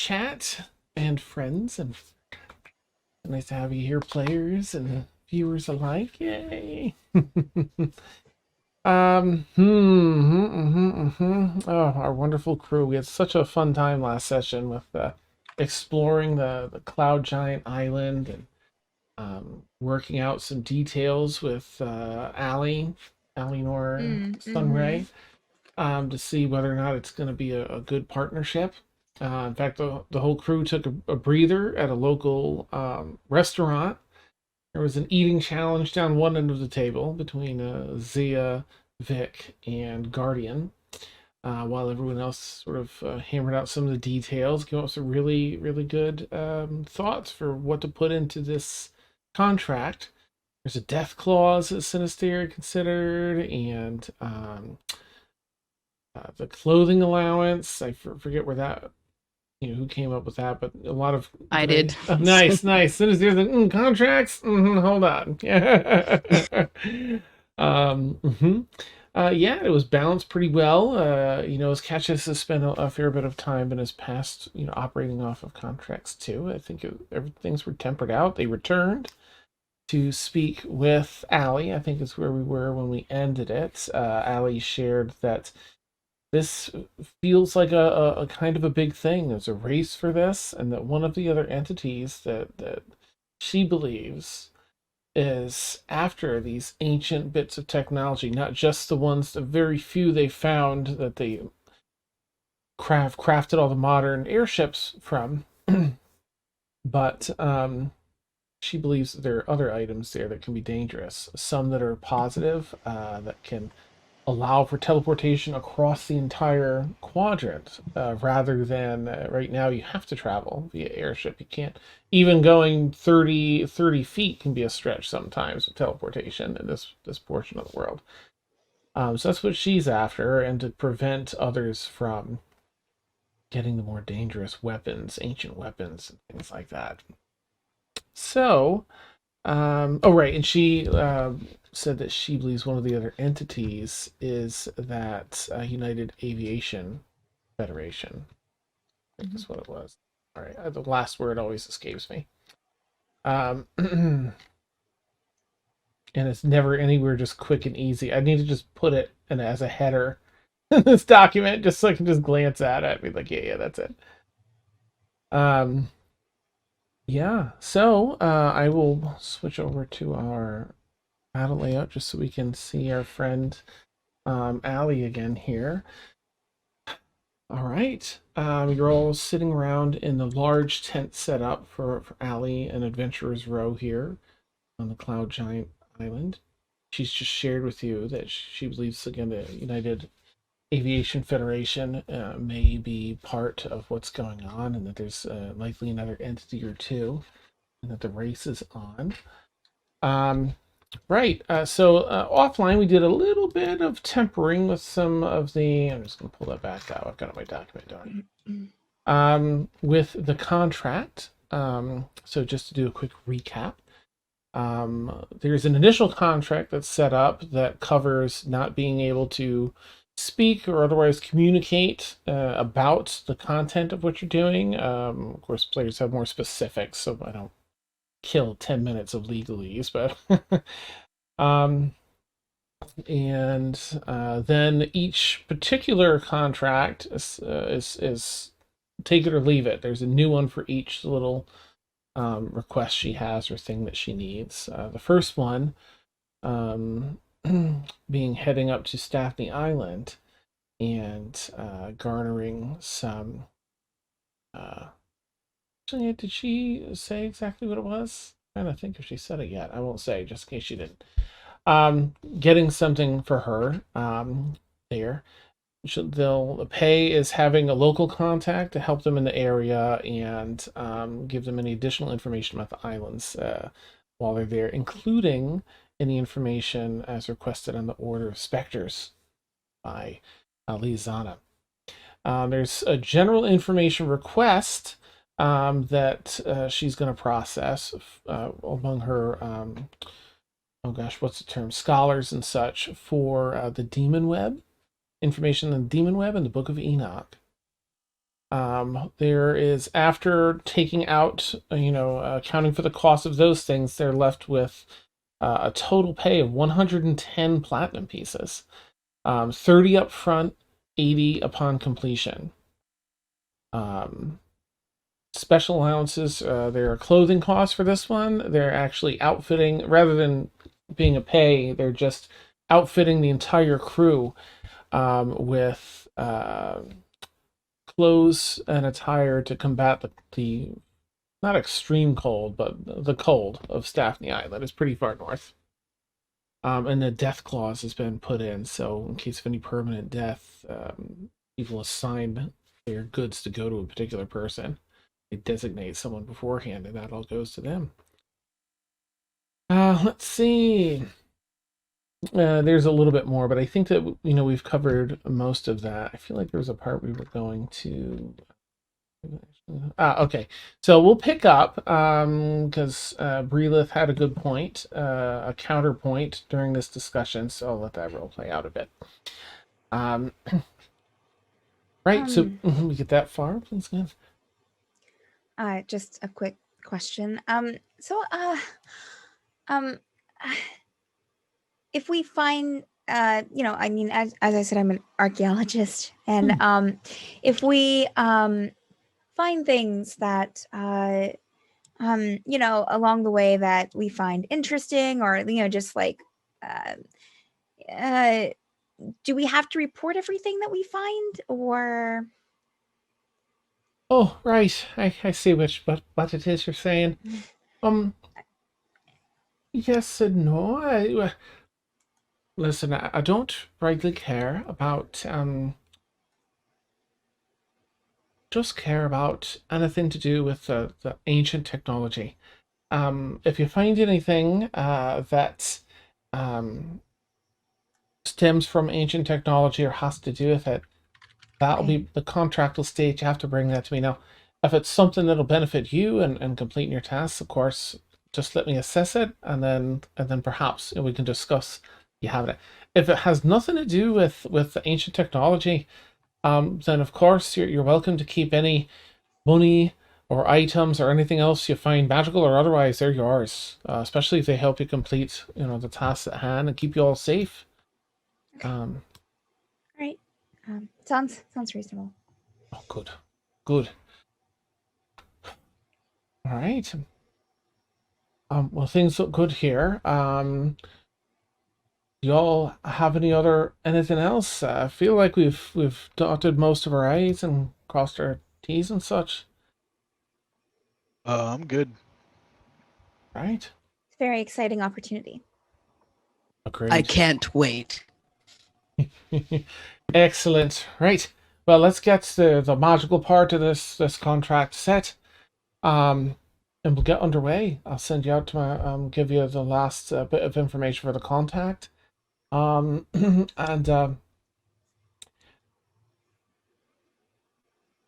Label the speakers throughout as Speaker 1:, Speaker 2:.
Speaker 1: chat and friends, and nice to have you here, players and viewers alike. Yay! Oh, our wonderful crew. We had such a fun time last session with exploring the Cloud Giant Island and working out some details with Alianor Sunray, to see whether or not it's going to be a good partnership. In fact, the whole crew took a breather at a local restaurant. There was an eating challenge down one end of the table between Zia, Vic, and Guardian, while everyone else sort of hammered out some of the details, came up with some really, really good thoughts for what to put into this contract. There's a death clause that Synestaire considered, and the clothing allowance. I forget where that, who came up with that, but a lot of
Speaker 2: I did.
Speaker 1: Oh, nice. Synestaire's like, contracts. Hold on. Yeah, it was balanced pretty well. As Cassius has spent a fair bit of time in his past, operating off of contracts too. I think everything's were tempered out. They returned to speak with Allie. I think is where we were when we ended it. Allie shared that this feels like a kind of a big thing. There's a race for this, and that one of the other entities that she believes is after these ancient bits of technology, not just the very few they found that they crafted all the modern airships from, but she believes that there are other items there that can be dangerous. Some that are positive, that can allow for teleportation across the entire quadrant, rather than right now you have to travel via airship. You can't, even going 30 feet can be a stretch sometimes with teleportation in this portion of the world. So that's what she's after, and to prevent others from getting the more dangerous weapons, ancient weapons, and things like that. So, oh right, and she said that she believes one of the other entities is that United Aviation Federation. I think that's what it was. All right, the last word always escapes me. And it's never anywhere just quick and easy. I need to just put it in as a header in this document, just so I can just glance at it and be like, yeah, that's it. Yeah, so I will switch over to our battle layout just so we can see our friend Allie again here. All right, you're all sitting around in the large tent set up for Allie and Adventurer's Row here on the Cloud Giant Island. She's just shared with you that she believes, again, the United Aviation Federation may be part of what's going on, and that there's likely another entity or two, and that the race is on. Right. So offline, we did a little bit of tempering with some of the. I'm just going to pull that back out. I've got it in my document done. With the contract. So just to do a quick recap, there's an initial contract that's set up that covers not being able to speak or otherwise communicate about the content of what you're doing. Of course, players have more specifics, so I don't kill 10 minutes of legalese, but and then each particular contract is take it or leave it. There's a new one for each little request she has or thing that she needs. The first one being heading up to Staffney Island and garnering some. Actually, did she say exactly what it was? I'm trying to think if she said it yet. I won't say, just in case she didn't. Getting something for her there. The pay is having a local contact to help them in the area and give them any additional information about the islands while they're there, including any information as requested on the Order of Spectres by Liazana. There's a general information request that she's going to process among her, oh gosh, what's the term? Scholars and such for the Demon Web, information on the Demon Web and the Book of Enoch. There is, after taking out, accounting for the cost of those things, they're left with a total pay of 110 platinum pieces, 30 up front, 80 upon completion. Um, Special allowances, there are clothing costs for this one. They're actually outfitting, rather than being a pay, they're just outfitting the entire crew with clothes and attire to combat the not extreme cold, but the cold of Staffney Island. Is pretty far north. And the death clause has been put in, so in case of any permanent death, people assign their goods to go to a particular person. They designate someone beforehand, and that all goes to them. Let's see. There's a little bit more, but I think that we've covered most of that. I feel like there was a part we were going to. Okay. So we'll pick up because Bryleth had a good point, a counterpoint during this discussion. So I'll let that role play out a bit. Right. So we get that far, please.
Speaker 2: Just a quick question. If we find, I mean, as I said, I'm an archaeologist, and if we find things that, along the way that we find interesting, or just like, do we have to report everything that we find, or?
Speaker 1: Oh, right. I see what it is you're saying. Yes and no. Listen, I don't rightly care about just care about anything to do with the ancient technology. If you find anything that stems from ancient technology or has to do with it, that'll be the contract will state you have to bring that to me. Now, if it's something that'll benefit you and completing your tasks, of course, just let me assess it, and then perhaps we can discuss you having it. If it has nothing to do with the ancient technology, then of course you're welcome to keep any money or items or anything else you find, magical or otherwise. They're yours, especially if they help you complete the tasks at hand and keep you all safe.
Speaker 2: All right. Sounds reasonable.
Speaker 1: Oh, good. All right. Well, things look good here. Y'all have anything else? I feel like we've dotted most of our I's and crossed our T's and such.
Speaker 3: I'm good.
Speaker 1: Right?
Speaker 2: It's a very exciting opportunity.
Speaker 1: Agreed.
Speaker 4: I can't wait.
Speaker 1: Excellent. Right. Well, let's get the magical part of this contract set. And we'll get underway. I'll send you out to my give you the last bit of information for the contact. And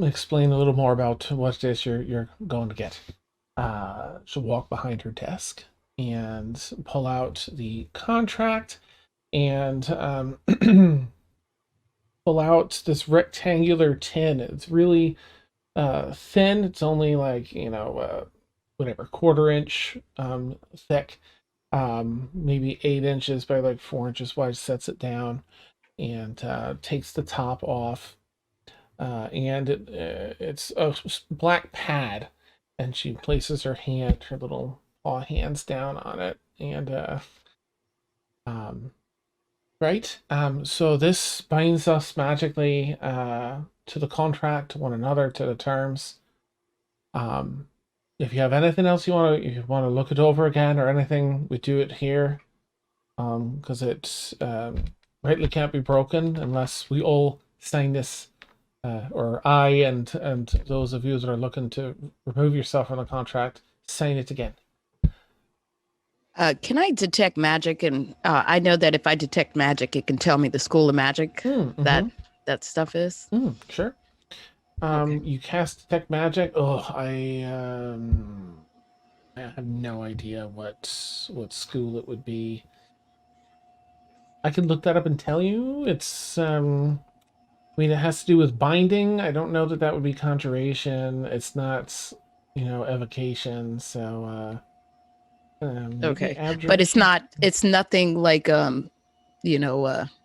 Speaker 1: explain a little more about what it is you're going to get. She'll walk behind her desk and pull out the contract and pull out this rectangular tin. It's really thin. It's only like whatever, quarter inch thick, maybe 8 inches by like 4 inches wide. Sets it down and takes the top off, and it's a black pad, and she places her little paw hands down on it, and right. So this binds us magically to the contract, to one another, to the terms. If you have anything else you want to look it over again or anything, we do it here. Because it's rightly can't be broken unless we all sign this, or I and those of you that are looking to remove yourself from the contract sign it again.
Speaker 4: Can I detect magic? And I know that if I detect magic, it can tell me the school of magic that stuff is.
Speaker 1: Sure.
Speaker 4: Okay.
Speaker 1: You cast detect magic. Oh, I have no idea what school it would be. I can look that up and tell you. It's mean, it has to do with binding. I don't know that that would be conjuration. It's not, evocation. So, maybe
Speaker 4: Okay, but
Speaker 1: abjuration.
Speaker 4: it's nothing like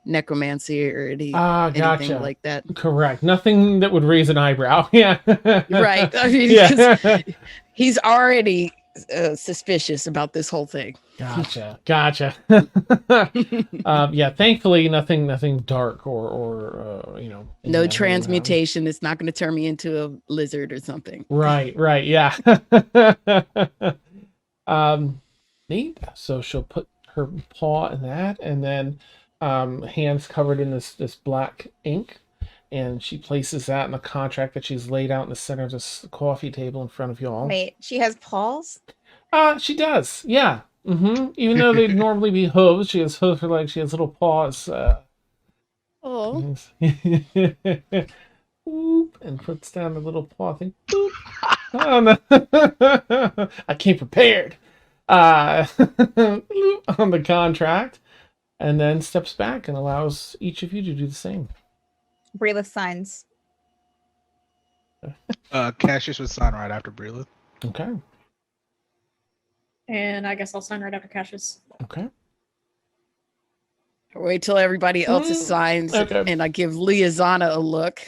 Speaker 4: necromancy or
Speaker 1: Ah,
Speaker 4: anything
Speaker 1: gotcha.
Speaker 4: like that.
Speaker 1: Correct. Nothing that would raise an eyebrow. Yeah.
Speaker 4: Right. I mean, because
Speaker 1: Yeah.
Speaker 4: he's already suspicious about this whole thing.
Speaker 1: Gotcha. Yeah. Thankfully, nothing dark or in
Speaker 4: No
Speaker 1: that area.
Speaker 4: transmutation. It's not going to turn me into a lizard or something.
Speaker 1: Right. Yeah. um, Neat. So she'll put her paw in that, and then hands covered in this black ink, and she places that in the contract that she's laid out in the center of this coffee table in front of you all.
Speaker 2: Wait, she has paws?
Speaker 1: She does. Yeah. Even though they'd normally be hooves, she has hooves for like she has little paws.
Speaker 4: Oh,
Speaker 1: Yes. Boop, and puts down the little paw thing. Boop. Oh no! I came prepared. On the contract, and then steps back and allows each of you to do the same.
Speaker 2: Bryleth signs.
Speaker 3: Cassius would sign right after Bryleth.
Speaker 1: Okay.
Speaker 5: And I guess I'll sign right after Cassius.
Speaker 1: Okay.
Speaker 4: wait till everybody else signs,
Speaker 1: okay.
Speaker 4: and I give Liazana a look.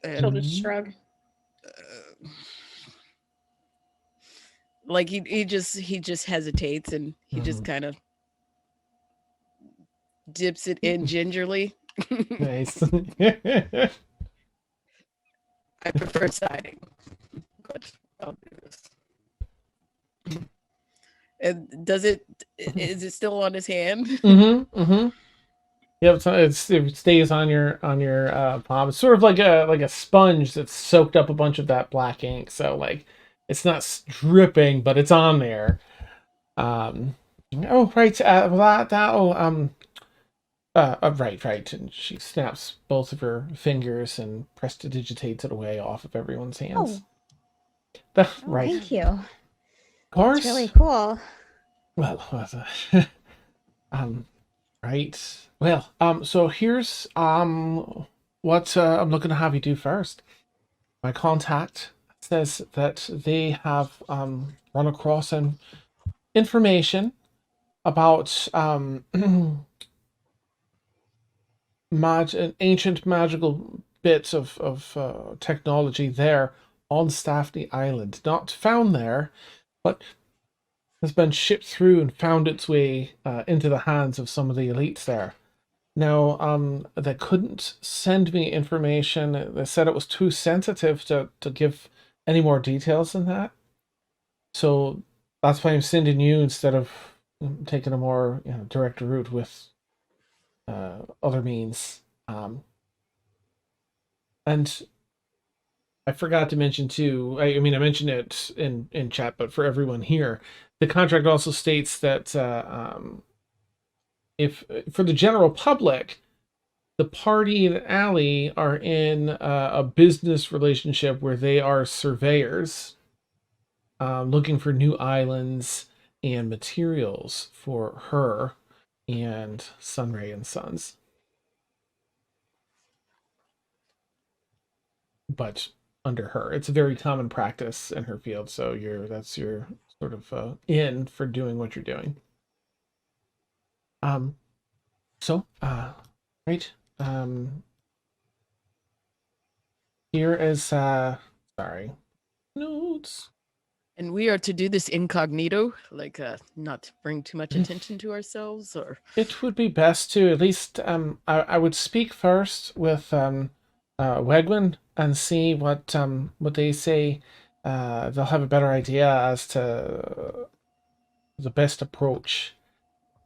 Speaker 5: She'll just shrug.
Speaker 4: Like he just hesitates, and he just kind of dips it in gingerly.
Speaker 1: Nice.
Speaker 4: I prefer signing, but I'll do this. And is it still on his hand?
Speaker 1: Yep, so it stays on your palm. It's sort of like a sponge that's soaked up a bunch of that black ink. So like, it's not dripping, but it's on there. Oh right, right. And she snaps both of her fingers and prestidigitates it away off of everyone's hands. Right.
Speaker 2: Thank you.
Speaker 1: Of course.
Speaker 2: It's really cool.
Speaker 1: Well, right. Well, so here's what I'm looking to have you do first. My contact says that they have run across some information about ancient magical bits of technology there on Staffney Island. Not found there, but has been shipped through and found its way into the hands of some of the elites there. Now, they couldn't send me information. They said it was too sensitive to give any more details than that. So that's why I'm sending you instead of taking a more direct route with other means. And I forgot to mention too, I mean, I mentioned it in chat, but for everyone here, the contract also states that if for the general public, the party and Allie are in a business relationship where they are surveyors looking for new islands and materials for her and Sunray and Sons. But under her, it's a very common practice in her field, so that's your sort of in for doing what you're doing. Right. Here is sorry, notes.
Speaker 4: And we are to do this incognito, like not bring too much attention to ourselves, or
Speaker 1: it would be best to at least I would speak first with Wegwin and see what they say. They'll have a better idea as to the best approach.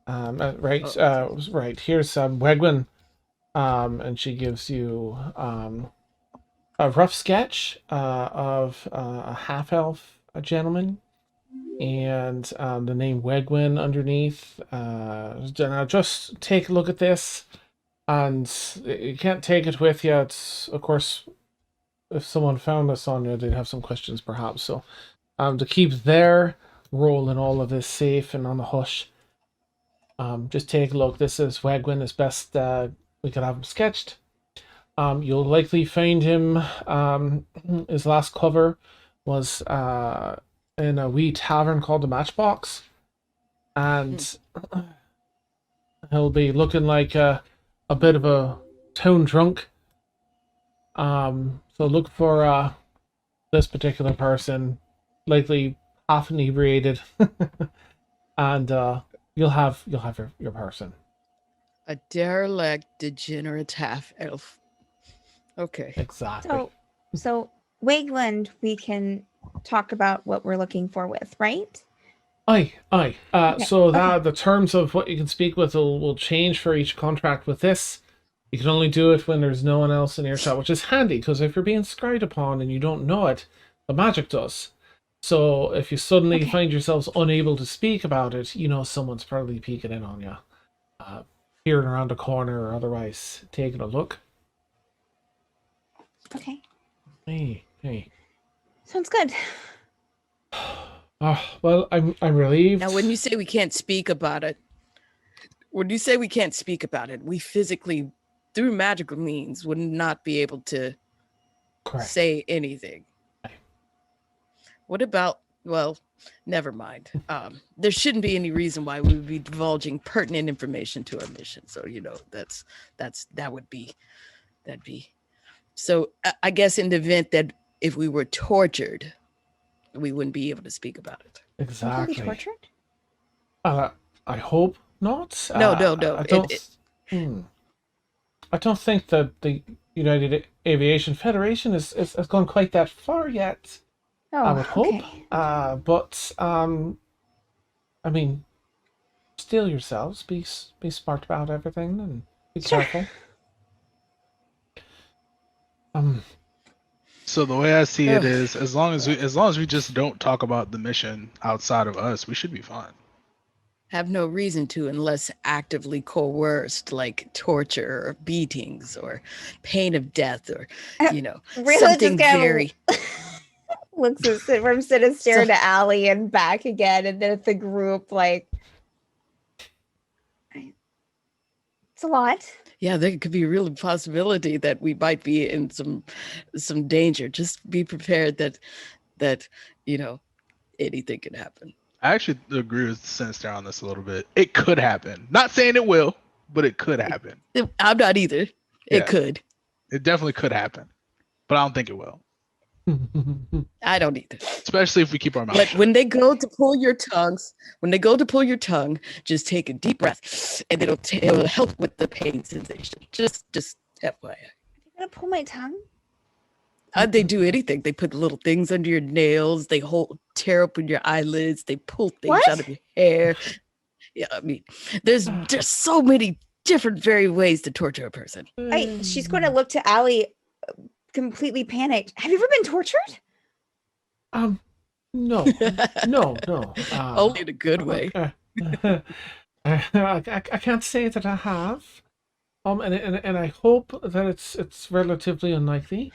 Speaker 1: Right. Here's Wegwin, and she gives you a rough sketch of a half elf gentleman, and the name Wegwin underneath. Now just take a look at this, and you can't take it with you. It's, of course, if someone found this on you, they'd have some questions perhaps. So to keep their role in all of this safe and on the hush, Just take a look. This is Wegwin as best we could have him sketched. You'll likely find him. His last cover was in a wee tavern called the Matchbox, and he'll be looking like a bit of a town drunk. So look for this particular person, likely half inebriated, and you'll have your person.
Speaker 4: A derelict, degenerate half elf. Okay.
Speaker 1: Exactly.
Speaker 2: So Wegland, we can talk about what we're looking for with, right?
Speaker 1: Aye.
Speaker 2: Okay,
Speaker 1: So that
Speaker 2: okay.
Speaker 1: the terms of what you can speak with will change for each contract with this. You can only do it when there's no one else in earshot, which is handy, because if you're being scryed upon and you don't know it, the magic does. So if you suddenly
Speaker 2: Okay.
Speaker 1: find yourselves unable to speak about it, you know someone's probably peeking in on you. Peering around a corner or otherwise taking a look.
Speaker 2: Okay.
Speaker 1: Hey.
Speaker 2: Sounds good.
Speaker 1: Well, I'm relieved.
Speaker 4: Now, when you say we can't speak about it, we physically, through magical means, would not be able to
Speaker 1: Correct.
Speaker 4: say anything.
Speaker 1: Right.
Speaker 4: What about, well, never mind. There shouldn't be any reason why we would be divulging pertinent information to our mission. So, that'd be. So I guess in the event that if we were tortured, we wouldn't be able to speak about it.
Speaker 2: We can
Speaker 1: Exactly.
Speaker 2: be tortured?
Speaker 1: I hope not.
Speaker 4: No.
Speaker 1: I don't think that the United Aviation Federation has gone quite that far yet.
Speaker 2: Oh,
Speaker 1: I would hope.
Speaker 2: okay.
Speaker 1: But I mean, still yourselves. Be smart about everything and be
Speaker 2: Sure.
Speaker 1: careful.
Speaker 3: So the way I see it is, as long as we just don't talk about the mission outside of us, we should be fine.
Speaker 4: Have no reason to unless actively coerced, like torture or beatings or pain of death or,
Speaker 2: Really
Speaker 4: something
Speaker 2: just kinda
Speaker 4: very...
Speaker 2: looks from Synestaire
Speaker 4: So-
Speaker 2: to Allie and back again, and then at the group, like, it's a lot.
Speaker 4: Yeah, there could be a real possibility that we might be in some danger. Just be prepared that anything can happen.
Speaker 3: I actually agree with Synestaire on this a little bit. It could happen. Not saying it will, but it could happen.
Speaker 4: I'm not either.
Speaker 3: Yeah.
Speaker 4: It could.
Speaker 3: It definitely could happen, but I don't think it will.
Speaker 4: I don't either.
Speaker 3: Especially if we keep our mouth
Speaker 4: But
Speaker 3: shut.
Speaker 4: when they go to pull your tongue, just take a deep breath, and it'll help with the pain sensation. Just FYI.
Speaker 2: You're gonna pull my tongue?
Speaker 4: They do anything. They put little things under your nails. They tear open your eyelids. They pull things
Speaker 2: What?
Speaker 4: out of your hair. Yeah, I mean, there's just so many different ways to torture a person.
Speaker 2: She's going to look to Allie, completely panicked. Have you ever been tortured?
Speaker 1: No.
Speaker 4: Only in a good way.
Speaker 1: I can't say that I have. And I hope that it's relatively unlikely.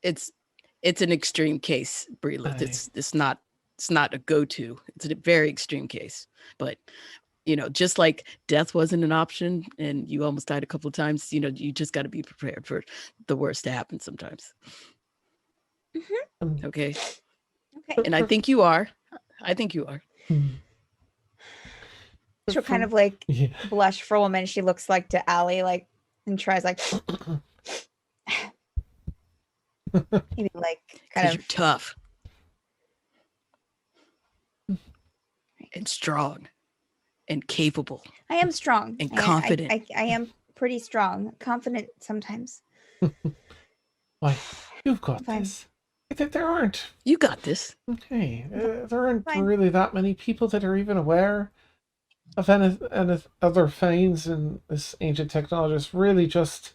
Speaker 4: It's an extreme case, Bryleth.
Speaker 1: Aye.
Speaker 4: It's not a go-to. It's a very extreme case. But just like death wasn't an option and you almost died a couple of times, you just got to be prepared for the worst to happen sometimes. Okay.
Speaker 2: Okay.
Speaker 4: And I think you are.
Speaker 2: She'll kind of like
Speaker 1: Yeah.
Speaker 2: blush for a moment. She looks like to Allie, like, and tries like maybe like kind
Speaker 4: 'Cause
Speaker 2: of
Speaker 4: you're tough and strong and capable.
Speaker 2: I am strong
Speaker 4: and
Speaker 2: I-
Speaker 4: confident.
Speaker 2: I am pretty strong, confident sometimes.
Speaker 1: Why, you've got
Speaker 2: Fine.
Speaker 1: this. There aren't.
Speaker 4: You got this.
Speaker 1: Okay. There aren't
Speaker 2: Fine.
Speaker 1: really that many people that are even aware of any other finds in this ancient technology. It's really just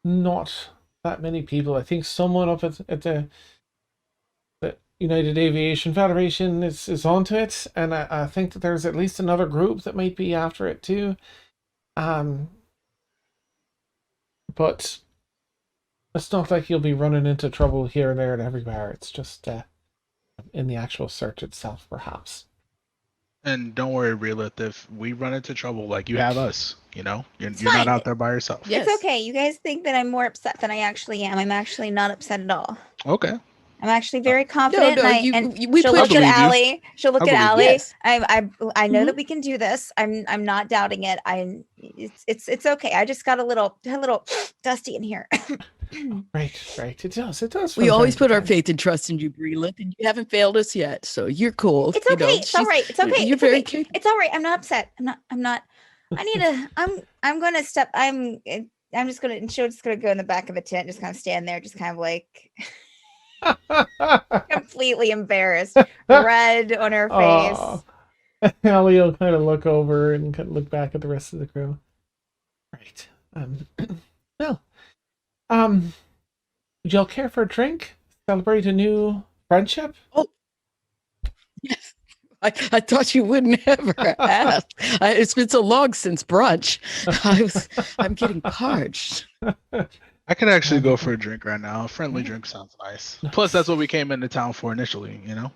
Speaker 1: not that many people. I think someone up at the United Aviation Federation is onto it, and I think that there's at least another group that might be after it too. But it's not like you'll be running into trouble here and there and everywhere. It's just in the actual search itself, perhaps.
Speaker 3: And don't worry, Bryleth, if we run into trouble, like you have us, you know,
Speaker 2: It's
Speaker 3: you're not
Speaker 2: fine.
Speaker 3: out there by yourself.
Speaker 4: Yes.
Speaker 2: It's okay. You guys think that I'm more upset than I actually am. I'm actually not upset at all.
Speaker 3: Okay.
Speaker 2: I'm actually very confident,
Speaker 4: no,
Speaker 2: and
Speaker 4: we
Speaker 2: she'll
Speaker 4: put
Speaker 2: look at
Speaker 3: believe you.
Speaker 2: Allie. She'll look
Speaker 3: I
Speaker 2: at
Speaker 3: believe
Speaker 2: Allie.
Speaker 3: you.
Speaker 4: Yes.
Speaker 2: I know that we can do this. I'm not doubting it. It's okay. I just got a little dusty in here.
Speaker 1: Right. It does.
Speaker 4: We
Speaker 1: from
Speaker 4: always
Speaker 1: time to
Speaker 4: put our
Speaker 1: time.
Speaker 4: faith and trust in you, Bryleth, and you haven't failed us yet. So you're cool.
Speaker 2: It's okay. It's all right. It's okay.
Speaker 4: You're
Speaker 2: It's
Speaker 4: very
Speaker 2: okay.
Speaker 4: capable.
Speaker 2: It's all right. I'm not upset. I'm not. I need to. I'm gonna step. I'm just gonna. And she'll just gonna go in the back of the tent, just kind of stand there, just kind of like completely embarrassed, red on her face.
Speaker 1: Aw. Allie will kind of look over and kind of look back at the rest of the crew. Right. Well, would y'all care for a drink? Celebrate a new friendship?
Speaker 4: Yes. I thought you wouldn't ever ask. It's been so long since brunch. I'm getting parched.
Speaker 3: I could actually go for a drink right now. A friendly drink sounds nice. Plus, that's what we came into town for initially, you know?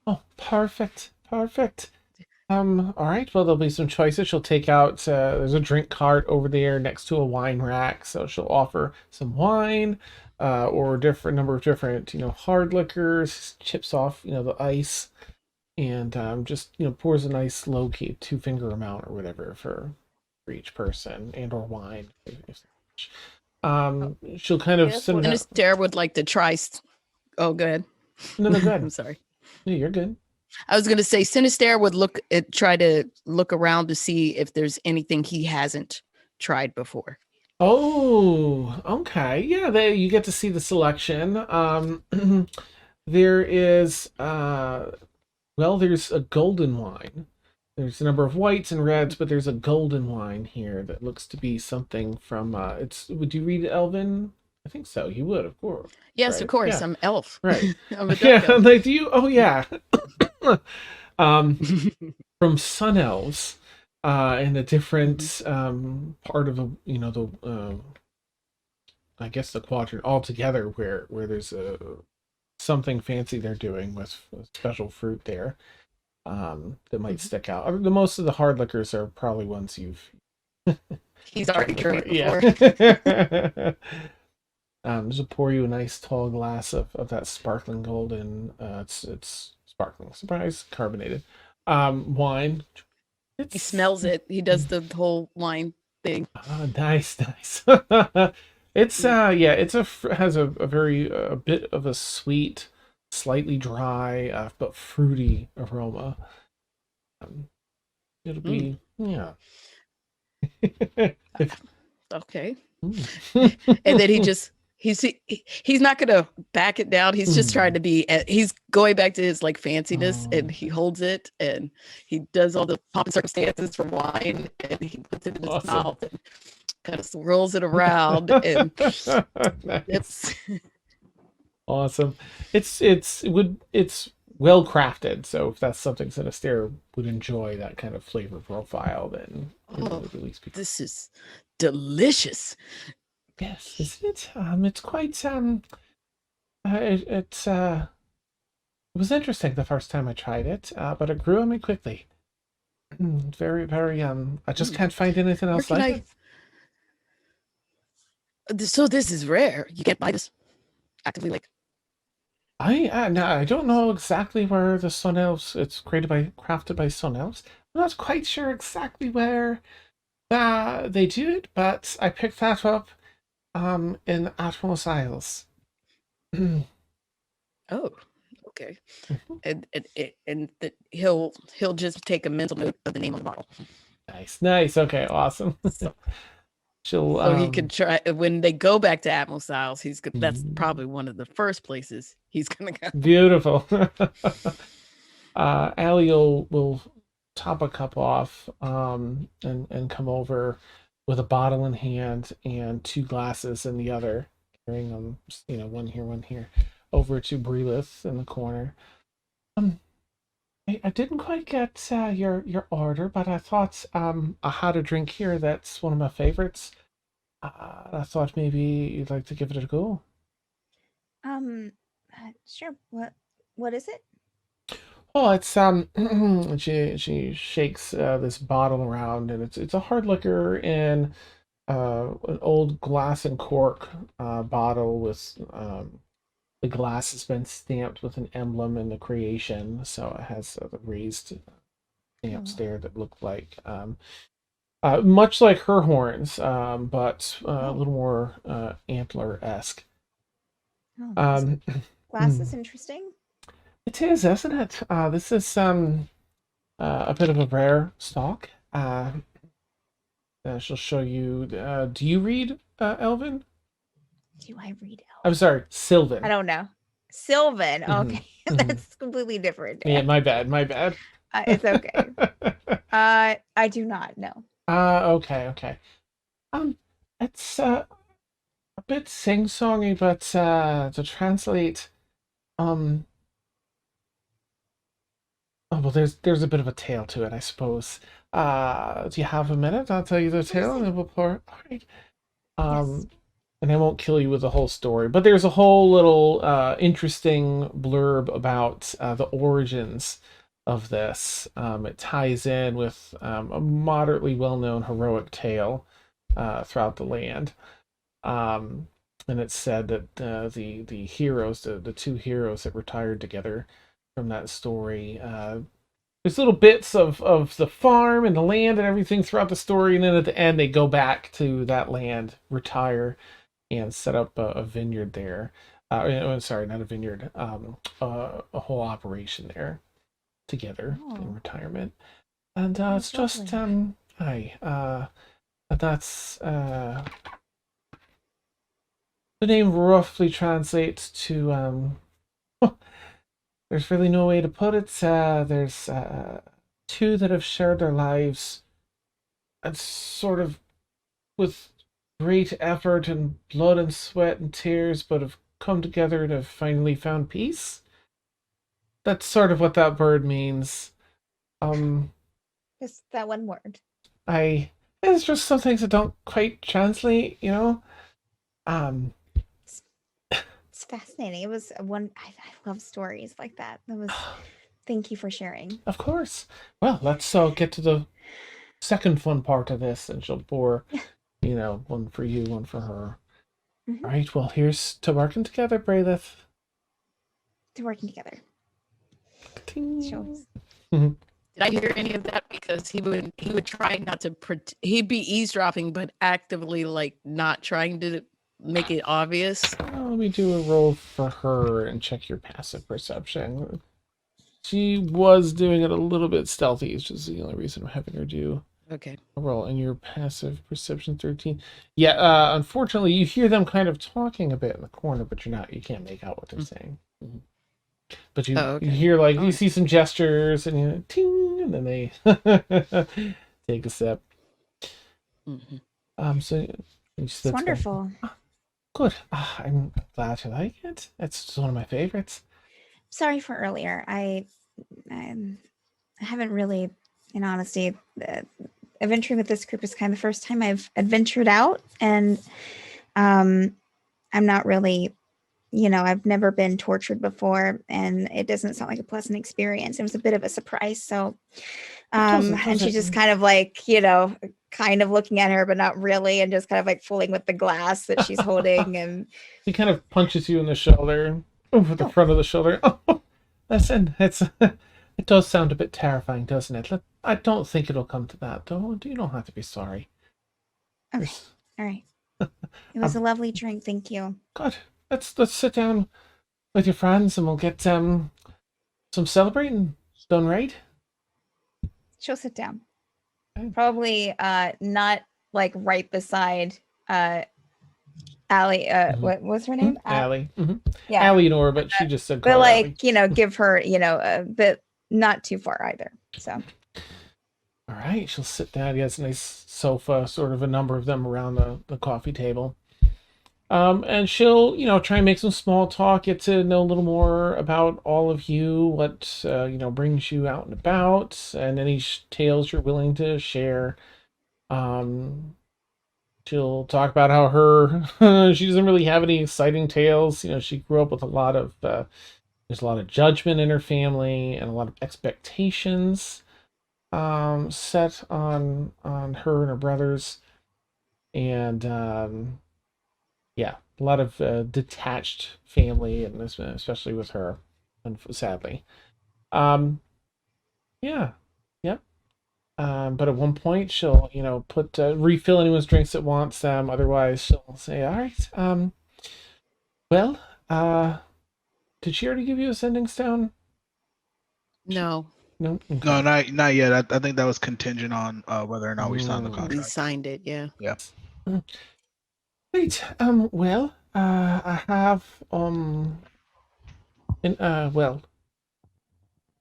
Speaker 1: Oh, perfect. All right. Well, there'll be some choices. She'll take out, there's a drink cart over there next to a wine rack. So she'll offer some wine, or a different number of different, hard liquors, chips off, the ice, and just, pours a nice low key 2-finger amount or whatever for each person, and or wine. She'll kind of send it out.
Speaker 4: Synestaire would like to try. Oh, go ahead.
Speaker 1: No, go ahead.
Speaker 4: I'm sorry.
Speaker 1: No, you're good.
Speaker 4: I was going to say Synestaire would try to look around to see if there's anything he hasn't tried before.
Speaker 1: Oh, okay. Yeah, you get to see the selection. There is there's a golden wine. There's a number of whites and reds, but there's a golden wine here that looks to be something from would you read Elven? I think so. You would, of course.
Speaker 4: Yes,
Speaker 1: right?
Speaker 4: of course.
Speaker 1: Yeah.
Speaker 4: I'm elf.
Speaker 1: Right.
Speaker 4: I'm a
Speaker 1: Yeah,
Speaker 4: dark elf.
Speaker 1: like do you? Oh yeah. From Sun Elves, in a different part of the I guess the quadrant altogether, where there's something fancy they're doing with a special fruit there, that might stick out. The most of the hard liquors are probably ones you've
Speaker 4: He's already drank before.
Speaker 1: Yeah. Just pour you a nice tall glass of that sparkling golden. It's sparkling, surprise, carbonated wine.
Speaker 4: He smells it. He does the whole wine thing.
Speaker 1: Nice. It's has a very a bit of a sweet, slightly dry, but fruity aroma. It'll be
Speaker 4: Okay.
Speaker 1: Mm.
Speaker 4: And then he's not gonna back it down. He's just trying to be. He's going back to his like fanciness, and he holds it, and he does all the pomp and circumstances for wine, and he puts it in his mouth and kind of swirls it around, and
Speaker 1: Nice. Awesome. It's well crafted, so if that's something Synestaire would enjoy, that kind of flavor profile, then it would at least be.
Speaker 4: This is delicious.
Speaker 1: Yes, isn't it? It's quite it was interesting the first time I tried it, but it grew on me quickly. Very, very I just can't find anything else like it.
Speaker 4: So this is rare. You can't buy this actively, like.
Speaker 1: I don't know exactly where the Sun Elves. It's crafted by Sun Elves. I'm not quite sure exactly where they do it, but I picked that up in Atmos Isles.
Speaker 4: Oh, okay. And he'll just take a mental note of the name of the bottle.
Speaker 1: Nice. Okay, awesome.
Speaker 4: So he can try when they go back to Atmos Isles. That's probably one of the first places he's gonna go.
Speaker 1: Beautiful. Allie will top a cup off and come over with a bottle in hand and 2 glasses in the other, carrying them, one here, over to Bryleth in the corner. I didn't quite get your order, but I thought I had a drink here that's one of my favorites. I thought maybe you'd like to give it a go.
Speaker 2: Sure. What is it?
Speaker 1: Oh, it's she shakes this bottle around, and it's a hard liquor in an old glass and cork bottle with the glass has been stamped with an emblem in the creation, so it has the raised stamps
Speaker 2: Oh.
Speaker 1: there that look like much like her horns, but a
Speaker 2: Oh.
Speaker 1: little more antler-esque.
Speaker 2: Oh,
Speaker 1: Um,
Speaker 2: glass is interesting.
Speaker 1: it is, isn't it? This is a bit of a rare stock. She'll show you. Do you read Elven?
Speaker 2: Do I read
Speaker 1: I'm sorry, Sylvan.
Speaker 2: I don't know. Sylvan.
Speaker 1: Mhm,
Speaker 2: Okay.
Speaker 1: mhm.
Speaker 2: That's completely different.
Speaker 1: Yeah, my bad, my bad.
Speaker 2: It's okay. I do not know.
Speaker 1: Okay. It's a bit sing-songy, but to translate, um, oh well, there's a bit of a tale to it, I suppose. Do you have a minute? I'll tell you the tale, and then we'll pour. All right.
Speaker 2: Yes.
Speaker 1: And I won't kill you with the whole story, but there's a whole little interesting blurb about the origins of this. It ties in with a moderately well-known heroic tale throughout the land. And it's said that the heroes, the two heroes that retired together from that story, there's little bits of the farm and the land and everything throughout the story, and then at the end they go back to that land, retire, and set up a vineyard there. Sorry, not a vineyard, a whole operation there together
Speaker 2: Oh.
Speaker 1: in retirement. And
Speaker 2: That's
Speaker 1: it's just
Speaker 2: lovely.
Speaker 1: that's the name roughly translates to there's really no way to put it. There's two that have shared their lives and sort of with great effort and blood and sweat and tears, but have come together and have finally found peace. That's sort of what that bird means.
Speaker 2: Just that one word.
Speaker 1: It's just some things that don't quite translate, you know. Um,
Speaker 2: It's fascinating. It was one. I love stories like that. That was. Thank you for sharing.
Speaker 1: of course. Well, let's get to the second fun part of this, and she'll pour, one for you, one for her.
Speaker 2: Mhm.
Speaker 1: All right. Well, here's to working together, Bryleth.
Speaker 2: To working together. Shows.
Speaker 4: Did I hear any of that? Because he would try not to. He'd be eavesdropping, but actively like not trying to make it obvious.
Speaker 1: Let me do a roll for her and check your passive perception. She was doing it a little bit stealthy. It's just the only reason I'm having her do
Speaker 4: Okay.
Speaker 1: a roll. And your passive perception 13. Yeah. Unfortunately, you hear them kind of talking a bit in the corner, but you can't make out what they're saying. Mhm. But you,
Speaker 4: okay.
Speaker 1: you hear you
Speaker 4: Alright.
Speaker 1: see some gestures and ting, and then they take a step.
Speaker 4: Mm-hmm.
Speaker 1: So
Speaker 2: It's wonderful.
Speaker 1: Good. I'm glad you like it. It's one of my favorites.
Speaker 2: Sorry for earlier. I haven't really, in honesty, adventuring with this group is kind of the first time I've adventured out, and I'm not really, I've never been tortured before, and it doesn't sound like a pleasant experience. It was a bit of a surprise. So, and she's just kind of like, kind of looking at her, but not really, and just kind of like fooling with the glass that she's holding. And
Speaker 1: he kind of punches you in the shoulder, over the front of the shoulder. Oh, listen, it does sound a bit terrifying, doesn't it? I don't think it'll come to that, though. You don't have to be sorry.
Speaker 2: Okay. All right. It was a lovely drink. Thank you.
Speaker 1: Good. Let's sit down with your friends and we'll get some celebrating done, right?
Speaker 2: She'll sit down.
Speaker 1: Okay.
Speaker 2: Probably not like right beside Allie. What's her name?
Speaker 1: Allie. Mm-hmm.
Speaker 2: Yeah.
Speaker 1: Alianor, but she just said
Speaker 2: But
Speaker 1: call
Speaker 2: like,
Speaker 1: Allie.
Speaker 2: give her, but not too far either. So
Speaker 1: All right, she'll sit down. He has a nice sofa, sort of a number of them around the coffee table. And she'll, try and make some small talk, get to know a little more about all of you, what, brings you out and about, and any tales you're willing to share. She'll talk about how she doesn't really have any exciting tales. She grew up with a lot of there's a lot of judgment in her family and a lot of expectations set on her and her brothers, and yeah, a lot of detached family, and especially with her, sadly. Yeah, yep. But at one point, she'll, put refill anyone's drinks that wants them. Otherwise, she'll say, "All right, well, did she already give you a sending stone?"
Speaker 4: No,
Speaker 1: No. Okay.
Speaker 3: No, not yet. I think that was contingent on whether or not we signed the
Speaker 1: Mm.
Speaker 4: we
Speaker 3: contract.
Speaker 4: signed it. Yeah.
Speaker 3: Yeah.
Speaker 1: Right. Well, I have well,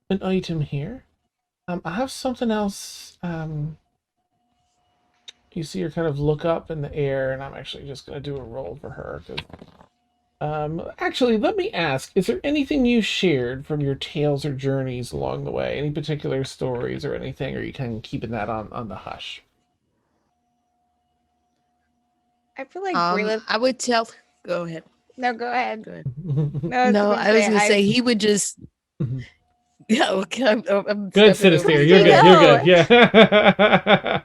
Speaker 1: an item here. I have something else. You see her kind of look up in the air, and I'm actually just gonna do a roll for her. Actually, let me ask: is there anything you shared from your tales or journeys along the way? Any particular stories or anything? Or are you kind of keeping that on the hush?
Speaker 2: I feel like Bryleth.
Speaker 4: I would tell. Go ahead.
Speaker 2: No, go ahead.
Speaker 4: Go ahead.
Speaker 2: No,
Speaker 4: I was gonna say he would just. Yeah. Okay. I'm
Speaker 1: Good,
Speaker 4: stepping over
Speaker 1: Synestaire.
Speaker 4: you.
Speaker 1: You're good. You're good. Yeah.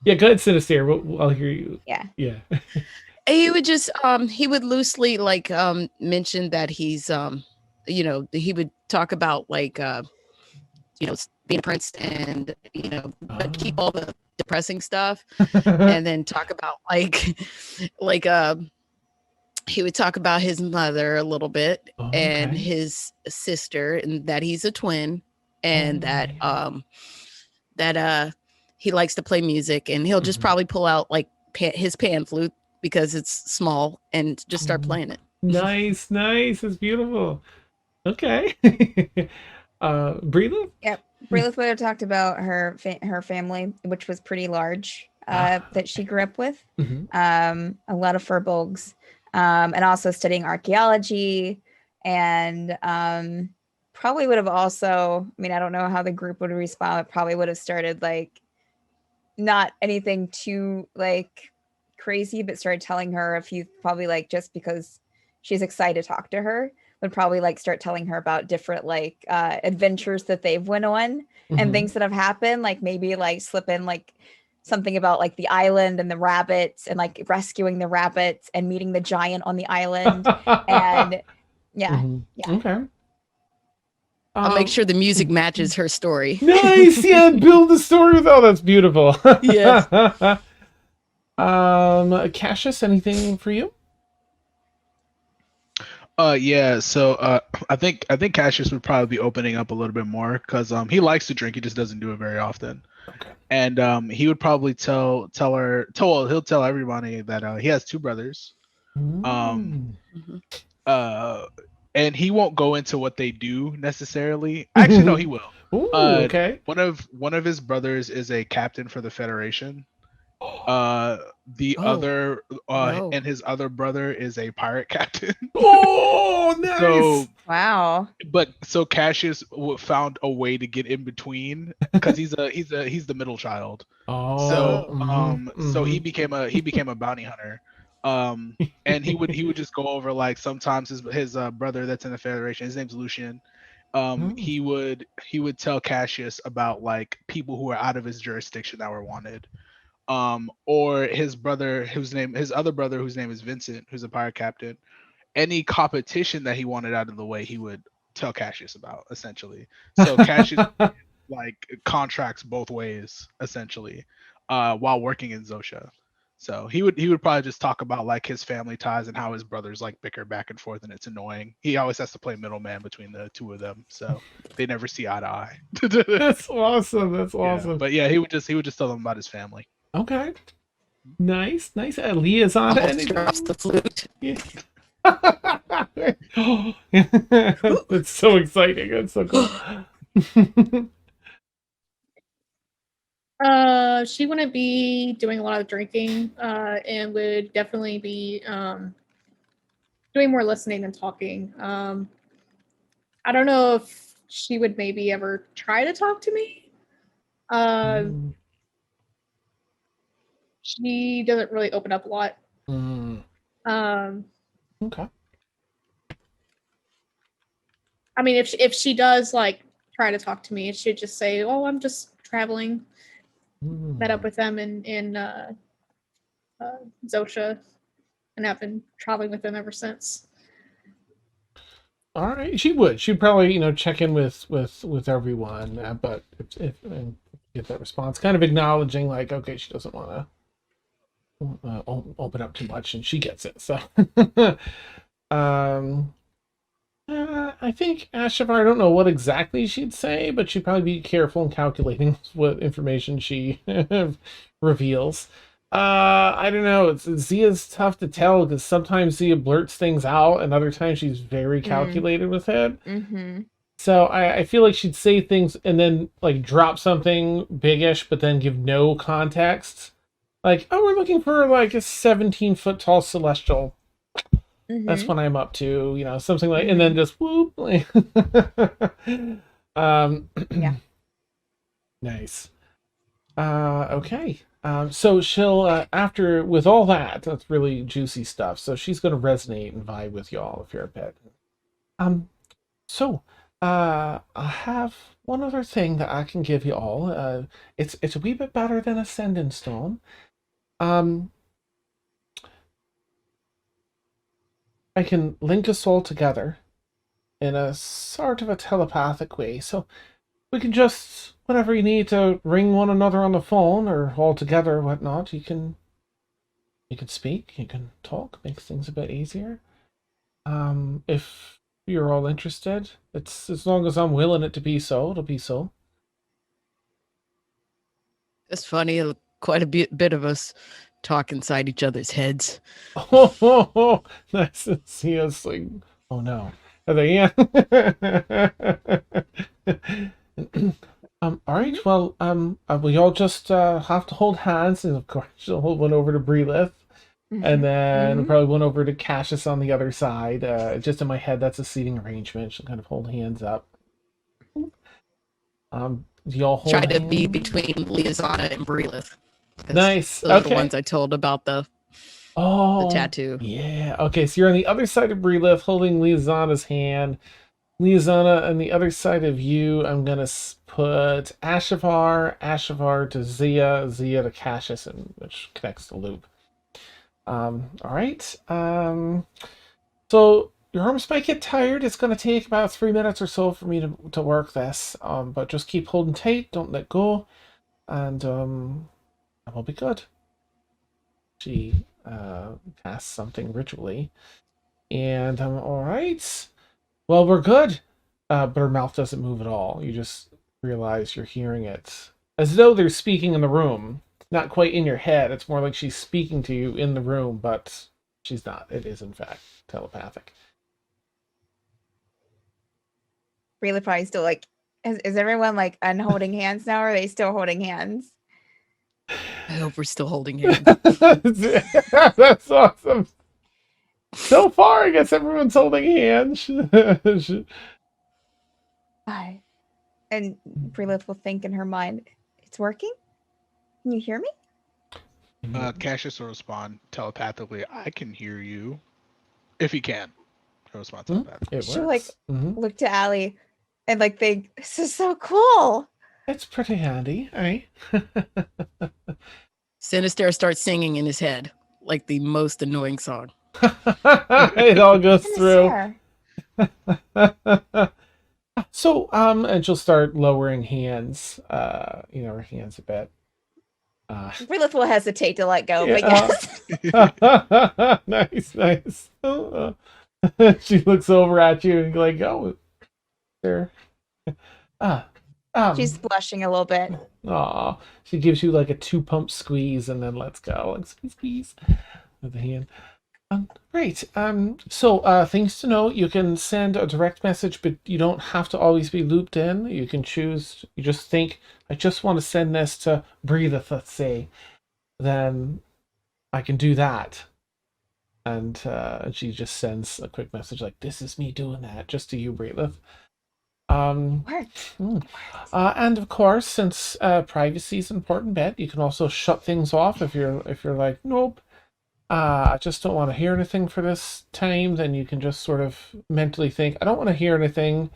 Speaker 1: Yeah, go ahead, Synestaire. I'll hear you.
Speaker 2: Yeah.
Speaker 1: Yeah.
Speaker 4: He would just he would loosely like mention that he's he would talk about like being a prince and but keep all the depressing stuff, and then talk about like he would talk about his mother a little bit,
Speaker 1: Oh,
Speaker 4: and
Speaker 1: okay.
Speaker 4: his sister, and that he's a twin, and
Speaker 1: Oh,
Speaker 4: that
Speaker 1: yeah.
Speaker 4: that he likes to play music, and he'll just
Speaker 1: Mhm.
Speaker 4: probably pull out like his pan flute because it's small and just start
Speaker 1: Oh.
Speaker 4: playing it.
Speaker 1: Nice. It's beautiful. Okay. Bryleth?
Speaker 2: Yep. Bryleth would have talked about her family, which was pretty large, that she grew up with.
Speaker 1: Mhm.
Speaker 2: A lot of furbolgs, and also studying archaeology, and probably would have also. I mean, I don't know how the group would respond. It probably would have started like not anything too like crazy, but started telling her a few, probably like just because she's excited to talk to her, would probably like start telling her about different like adventures that they've went on and
Speaker 1: Mhm.
Speaker 2: things that have happened, like maybe like slip in like something about like the island and the rabbits and like rescuing the rabbits and meeting the giant on the island. And yeah.
Speaker 1: Mhm.
Speaker 2: Yeah.
Speaker 1: Okay.
Speaker 4: I'll make sure the music matches her story.
Speaker 1: Nice. Yeah, build the story with. Oh, that's beautiful.
Speaker 4: Yes.
Speaker 1: Cassius, anything for you?
Speaker 3: Yeah, so I think Cassius would probably be opening up a little bit more because he likes to drink, he just doesn't do it very often.
Speaker 1: Okay.
Speaker 3: And he would probably he'll tell everybody that he has two brothers. Um
Speaker 1: Mm.
Speaker 3: and he won't go into what they do necessarily. Actually, no, he will.
Speaker 1: Ooh, okay.
Speaker 3: One of his brothers is a captain for the Federation. The
Speaker 4: Oh,
Speaker 3: other
Speaker 4: no.
Speaker 3: and his other brother is a pirate captain.
Speaker 1: Oh, nice.
Speaker 3: So
Speaker 2: Wow.
Speaker 3: so Cassius found a way to get in between because he's the middle child.
Speaker 1: Oh.
Speaker 3: So so he
Speaker 1: mhm.
Speaker 3: became a bounty hunter. And he would just go over like sometimes his brother that's in the Federation, his name's Lucian.
Speaker 1: Mm.
Speaker 3: He would tell Cassius about like people who are out of his jurisdiction that were wanted. Or his other brother whose name is Vincent, who's a pirate captain. Any competition that he wanted out of the way, he would tell Cassius about, essentially. So Cassius like contracts both ways, essentially, while working in Zosha. So he would probably just talk about like his family ties and how his brothers like bicker back and forth, and it's annoying. He always has to play middleman between the two of them, so they never see eye to eye.
Speaker 1: That's awesome. That's
Speaker 3: Yeah,
Speaker 1: awesome.
Speaker 3: but yeah, he would just tell them about his family.
Speaker 1: Okay. Nice. Liazana.
Speaker 4: Almost drops the flute.
Speaker 1: Yeah. That's so exciting. That's so cool.
Speaker 5: She wouldn't be doing a lot of drinking, and would definitely be doing more listening than talking. I don't know if she would maybe ever try to talk to me.
Speaker 1: Mm.
Speaker 5: She doesn't really open up a lot.
Speaker 1: Mm.
Speaker 5: Um,
Speaker 1: Okay.
Speaker 5: I mean, if she does like try to talk to me, it should just say, "Oh, I'm just traveling." Met up with them in Zosha, and have been traveling with them ever since.
Speaker 1: All right, she would. She'd probably, check in with everyone, but if and get that response, kind of acknowledging like, okay, she doesn't want to open up too much, and she gets it. So, um, I think Ashavar, I don't know what exactly she'd say, but she'd probably be careful and calculating what information she reveals. I don't know. Zia's tough to tell because sometimes Zia blurts things out, and other times she's very calculated with it.
Speaker 2: Mm-hmm.
Speaker 1: So I feel like she'd say things and then like drop something biggish, but then give no context. Like, oh, we're looking for like a 17-foot tall celestial. That's what I'm up to, something like, and then just whoop. Like,
Speaker 2: Yeah.
Speaker 1: Nice. Okay. So she'll after with all that's really juicy stuff. So she's going to resonate and vibe with y'all if you're a pet. So I have one other thing that I can give you all. It's a wee bit better than a sending stone. I can link us all together in a sort of a telepathic way. So we can just, whenever you need to ring one another on the phone or all together or whatnot, you can speak, you can talk, makes things a bit easier. If you're all interested, it's as long as I'm willing it to be so, it'll be so.
Speaker 4: It's funny. Quite a bit of us talk inside each other's heads.
Speaker 1: Oh, nice to see us like, oh no. Are they? Yeah. All right. Well, we all just have to hold hands, and of course, she'll hold one over to Bryleth, and then probably one over to Cassius on the other side. Just in my head, that's a seating arrangement. She'll kind of hold hands up. Do y'all hold
Speaker 4: Try to
Speaker 1: hands?
Speaker 4: be between Liazana and Bryleth.
Speaker 1: Nice.
Speaker 4: Those are
Speaker 1: Okay.
Speaker 4: the ones I told about the tattoo.
Speaker 1: Yeah. Okay. So you're on the other side of Bryleth, holding Liazana's hand. Liazana, on the other side of you, I'm gonna put Ashavar to Zia to Cassius, and which connects the loop. All right. So your arms might get tired. It's gonna take about 3 minutes or so for me to work this. But just keep holding tight. Don't let go, and will be good. She casts something ritually, and I'm all right. Well, we're good. But her mouth doesn't move at all. You just realize you're hearing it. As though they're speaking in the room. Not quite in your head. It's more like she's speaking to you in the room, but she's not. It is, in fact, telepathic.
Speaker 2: Really probably still like, is everyone like unholding hands now, or are they still holding hands?
Speaker 4: I hope we're still holding hands.
Speaker 1: That's awesome. So far, I guess everyone's holding hands.
Speaker 2: Hi. And Bryleth will think in her mind, it's working? Can you hear me?
Speaker 3: Cassius will respond telepathically, I can hear you. If he can. He'll respond telepathically.
Speaker 1: It
Speaker 2: She'll
Speaker 1: works.
Speaker 2: look to Allie and like think, this is so cool.
Speaker 1: It's pretty handy, right?
Speaker 4: Synestaire starts singing in his head, like the most annoying song.
Speaker 1: It all goes through.
Speaker 2: Synestaire.
Speaker 1: So, and she'll start lowering hands, her hands a bit.
Speaker 2: Bryleth will hesitate to let go,
Speaker 1: Yeah,
Speaker 2: but yes.
Speaker 1: nice. She looks over at you and like, oh, there.
Speaker 2: She's blushing a little bit.
Speaker 1: Aw, she gives you like a 2-pump squeeze and then lets go, like squeeze with the hand. Great. So things to know: you can send a direct message, but you don't have to always be looped in. You can choose. You just think, I just want to send this to Bryleth, let's say. Then I can do that, and she just sends a quick message like, "This is me doing that," just to you, Bryleth.
Speaker 2: Worked.
Speaker 1: And of course, since privacy is an important bit, you can also shut things off if you're like, nope, I just don't want to hear anything for this time. Then you can just sort of mentally think, I don't want to hear anything.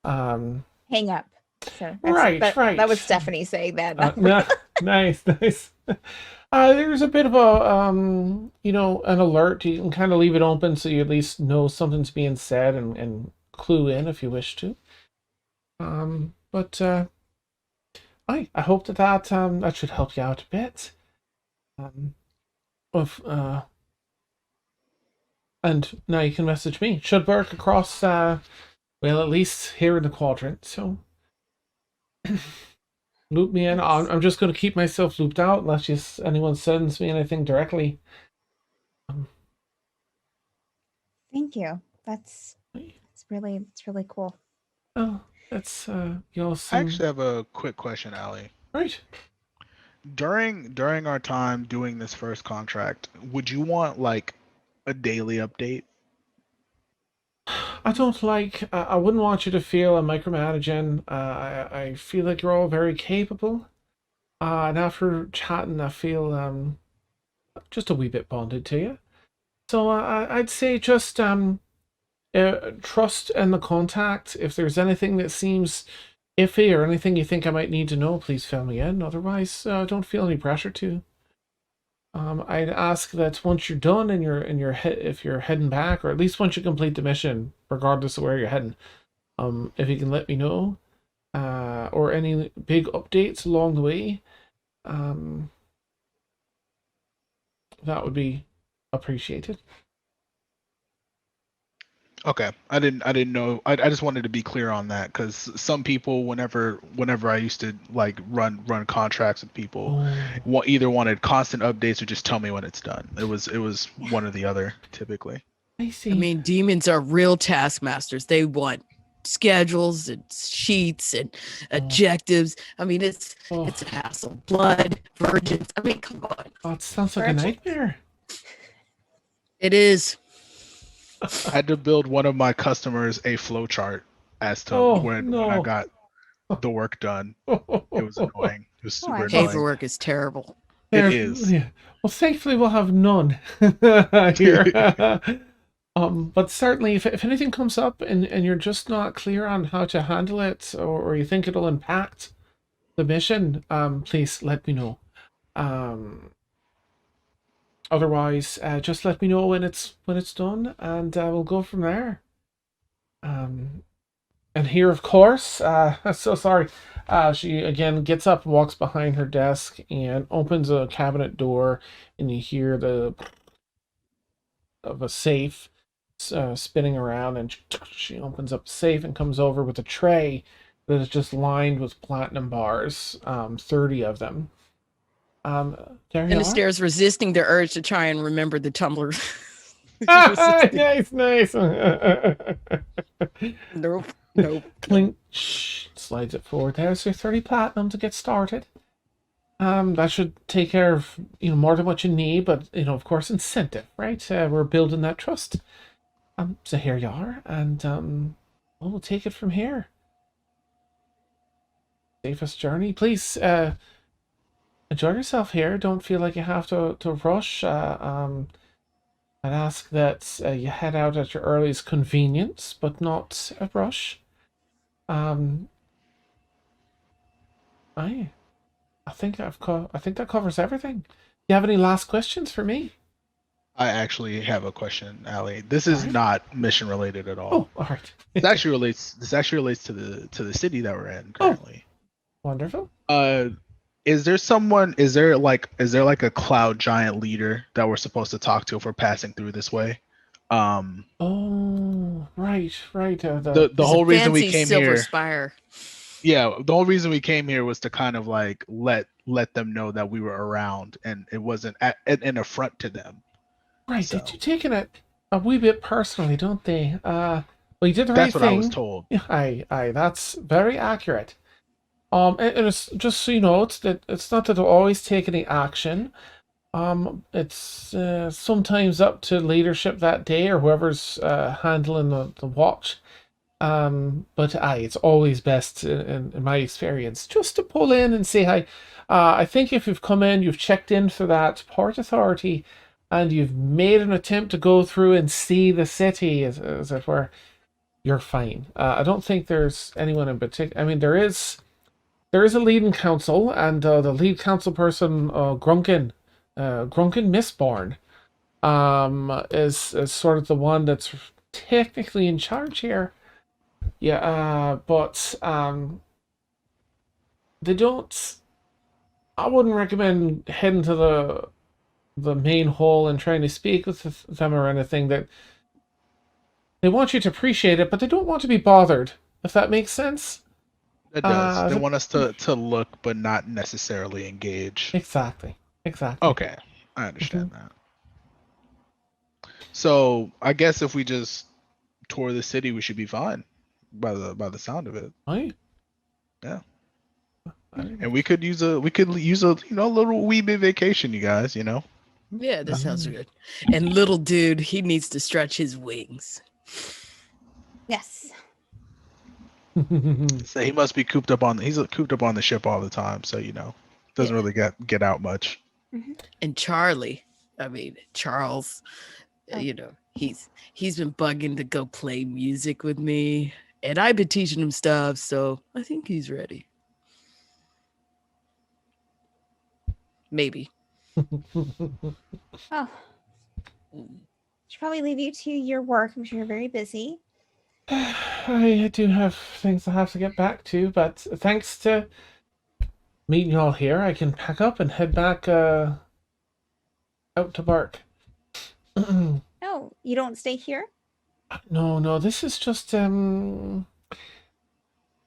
Speaker 2: Hang up. So
Speaker 1: Right, right.
Speaker 2: that was Stephanie saying that.
Speaker 1: Nice, nice. There's a bit of a, an alert. You can kind of leave it open so you at least know something's being said and clue in if you wish to. But I hope that should help you out a bit. Of and now you can message me. Should work across, well, at least here in the quadrant. So loop me in. I'm just going to keep myself looped out unless anyone sends me anything directly.
Speaker 2: Thank you. It's really cool.
Speaker 1: Oh, that's y'all.
Speaker 3: I actually have a quick question, Ali.
Speaker 1: Right.
Speaker 3: During our time doing this first contract, would you want like a daily update?
Speaker 1: I don't like. I wouldn't want you to feel a micromanaging. I feel like you're all very capable. And after chatting, I feel just a wee bit bonded to you. So I'd say just trust in the contact. If there's anything that seems iffy or anything you think I might need to know, please fill me in. Otherwise, don't feel any pressure to. I'd ask that once you're done and if you're heading back, or at least once you complete the mission, regardless of where you're heading, if you can let me know, or any big updates along the way, that would be appreciated.
Speaker 3: Okay, I didn't know. I just wanted to be clear on that because some people, whenever I used to like run contracts with people, either wanted constant updates or just tell me when it's done. It was one or the other typically.
Speaker 1: I see.
Speaker 4: I mean, demons are real taskmasters. They want schedules and sheets and objectives. I mean, it's a hassle. Blood, virgins. I mean, come on.
Speaker 1: Oh, it sounds like a nightmare.
Speaker 4: It is.
Speaker 3: I had to build one of my customers a flow chart as to when I got the work done. It was annoying. It was super annoying.
Speaker 4: Paperwork is terrible.
Speaker 3: It is.
Speaker 1: Yeah. Well, thankfully we'll have none here. But certainly if anything comes up and you're just not clear on how to handle it, or you think it'll impact the mission, please let me know. Otherwise, just let me know when it's done, and we'll go from there. And here, of course, I'm so sorry. She again gets up and walks behind her desk and opens a cabinet door, and you hear the of a safe spinning around, and she opens up the safe and comes over with a tray that is just lined with platinum bars, 30 of them.
Speaker 4: Synestaire is resisting the urge to try and remember the tumbler.
Speaker 1: Nice.
Speaker 4: Nope.
Speaker 1: Clink. Slides it forward. There's your 30 platinum to get started. That should take care of more than what you need, but of course, incentive, right? We're building that trust. So here you are, and we'll take it from here. Safest journey, please. Enjoy yourself here. Don't feel like you have to rush. I'd ask that you head out at your earliest convenience, but not a rush. I think that covers everything. Do you have any last questions for me?
Speaker 3: I actually have a question, Ali. This is not mission related at all.
Speaker 1: Oh, all right.
Speaker 3: This actually relates to the city that we're in currently.
Speaker 1: Wonderful.
Speaker 3: Is there like a cloud giant leader that we're supposed to talk to if we're passing through this way?
Speaker 1: Oh, right.
Speaker 3: The whole reason we came
Speaker 4: Silver
Speaker 3: here.
Speaker 4: Spire.
Speaker 3: Yeah, the whole reason we came here was to kind of like let them know that we were around, and it wasn't an affront to them.
Speaker 1: Right.
Speaker 3: So.
Speaker 1: Did you take it a wee bit personally, don't they? Well, you did the right thing.
Speaker 3: That's what I was told.
Speaker 1: Yeah, aye, that's very accurate. And it's just so you know, it's not that they'll always take any action. It's sometimes up to leadership that day or whoever's handling the watch. But it's always best in my experience just to pull in and say hi. I think if you've come in, you've checked in for that port authority. and you've made an attempt to go through and see the city, as it were, you're fine. I don't think there's anyone in particular. I mean, there is a leading council, and the lead council person, Grunkin Mistborn, is sort of the one that's technically in charge here. Yeah, but they don't. I wouldn't recommend heading to the main hall and trying to speak with them or anything. That they want you to appreciate it, but they don't want to be bothered. If that makes sense.
Speaker 3: It does. They want us to look, but not necessarily engage.
Speaker 1: Exactly.
Speaker 3: Okay, I understand that. So I guess if we just tour the city, we should be fine. By the sound of it.
Speaker 1: Right.
Speaker 3: Yeah. And we could use a little wee bit vacation, you guys.
Speaker 4: Yeah, that sounds good. And little dude, he needs to stretch his wings.
Speaker 2: Yes.
Speaker 3: So he must be cooped up on the ship all the time, so doesn't really get out much.
Speaker 4: And Charles, he's been bugging to go play music with me, and I've been teaching him stuff, so I think he's ready. Maybe.
Speaker 2: Oh, should probably leave you to your work. I'm sure you're very busy.
Speaker 1: I do have things I have to get back to, but thanks to meeting you all here, I can pack up and head back out to Bark.
Speaker 2: Oh, you don't stay here?
Speaker 1: No, this is just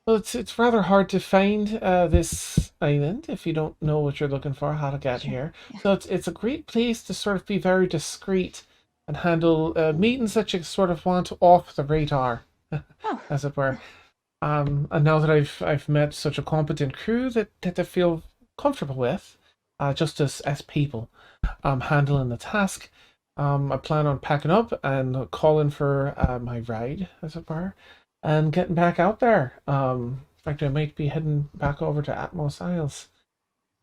Speaker 1: well, it's rather hard to find this island if you don't know what you're looking for, how to get here.
Speaker 2: Yeah.
Speaker 1: So it's a great place to sort of be very discreet and handle meetings that you sort of want off the radar, as it were. And now that I've met such a competent crew that I feel comfortable with, just as people, handling the task, I plan on packing up and calling for my ride, as it were, and getting back out there. In fact, I might be heading back over to Atmos Isles.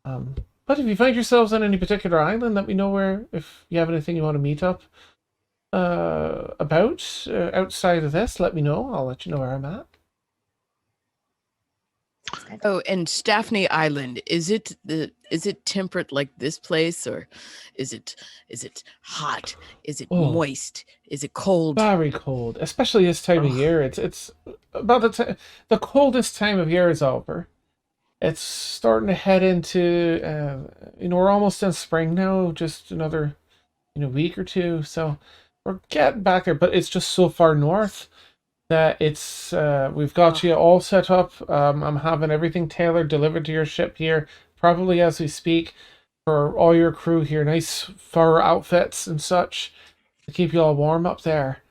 Speaker 1: But if you find yourselves on any particular island, let me know if you have anything you want to meet up about outside of this. Let me know. I'll let you know where I'm at.
Speaker 4: Oh, and Staffney Island, is it temperate like this place, or is it hot? Is it moist? Is it cold?
Speaker 1: Very cold, especially this time of year. It's about the coldest time of year is over. It's starting to head into we're almost in spring now, just another week or two. So we're getting back there, but it's just so far north that it's we've got you all set up. I'm having everything tailored, delivered to your ship here, probably as we speak, for all your crew here. Nice fur outfits and such to keep you all warm up there.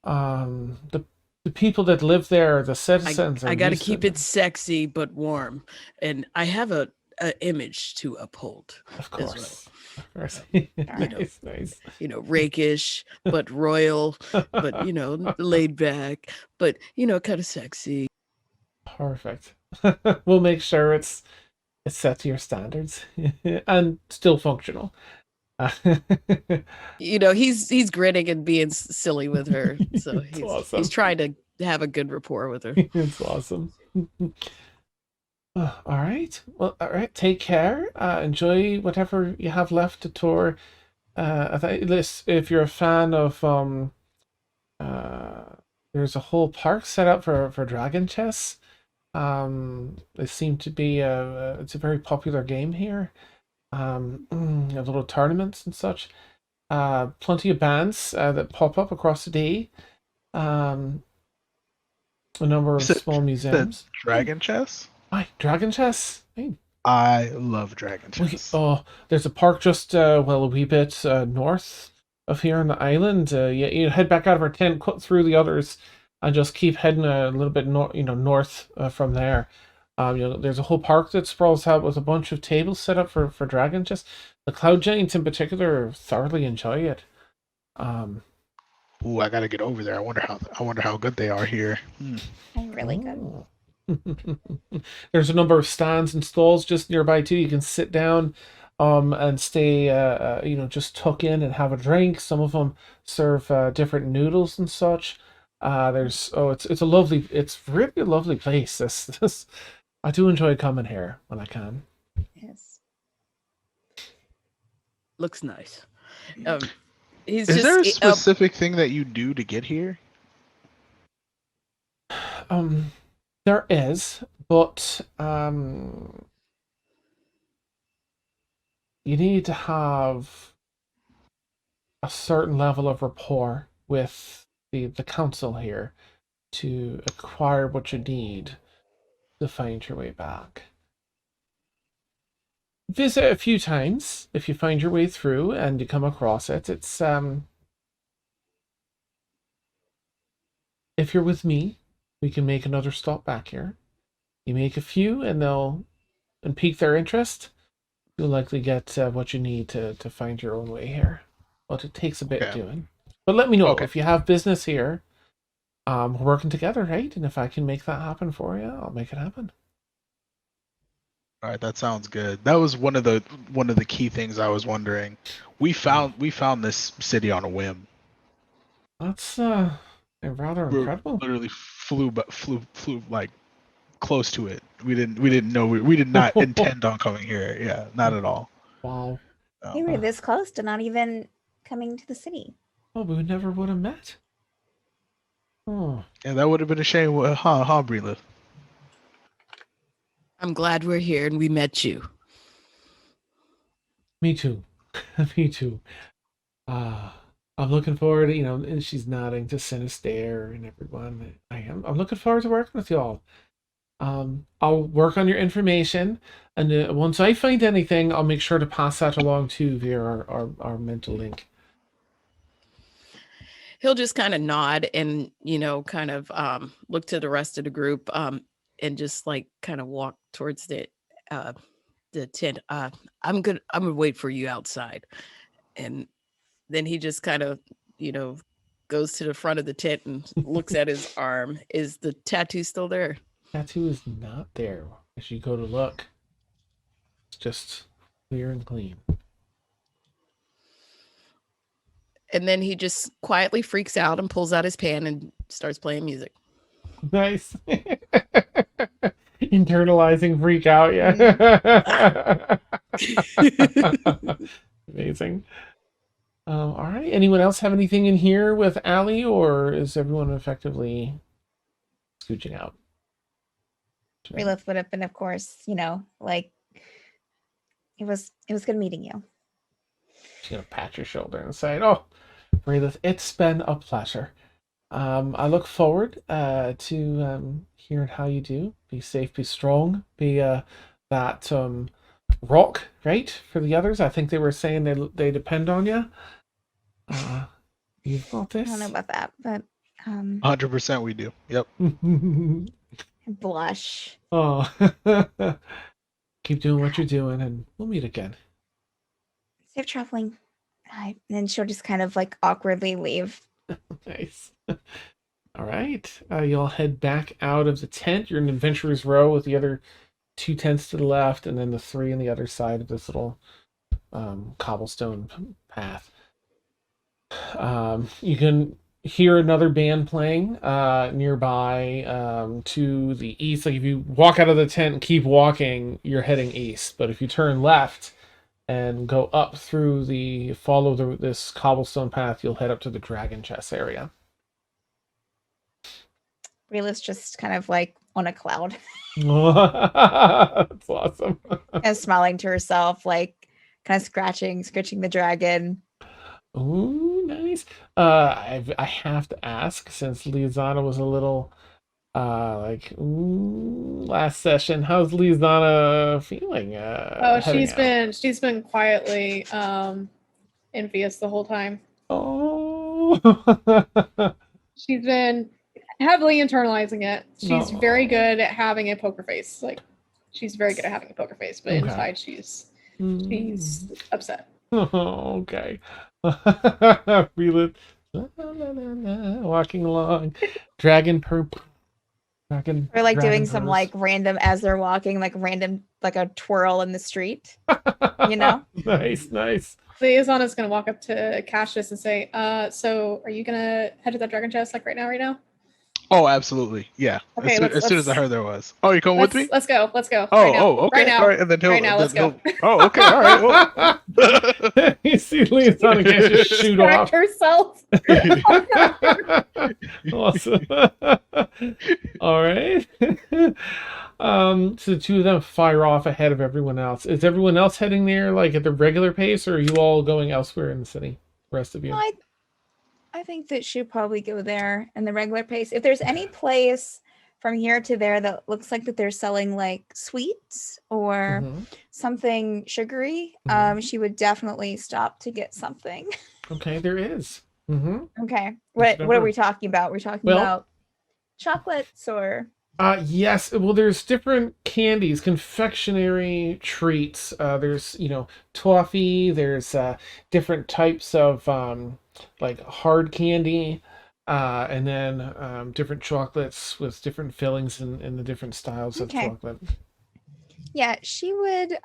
Speaker 1: The people that live there, the citizens.
Speaker 4: I got to keep it sexy but warm, and I have a image to uphold.
Speaker 1: Of course. Of course. Nice.
Speaker 4: Rakish, but royal, but, laid back, but, kind of sexy.
Speaker 1: Perfect. We'll make sure it's set to your standards and still functional.
Speaker 4: He's grinning and being silly with her. So
Speaker 1: awesome.
Speaker 4: He's trying to have a good rapport with her.
Speaker 1: It's awesome. All right. Well, all right. Take care. Enjoy whatever you have left to tour. If you're a fan of there's a whole park set up for Dragonchess. It seemed to be it's a very popular game here. Little tournaments and such. Plenty of bands that pop up across the day. A number of small museums.
Speaker 3: Dragonchess?
Speaker 1: Hi, Dragonchess. Hey.
Speaker 3: I love Dragonchess.
Speaker 1: There's a park just a wee bit north of here on the island. You head back out of our tent, cut through the others, and just keep heading a little bit north from there. There's a whole park that sprawls out with a bunch of tables set up for Dragonchess. The Cloud Giants in particular thoroughly enjoy it.
Speaker 3: Ooh, I gotta get over there. I wonder how good they are here.
Speaker 2: They're really good.
Speaker 1: There's a number of stands and stalls just nearby too. You can sit down and stay, just tuck in and have a drink. Some of them serve different noodles and such. It's really a lovely place. This I do enjoy coming here when I can.
Speaker 2: Yes.
Speaker 4: Looks nice. He's
Speaker 3: Is
Speaker 4: just
Speaker 3: there a specific thing that you do to get here?
Speaker 1: There is, but you need to have a certain level of rapport with the council here to acquire what you need to find your way back. Visit a few times if you find your way through and you come across it. It's if you're with me, we can make another stop back here. You make a few and pique their interest. You'll likely get what you need to find your own way here. But it takes a bit of doing. But let me know if you have business here. We're working together, right? And if I can make that happen for you, I'll make it happen.
Speaker 3: All right, that sounds good. That was one of the key things I was wondering. We found this city on a whim.
Speaker 1: That's rather incredible.
Speaker 3: Literally flew like close to it. We didn't know we did not intend on coming here. Yeah, not at all.
Speaker 1: Wow.
Speaker 2: We were this close to not even coming to the city.
Speaker 1: Oh, we never would have met. Oh.
Speaker 3: Yeah, that would have been a shame. Bryleth.
Speaker 4: I'm glad we're here and we met you.
Speaker 1: Me too. Me too. I'm looking forward to, and she's nodding to Synestaire and everyone. I'm looking forward to working with y'all. I'll work on your information, and once I find anything, I'll make sure to pass that along too via our mental link.
Speaker 4: He'll just kind of nod and, kind of look to the rest of the group and just like kind of walk towards the tent. I'm gonna wait for you outside. And then he just kind of, goes to the front of the tent and looks at his arm. Is the tattoo still there?
Speaker 1: Tattoo is not there as you go to look. It's just clear and clean.
Speaker 4: And then he just quietly freaks out and pulls out his pan and starts playing music.
Speaker 1: Nice. Internalizing freak out, yeah. Amazing. All right. Anyone else have anything in here with Allie, or is everyone effectively scooching out?
Speaker 2: Bryleth would have been, of course, like it was good meeting you.
Speaker 1: She's gonna pat your shoulder and say, "Oh, Bryleth, it's been a pleasure. I look forward to hearing how you do. Be safe, be strong, be that rock, right, for the others. I think they were saying they depend on you. You've got this."
Speaker 2: I don't know about that, but
Speaker 3: 100% we do. Yep.
Speaker 2: Blush.
Speaker 1: Oh, keep doing what you're doing, and we'll meet again.
Speaker 2: Safe traveling. And then she'll just kind of like awkwardly leave.
Speaker 1: Nice. All right. You'll head back out of the tent. You're in Adventurer's Row with the other 2 tents to the left, and then the 3 on the other side of this little cobblestone path. You can hear another band playing nearby to the east. Like if you walk out of the tent and keep walking, you're heading east. But if you turn left and go up through this cobblestone path, you'll head up to the Dragonchess area.
Speaker 2: Bryleth's just kind of like on a cloud.
Speaker 1: That's awesome.
Speaker 2: And smiling to herself, like kind of scratching the dragon.
Speaker 1: Ooh, nice. I have to ask, since Liazana was a little last session, how's Liazana feeling?
Speaker 5: She's been quietly envious the whole time.
Speaker 1: Oh.
Speaker 5: She's been heavily internalizing it. She's very good at having a poker face. Like she's very good at having a poker face, but inside she's upset.
Speaker 1: Oh, okay. Bryleth walking along, dragon
Speaker 2: Or like doing some
Speaker 1: pose.
Speaker 2: like random as they're walking, like random like a twirl in the street. You know?
Speaker 1: Nice.
Speaker 5: Liazana's gonna walk up to Cassius and say, so are you gonna head to that Dragonchess like right now?
Speaker 3: Oh, absolutely. Yeah.
Speaker 5: Okay,
Speaker 3: as soon as I heard there was. Oh, you coming with me?
Speaker 5: Let's go.
Speaker 3: Oh,
Speaker 5: right now.
Speaker 3: okay.
Speaker 5: Right now.
Speaker 3: All right, and then he'll.
Speaker 5: Right now, let's go.
Speaker 3: Oh, okay. All right. Well.
Speaker 1: You see Liazana can't just shoot off.
Speaker 5: herself.
Speaker 1: Awesome. All right. So the two of them fire off ahead of everyone else. Is everyone else heading there like at the regular pace, or are you all going elsewhere in the city? The rest of you?
Speaker 2: I think that she'd probably go there in the regular pace. If there's any place from here to there that looks like that they're selling like sweets or something sugary, she would definitely stop to get something.
Speaker 1: Okay, there is.
Speaker 2: Okay. What are we talking about? We're talking about chocolates or
Speaker 1: yes. Well, there's different candies, confectionery treats. There's, toffee. There's different types of like hard candy, and then different chocolates with different fillings in the different styles of chocolate.
Speaker 2: Yeah, she would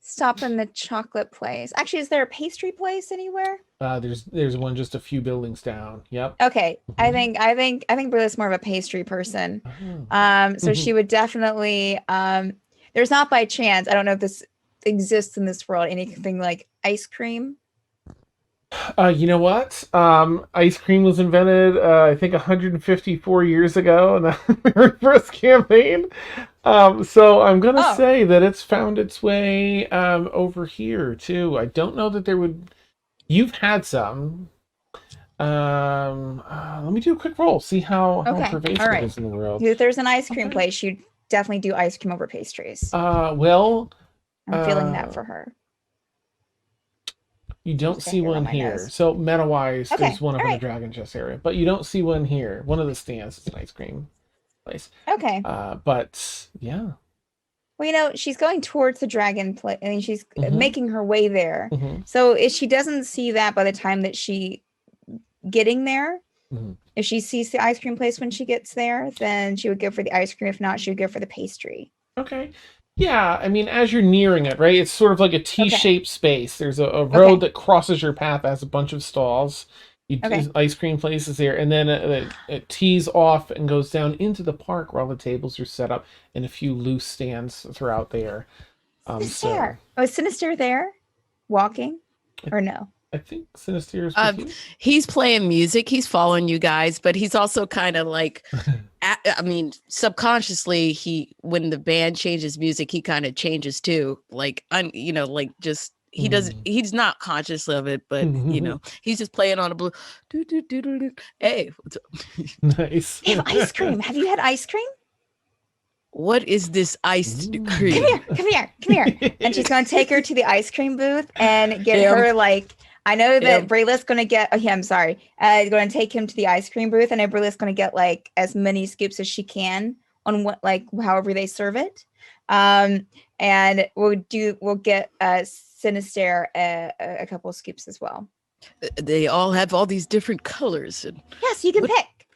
Speaker 2: stop in the chocolate place. Actually, is there a pastry place anywhere?
Speaker 1: There's one just a few buildings down. Yep.
Speaker 2: Okay. I think Bryleth's more of a pastry person. So she would definitely there's not by chance, I don't know if this exists in this world, anything like ice cream.
Speaker 1: You know what? Ice cream was invented, I think 154 years ago in the very first campaign. So I'm going to say that it's found its way over here, too. I don't know that there would... You've had some. Let me do a quick roll, see how pervasive it is in the world.
Speaker 2: If there's an ice cream place, you'd definitely do ice cream over pastries.
Speaker 1: Well...
Speaker 2: I'm feeling that for her.
Speaker 1: You don't see one here. So meta-wise, there's one up in the Dragonchess area, but you don't see one here. One of the stands is an ice cream place.
Speaker 2: Okay.
Speaker 1: But yeah.
Speaker 2: Well, she's going towards the dragon place. I mean, she's making her way there. So if she doesn't see that by the time that she getting there, if she sees the ice cream place when she gets there, then she would go for the ice cream. If not, she would go for the pastry.
Speaker 1: Okay. Yeah, I mean, as you're nearing it, right, it's sort of like a T-shaped space. There's a road that crosses your path, has a bunch of stalls. Ice cream places there, and then it tees off and goes down into the park where all the tables are set up and a few loose stands throughout there.
Speaker 2: Synestaire. Is Synestaire there, walking, or no?
Speaker 1: I think Synestaire is with you.
Speaker 4: He's playing music. He's following you guys, but he's also kind of like, subconsciously, when the band changes music, he kind of changes too. Like, he doesn't. He's not conscious of it, but he's just playing on a blue. Hey, what's up?
Speaker 1: Nice.
Speaker 2: They have ice cream. Have you had ice cream?
Speaker 4: What is this iced cream?
Speaker 2: Come here. And she's going to take her to the ice cream booth and get her like. I know that Bryleth's going to get. Oh yeah, I'm sorry. Going to take him to the ice cream booth, and Bryleth's going to get like as many scoops as she can on however they serve it. And we'll get Synestaire a couple of scoops as well.
Speaker 4: They all have all these different colors.
Speaker 2: Yes, you can pick.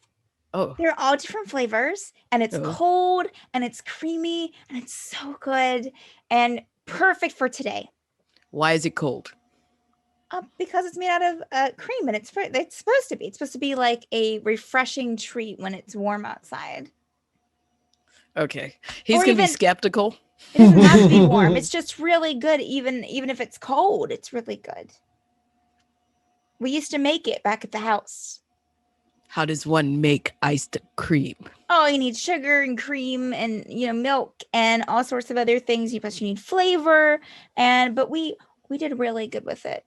Speaker 4: Oh,
Speaker 2: they're all different flavors, and it's cold, and it's creamy, and it's so good, and perfect for today.
Speaker 4: Why is it cold?
Speaker 2: Because it's made out of cream, and it's supposed to be. It's supposed to be like a refreshing treat when it's warm outside.
Speaker 4: Okay, he's gonna be skeptical.
Speaker 2: It doesn't have to be warm. It's just really good, even if it's cold. It's really good. We used to make it back at the house.
Speaker 4: How does one make iced cream?
Speaker 2: Oh, you need sugar and cream and milk and all sorts of other things. Plus you need flavor, but we did really good with it.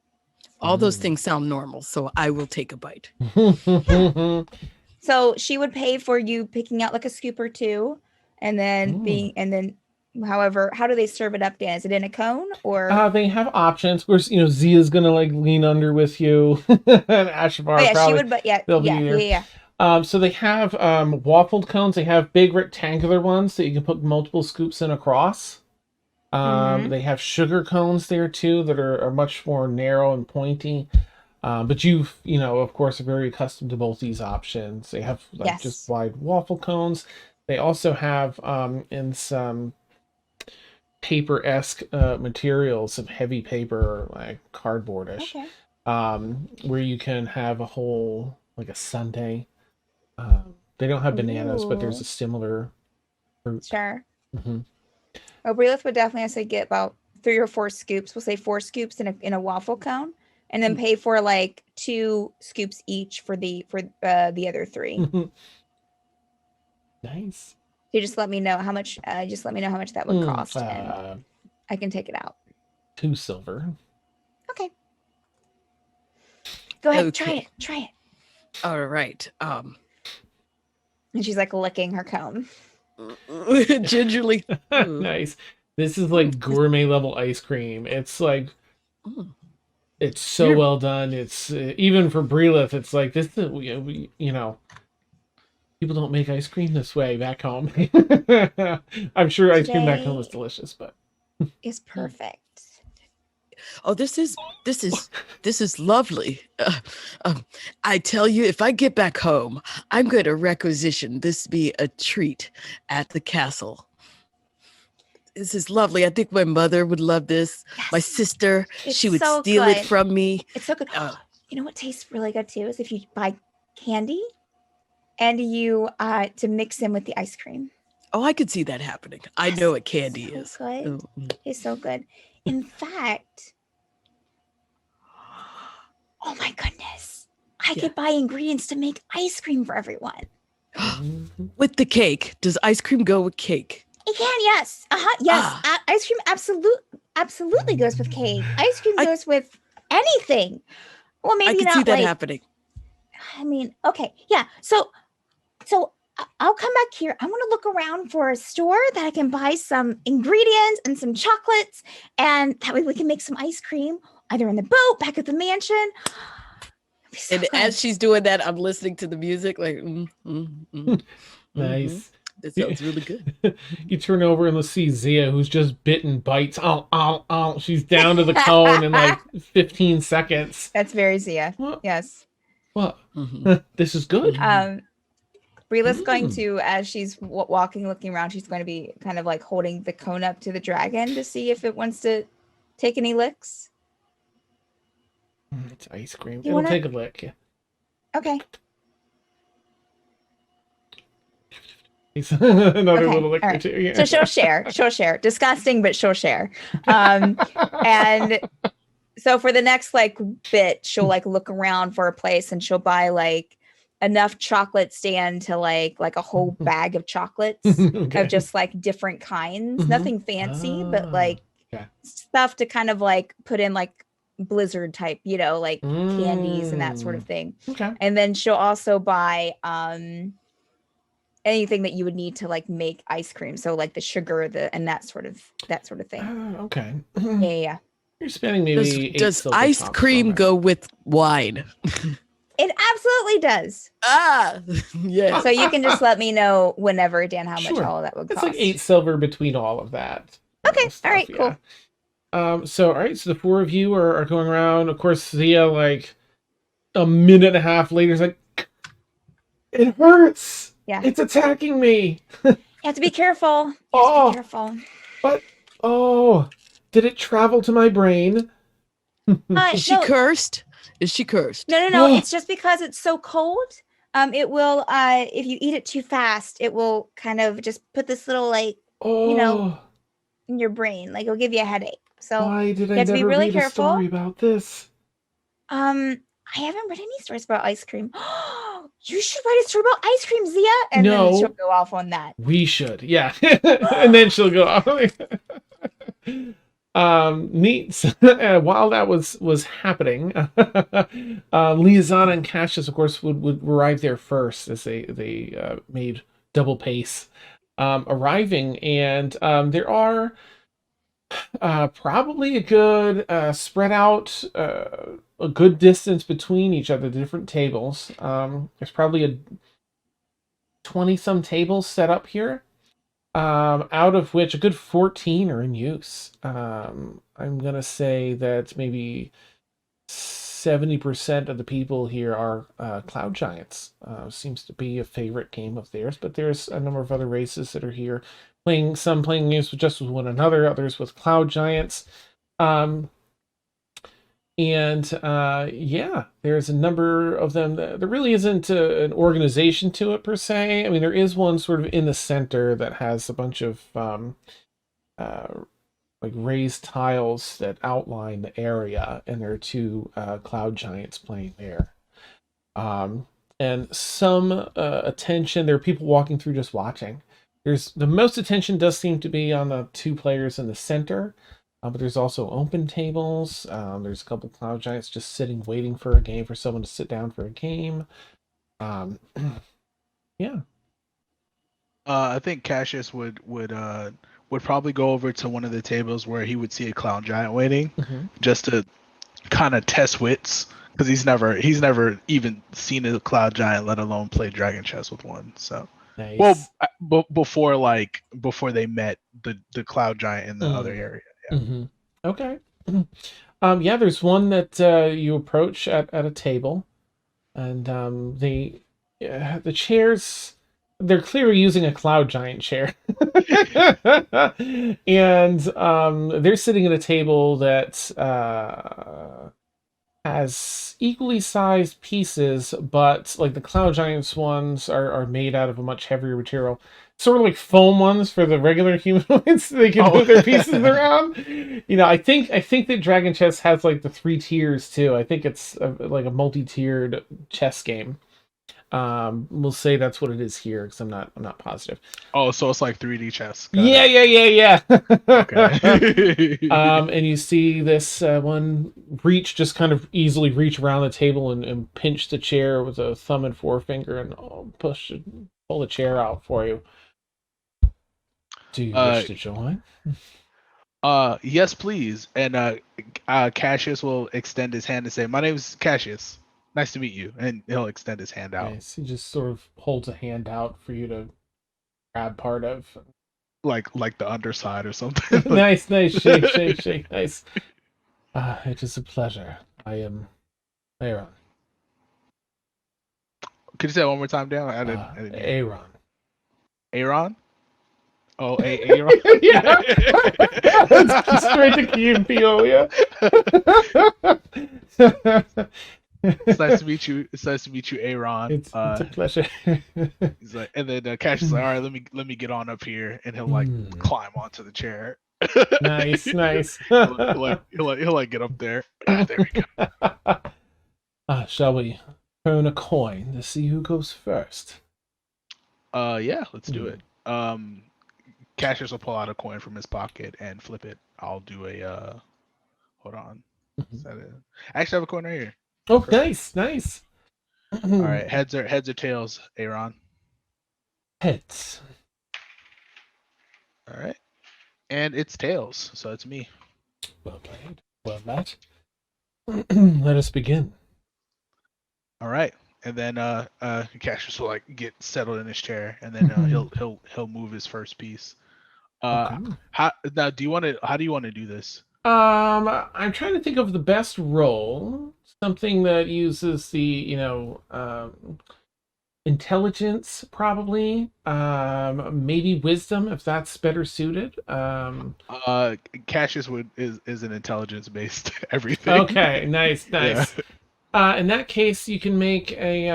Speaker 4: All those things sound normal, so I will take a bite.
Speaker 2: So she would pay for you picking out like a scoop or two, and then however, how do they serve it up, Dan? Is it in a cone or?
Speaker 1: They have options. Of course, Zia's gonna like lean under with you, and Ashavar probably.
Speaker 2: She would, but yeah.
Speaker 1: So they have waffled cones. They have big rectangular ones that you can put multiple scoops in across. They have sugar cones there too that are much more narrow and pointy. But you've, of course, are very accustomed to both these options. They have like just
Speaker 2: Yes.
Speaker 1: wide waffle cones. They also have in some paper-esque materials, some heavy paper, like cardboardish,
Speaker 2: Okay.
Speaker 1: where you can have a whole, like a sundae. They don't have bananas, but there's
Speaker 2: Ooh.
Speaker 1: a similar fruit.
Speaker 2: Sure.
Speaker 1: Hmm.
Speaker 2: Well, Bryleth would definitely have to get about 3 or 4 scoops. We'll say 4 scoops in a waffle cone, and then pay for like 2 scoops each for the other 3.
Speaker 1: Nice.
Speaker 2: You just let me know how much. Just let me know how much that would cost, and I can take it out.
Speaker 1: 2 silver.
Speaker 2: Okay. Go ahead. Try
Speaker 4: Okay.
Speaker 2: it. Try it.
Speaker 4: All right.
Speaker 2: And she's like licking her cone.
Speaker 4: Gingerly.
Speaker 1: Nice. This is like gourmet level ice cream. It's like
Speaker 4: Mm.
Speaker 1: it's so
Speaker 4: You're-
Speaker 1: well done. It's even for Bryleth. It's like this. People don't make ice cream this way back home. I'm sure ice cream back home is
Speaker 2: Today-
Speaker 1: delicious, but
Speaker 2: Is perfect.
Speaker 4: Oh, this is lovely. I tell you, if I get back home, I'm going to requisition this be a treat at the castle. This is lovely. I think my mother would love this. My
Speaker 2: Yes.
Speaker 4: sister,
Speaker 2: It's
Speaker 4: she would
Speaker 2: so
Speaker 4: steal
Speaker 2: good.
Speaker 4: it from me.
Speaker 2: It's so good.
Speaker 4: Uh,
Speaker 2: You know what tastes really good too is if you buy candy and you to mix in with the ice cream.
Speaker 4: Oh, I could see that happening. I
Speaker 2: Yes,
Speaker 4: know what candy
Speaker 2: so
Speaker 4: is.
Speaker 2: good.
Speaker 4: Oh,
Speaker 2: It's so good. In fact, oh my goodness, I
Speaker 4: Yeah.
Speaker 2: could buy ingredients to make ice cream for everyone.
Speaker 4: With the cake, does ice cream go with cake?
Speaker 2: It can, yes. Yes.
Speaker 4: Ah.
Speaker 2: Ice cream absolutely goes with cake. Ice cream
Speaker 4: I-
Speaker 2: goes with anything. Well,
Speaker 4: I
Speaker 2: maybe
Speaker 4: could
Speaker 2: not
Speaker 4: see that
Speaker 2: like,
Speaker 4: happening.
Speaker 2: I mean, okay. Yeah. So I'll come back here. I want to look around for a store that I can buy some ingredients and some chocolates, and that way we can make some ice cream either in the boat, back at the mansion. It'd be so
Speaker 4: And
Speaker 2: good.
Speaker 4: as she's doing that, I'm listening to the music like,
Speaker 1: nice.
Speaker 4: That sounds really good.
Speaker 1: You turn over and let's see Zia, who's just bitten bites. Oh. She's down to the cone in like 15 seconds.
Speaker 2: That's very Zia.
Speaker 1: What?
Speaker 2: Yes.
Speaker 1: What?
Speaker 4: Mhm.
Speaker 1: This is good.
Speaker 2: Bryleth's going to, as she's walking, looking around, she's going to be kind of like holding the cone up to the dragon to see if it wants to take any licks.
Speaker 1: It's ice cream.
Speaker 2: You
Speaker 1: It'll
Speaker 2: wanna-
Speaker 1: take a lick. Yeah.
Speaker 2: Okay.
Speaker 1: Another
Speaker 2: Okay,
Speaker 1: little lick
Speaker 2: all
Speaker 1: or
Speaker 2: right.
Speaker 1: two. Yeah.
Speaker 2: So she'll share. She'll share. Disgusting, but she'll share. And so for the next like bit, she'll like look around for a place and she'll buy like enough chocolate stand to like a whole bag of chocolates
Speaker 1: Okay.
Speaker 2: of just like different kinds.
Speaker 1: Mhm.
Speaker 2: Nothing fancy, but like
Speaker 1: okay.
Speaker 2: stuff to kind of like put in like blizzard type, like candies and that sort of thing.
Speaker 1: Okay.
Speaker 2: And then she'll also buy anything that you would need to like make ice cream, so like the sugar, and that sort of thing.
Speaker 1: Okay.
Speaker 2: Yeah.
Speaker 1: You're spending maybe 8
Speaker 4: Does
Speaker 1: silver
Speaker 4: ice
Speaker 1: tops
Speaker 4: cream
Speaker 1: on that.
Speaker 4: go with wine?
Speaker 2: It absolutely does.
Speaker 4: Yeah.
Speaker 2: So you can just let me know whenever, Dan, how much
Speaker 1: Sure.
Speaker 2: all of that would
Speaker 1: It's
Speaker 2: cost.
Speaker 1: like 8 silver between all of that.
Speaker 2: Okay,
Speaker 1: stuff,
Speaker 2: all right, cool.
Speaker 1: So, all right, so the 4 of you are going around. Of course, Zia, like a minute and a half later, is like, it hurts.
Speaker 2: Yeah.
Speaker 1: It's attacking me.
Speaker 2: You have to be careful. You have to
Speaker 1: Oh.
Speaker 2: be careful.
Speaker 1: But, oh, did it travel to my brain?
Speaker 4: Is she
Speaker 2: No,
Speaker 4: cursed? Is she cursed?
Speaker 2: no.
Speaker 1: Oh.
Speaker 2: It's just because it's so cold. It will, if you eat it too fast, it will kind of just put this little like
Speaker 1: Oh,
Speaker 2: in your brain, like it'll give you a headache. So
Speaker 1: why did I
Speaker 2: have to be
Speaker 1: never
Speaker 2: really
Speaker 1: read a
Speaker 2: careful.
Speaker 1: story about this?
Speaker 2: I haven't read any stories about ice cream. You should write a story about ice cream, Zia, and
Speaker 1: No.
Speaker 2: then she'll go off on that.
Speaker 1: We should, yeah. And then she'll go off. Neat. While that was happening, Liazana and Cassius, of course, would arrive there first as they made double pace, arriving, and there are probably a good spread out a good distance between each other, the different tables. There's probably a 20-some tables set up here. Out of which a good 14 are in use. I'm gonna say that maybe 70% of the people here are cloud giants. Seems to be a favorite game of theirs, but there's a number of other races that are here playing games just with one another, others with cloud giants. Yeah, there's a number of them. There really isn't an organization to it per se. I mean, there is one sort of in the center that has a bunch of like raised tiles that outline the area, and there are two cloud giants playing there. And some attention. There are people walking through just watching. There's the most attention does seem to be on the two players in the center, but there's also open tables. There's a couple cloud giants just sitting, waiting for a game, for someone to sit down for a game. Yeah.
Speaker 3: I think Cassius would probably go over to one of the tables where he would see a clown giant waiting, just to kind of test wits, because he's never even seen a cloud giant, let alone play Dragonchess with one. So,
Speaker 1: nice.
Speaker 3: Well, before they met the cloud giant in the other area. Yeah.
Speaker 1: Okay. Yeah, there's one that you approach at a table, and the chairs, they're clearly using a cloud giant chair. And they're sitting at a table that has equally sized pieces, but like the cloud giants ones are made out of a much heavier material, sort of like foam ones for the regular humanoids, so they can move their pieces around. I think that Dragonchess has like the 3 tiers too. I think it's like a multi-tiered chess game. We'll say that's what it is here, because I'm not positive.
Speaker 3: Oh, so it's like 3D chess.
Speaker 1: Yeah.
Speaker 3: Okay.
Speaker 1: And you see this one just kind of easily reach around the table and pinch the chair with a thumb and forefinger and pull the chair out for you. Do you wish to join?
Speaker 3: Yes, please. And Cassius will extend his hand and say, "My name is Cassius. Nice to meet you." And he'll extend his hand out.
Speaker 1: Nice. He just sort of holds a hand out for you to grab part of.
Speaker 3: Like the underside or something.
Speaker 1: Nice. Shake. Nice. It is a pleasure. I am Aaron.
Speaker 3: Could you say it one more time, Dan? I didn't
Speaker 1: Aaron.
Speaker 3: Aaron? Oh, Aaron?
Speaker 1: Yeah. It's straight to key and PO, yeah.
Speaker 3: It's nice to meet you. It's nice to meet you, Aaron.
Speaker 1: It's a pleasure.
Speaker 3: He's like, and then Cash is like, "All right, let me get on up here," and he'll like climb onto the chair.
Speaker 1: Nice.
Speaker 3: he'll get up there. There we
Speaker 1: go. Shall we turn a coin to see who goes first?
Speaker 3: Yeah, let's do it. Cassius will pull out a coin from his pocket and flip it. I'll do a hold on. I actually have a coin right here.
Speaker 1: Oh, nice.
Speaker 3: All right, heads or tails, Aaron?
Speaker 1: Heads.
Speaker 3: All right, and it's tails, so it's me.
Speaker 1: Well played. Well met. Let us begin.
Speaker 3: All right, and then Cassius will like get settled in his chair, and then he'll move his first piece.
Speaker 1: Okay.
Speaker 3: How do you want to do this?
Speaker 1: I'm trying to think of the best role. Something that uses the, intelligence, probably. Maybe wisdom, if that's better suited.
Speaker 3: Cassius is an intelligence-based everything.
Speaker 1: Okay, nice. Yeah. In that case, you can make a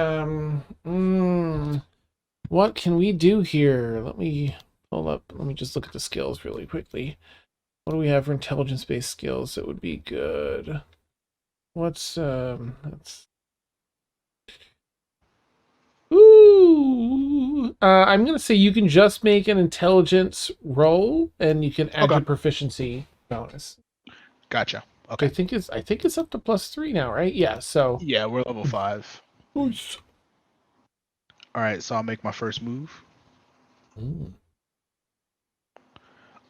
Speaker 1: what can we do here? Let me pull up. Let me just look at the skills really quickly. What do we have for intelligence-based skills that would be good? What's that's I'm gonna say you can just make an intelligence roll, and you can add your proficiency bonus.
Speaker 3: Gotcha. Okay.
Speaker 1: I think it's up to +3 now, right? Yeah. So
Speaker 3: yeah, we're level 5.
Speaker 1: Nice.
Speaker 3: All right, so I'll make my first move.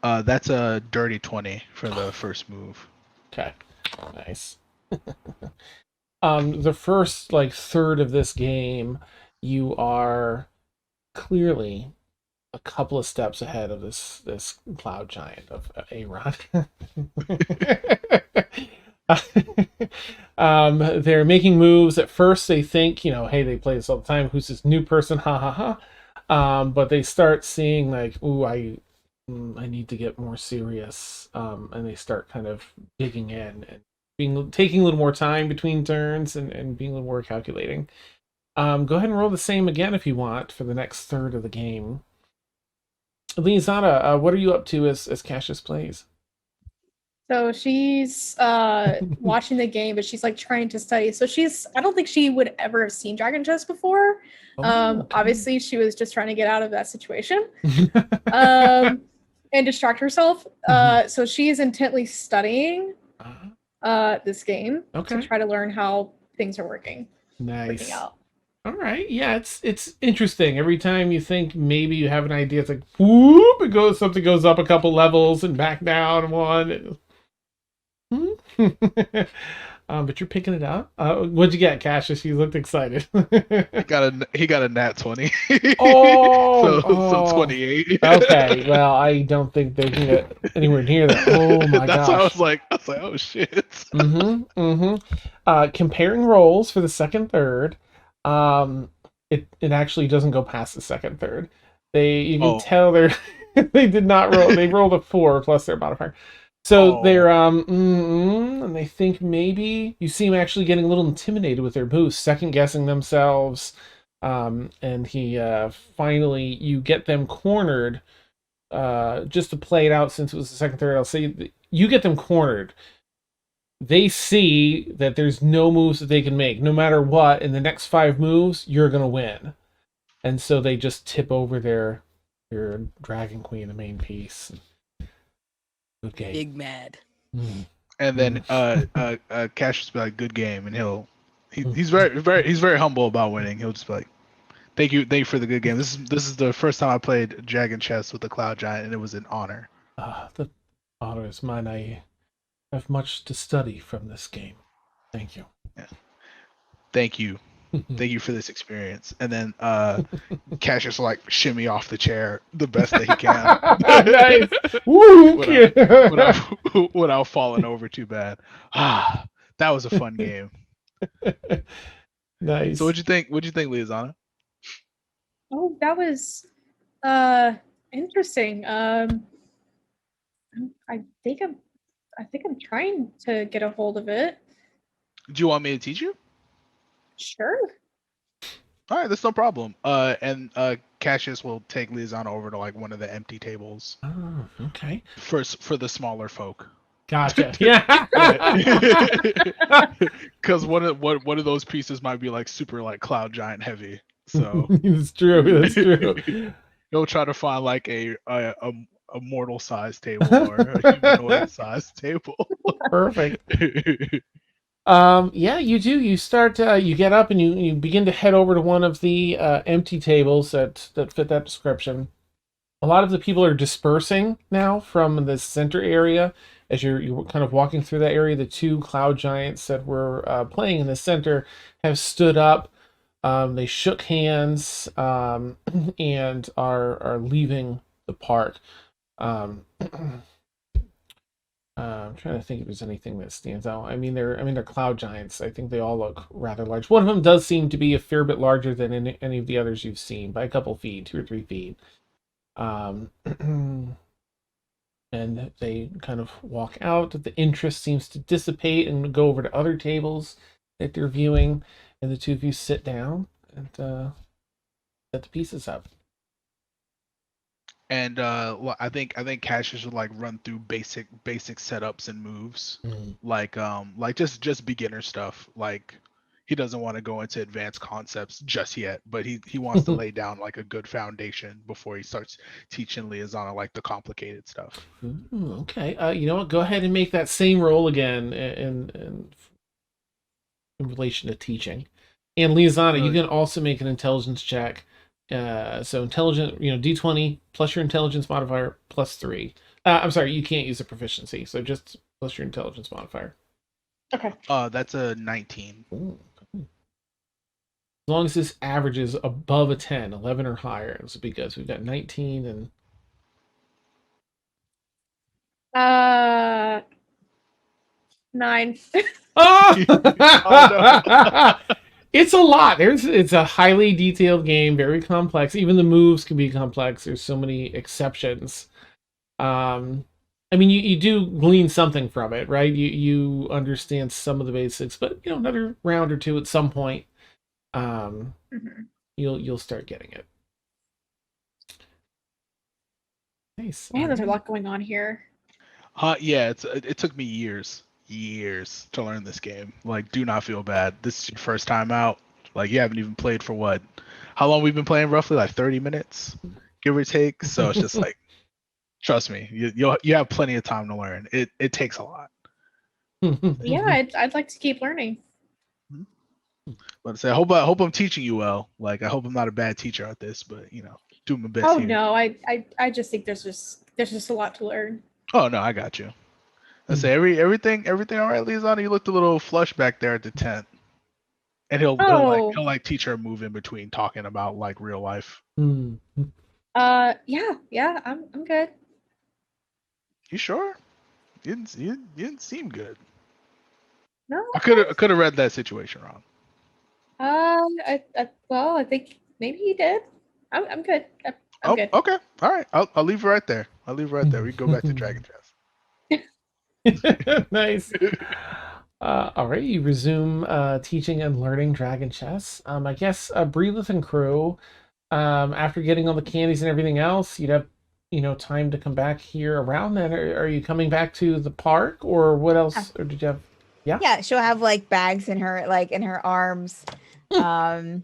Speaker 3: That's a dirty 20 for the first move.
Speaker 1: Okay. Nice. The first third of this game, you are clearly a couple of steps ahead of this cloud giant of Aaron. They're making moves. At first, they think, hey, they play this all the time. Who's this new person? Ha ha ha. But they start seeing like, ooh, I need to get more serious. And they start kind of digging in and taking a little more time between turns and being a little more calculating. Go ahead and roll the same again if you want for the next third of the game. Liazana, what are you up to as Cassius plays?
Speaker 5: So she's watching the game, but she's like trying to study. So I don't think she would ever have seen Dragonchess before.
Speaker 1: Okay.
Speaker 5: Obviously, she was just trying to get out of that situation and distract herself. So she is intently studying this game to try to learn how things are working.
Speaker 1: Nice.
Speaker 5: Working out.
Speaker 1: All right. Yeah, it's interesting. Every time you think maybe you have an idea, it's like whoop, something goes up a couple levels and back down one. But you're picking it up. What'd you get, Cassius? You looked excited.
Speaker 3: He got a nat 20.
Speaker 1: So
Speaker 3: 28.
Speaker 1: Okay, well, I don't think they can get anywhere near that. Oh my
Speaker 3: That's
Speaker 1: gosh.
Speaker 3: why I was like, oh shit.
Speaker 1: Comparing rolls for the second third. It actually doesn't go past the second third. You can tell they did not roll. They rolled a 4 plus their modifier. So they're and they think maybe you see them actually getting a little intimidated with their boost, second guessing themselves. And he finally you get them cornered. Just to play it out, since it was the second third, I'll say you get them cornered. They see that there's no moves that they can make. No matter what, in the next 5 moves, you're going to win. And so they just tip over their Dragon Queen, the main piece. Good game.
Speaker 4: Big mad.
Speaker 3: And then Cassius will be like, good game, and he's very humble about winning. He'll just be like, thank you for the good game. This is the first time I played Dragonchess with the Cloud Giant, and it was an honor.
Speaker 1: The honor is mine. I have much to study from this game. Thank you.
Speaker 3: Yeah. Thank you. Thank you for this experience. And then Cassius will like shimmy off the chair the best that he can.
Speaker 1: Nice. Woo,
Speaker 3: without falling over too bad. That was a fun game.
Speaker 1: Nice.
Speaker 3: So what'd you think, Liazana?
Speaker 5: Oh, that was interesting. I think I'm trying to get a hold of it.
Speaker 3: Do you want me to teach you?
Speaker 5: Sure.
Speaker 3: All right, that's no problem. And Cassius will take Liazana over to like one of the empty tables.
Speaker 1: Oh, okay.
Speaker 3: For the smaller folk.
Speaker 1: Gotcha. Yeah.
Speaker 3: Because one of those pieces might be like super like Cloud Giant heavy. So
Speaker 1: it's true. That's true.
Speaker 3: He'll try to find like a mortal size table or a humanoid size table.
Speaker 1: Perfect. Yeah, you do. You start. You get up and you begin to head over to one of the empty tables that fit that description. A lot of the people are dispersing now from the center area as you're kind of walking through that area. The 2 cloud giants that were playing in the center have stood up. They shook hands and are leaving the park. I'm trying to think if there's anything that stands out. I mean, they're cloud giants. I think they all look rather large. One of them does seem to be a fair bit larger than any of the others you've seen by a couple feet, 2 or 3 feet. And they kind of walk out. The interest seems to dissipate and go over to other tables that they're viewing, and the 2 of you sit down and set the pieces up.
Speaker 3: And I think Cassius would like run through basic setups and moves, like just beginner stuff. Like he doesn't want to go into advanced concepts just yet, but he wants to lay down like a good foundation before he starts teaching Liazana like the complicated stuff.
Speaker 1: Okay, you know what? Go ahead and make that same roll again in relation to teaching. And Liazana, you can also make an intelligence check. So intelligent, D20 plus your intelligence modifier plus 3. I'm sorry, you can't use a proficiency, so just plus your intelligence modifier.
Speaker 5: Okay.
Speaker 3: That's a 19.
Speaker 1: Ooh. As long as this averages above a 10, 11 or higher, this would be good. So we've got 19 and...
Speaker 5: 9.
Speaker 1: Oh! It's a lot. It's a highly detailed game, very complex. Even the moves can be complex. There's so many exceptions. I mean, you do glean something from it, right? You understand some of the basics, but another round or two at some point,
Speaker 5: Mhm.
Speaker 1: you'll start getting it. Nice.
Speaker 5: Man, there's a lot going on here.
Speaker 3: Yeah, it took me years to learn this game. Like, do not feel bad. This is your first time out. Like, you haven't even played for what? How long we've been playing? Roughly like 30 minutes, give or take. So it's just like, trust me, you have plenty of time to learn. It takes a lot.
Speaker 5: Yeah, I'd like to keep learning.
Speaker 3: But I say, I hope I'm teaching you well. Like, I hope I'm not a bad teacher at this, but do my best.
Speaker 5: Oh
Speaker 3: here.
Speaker 5: no, I just think there's just a lot to learn.
Speaker 3: Oh no, I got you. I say everything all right, Liazana. You looked a little flush back there at the tent, and he'll like teach her a move in between talking about like real life.
Speaker 5: Yeah, I'm good.
Speaker 3: You sure? You didn't seem good.
Speaker 5: No,
Speaker 3: I could have read that situation wrong.
Speaker 5: I think maybe he did. I'm good. I'm good.
Speaker 3: Okay, all right. I'll leave it right there. We can go back to Dragonchess.
Speaker 1: Nice. All right, you resume teaching and learning Dragonchess. I guess Bryleth and crew, after getting all the candies and everything else, you'd have time to come back here around then. Are you coming back to the park, or what else? Or did you have?
Speaker 2: Yeah, she'll have like bags in her arms, and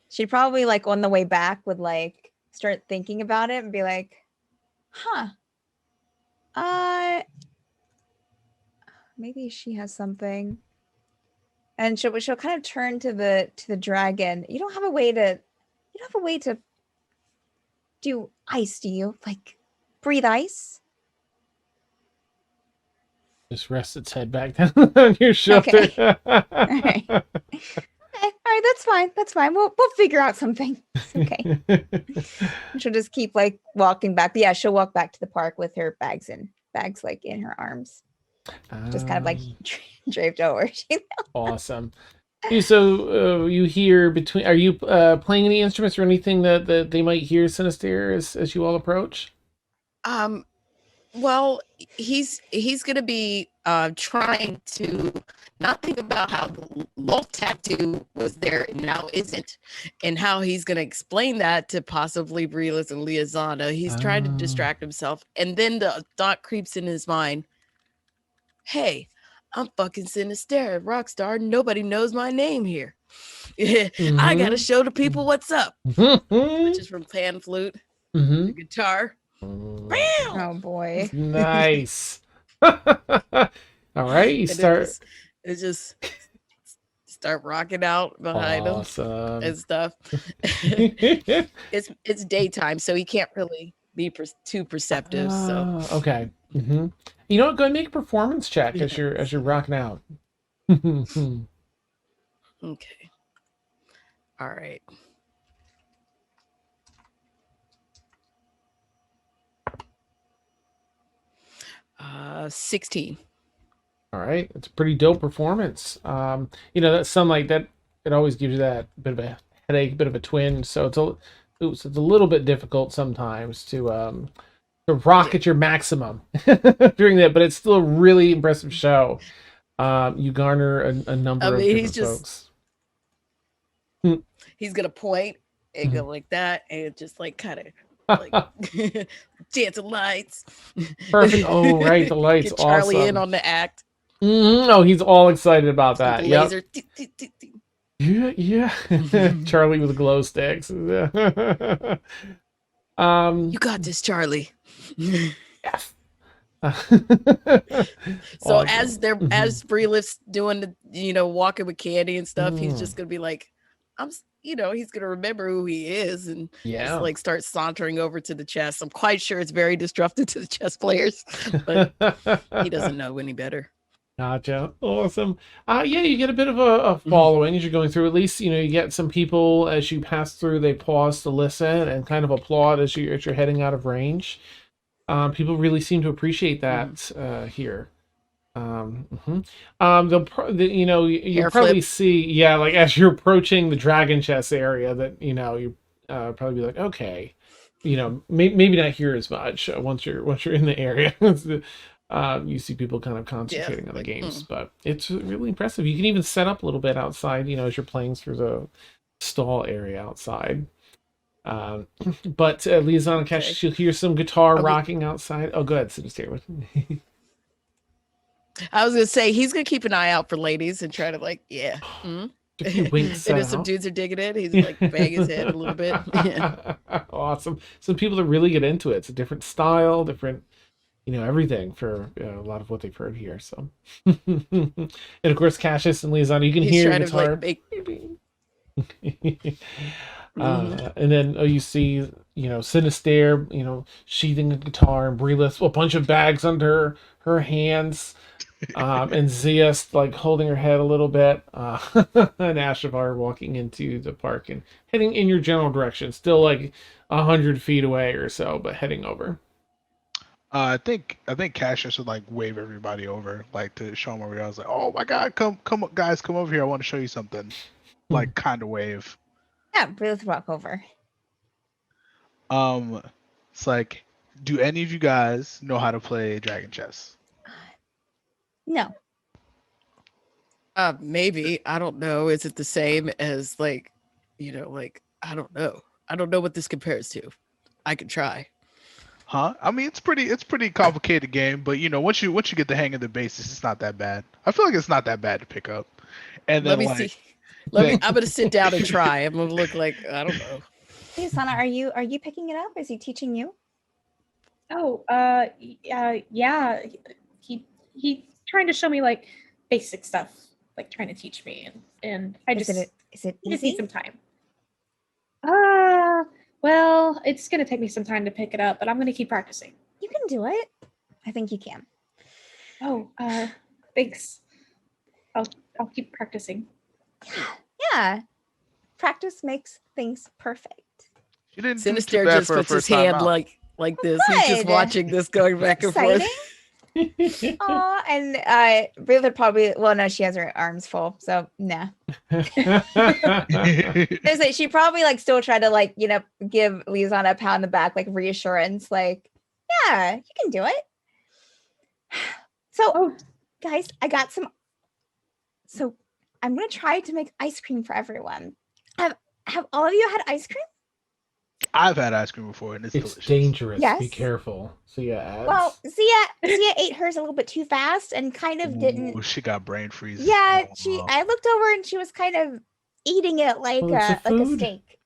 Speaker 2: she'd probably like on the way back would like start thinking about it and be like, maybe she has something. And she'll kind of turn to the dragon. You don't have a way to do ice, do you? Like breathe ice?
Speaker 1: Just rest its head back down on your shoulder.
Speaker 2: Okay. All right. Okay. All right, that's fine. We'll figure out something. It's okay. She'll just keep like walking back. But yeah, she'll walk back to the park with her bags like in her arms. Just kind of like draped over.
Speaker 1: Awesome. So you hear between? Are you playing any instruments or anything that they might hear Synestaire as you all approach?
Speaker 4: Well, he's going to be trying to not think about how the Lulk tattoo was there and now isn't, and how he's going to explain that to possibly Bryleth and Liazana. He's trying to distract himself, and then the thought creeps in his mind, hey, I'm fucking Synestaire, Rockstar. Nobody knows my name here. I got to show the people what's up. Which is from pan flute, the guitar.
Speaker 2: Oh boy.
Speaker 1: Nice. All right, you start.
Speaker 4: It just start rocking out behind him and stuff. It's daytime, so he can't really be too perceptive. So
Speaker 1: okay. You know what? Go ahead and make a performance check as you're rocking out.
Speaker 4: Okay. All right. Uh, 16.
Speaker 1: All right, it's a pretty dope performance. That sunlight that it always gives you that bit of a headache, bit of a twinge. So it's a little bit difficult sometimes to rock at your maximum during that, but it's still a really impressive show. You garner a number of different folks.
Speaker 4: He's gonna point and go like that, and just like kind of like dancing lights.
Speaker 1: Perfect. Oh, right, the lights.
Speaker 4: Get Charlie
Speaker 1: awesome.
Speaker 4: in on the act.
Speaker 1: Oh, he's all excited about that.
Speaker 4: Yeah. Laser.
Speaker 1: Yeah. Charlie with glow sticks.
Speaker 4: You got this, Charlie.
Speaker 1: Yes.
Speaker 4: So as Bryleth's doing the walking with candy and stuff, he's just gonna be like, he's gonna remember who he is and just like start sauntering over to the chess. I'm quite sure it's very disruptive to the chess players, but he doesn't know any better.
Speaker 1: Gotcha. Awesome. You get a bit of a following as you're going through. At least you get some people as you pass through. They pause to listen and kind of applaud as you're heading out of range. People really seem to appreciate that here. You'll
Speaker 4: Hair
Speaker 1: probably
Speaker 4: flip.
Speaker 1: see, yeah, like as you're approaching the Dragonchess area, that you probably be like, okay, maybe not here as much once you're in the area. You see people kind of concentrating on the
Speaker 4: like,
Speaker 1: games, but it's really impressive. You can even set up a little bit outside, as you're playing through the stall area outside. But Liazana and Cassius, you'll hear some guitar
Speaker 4: I was-
Speaker 1: rocking outside. Oh, go ahead, Synestaire.
Speaker 4: I was gonna say he's gonna keep an eye out for ladies and try to mm.
Speaker 1: A few winks.
Speaker 4: And if some dudes are digging it, he's like bang his head a little bit. Yeah.
Speaker 1: Awesome. Some people that really get into it. It's a different style, different, everything for a lot of what they've heard here. So, and of course, Cassius and Liazana, you can
Speaker 4: He's
Speaker 1: hear
Speaker 4: trying
Speaker 1: guitar.
Speaker 4: to
Speaker 1: And then you see, Synestaire, sheathing a guitar, and Bryleth, a bunch of bags under her hands, and Zeus like holding her head a little bit, and Ashavar walking into the park and heading in your general direction, still like 100 feet away or so, but heading over.
Speaker 3: I think Cassius would like wave everybody over, like to show them where we are. I was like, oh my god, come guys, come over here. I want to show you something. Like kind of wave.
Speaker 2: Yeah, Bryleth walk over.
Speaker 3: It's like, do any of you guys know how to play Dragonchess?
Speaker 2: No.
Speaker 4: Maybe. I don't know. Is it the same as I don't know. I don't know what this compares to. I could try.
Speaker 3: Huh? I mean, it's pretty complicated game, but once you get the hang of the basics, it's not that bad. I feel like it's not that bad to pick up. And then
Speaker 4: Let me see. I'm gonna sit down and try. I'm gonna look like I don't know.
Speaker 2: Hey, Sana, are you picking it up? Is he teaching you?
Speaker 5: Oh, yeah. He's trying to show me like basic stuff, like trying to teach me, and I
Speaker 2: Is it
Speaker 5: I just
Speaker 2: easy?
Speaker 5: need some time. Well, it's gonna take me some time to pick it up, but I'm gonna keep practicing.
Speaker 2: You can do it. I think you can.
Speaker 5: Oh, thanks. I'll keep practicing.
Speaker 2: Yeah. Practice makes things perfect.
Speaker 3: She didn't do too
Speaker 4: Synestaire
Speaker 3: bad
Speaker 4: just
Speaker 3: for her
Speaker 4: puts his
Speaker 3: first time
Speaker 4: hand
Speaker 3: out.
Speaker 4: like this. He's just
Speaker 2: Good.
Speaker 4: watching this going back and forth.
Speaker 2: Exciting. Aw, and Bryleth probably, well, no, she has her arms full, so nah. She probably still try to give Liazana a pat on the back, reassurance, yeah, you can do it. So, guys, I got some. So I'm gonna try to make ice cream for everyone. Have all of you had ice cream?
Speaker 3: I've had ice cream before, and it's delicious.
Speaker 1: Dangerous.
Speaker 2: Yes.
Speaker 1: Be careful. So yeah.
Speaker 2: Well, Zia ate hers a little bit too fast and kind of didn't.
Speaker 3: Ooh, she got brain freeze.
Speaker 2: Yeah,
Speaker 3: Oh.
Speaker 2: I looked over and she was kind of eating it like
Speaker 1: Well, it's a
Speaker 2: a
Speaker 1: food.
Speaker 2: steak.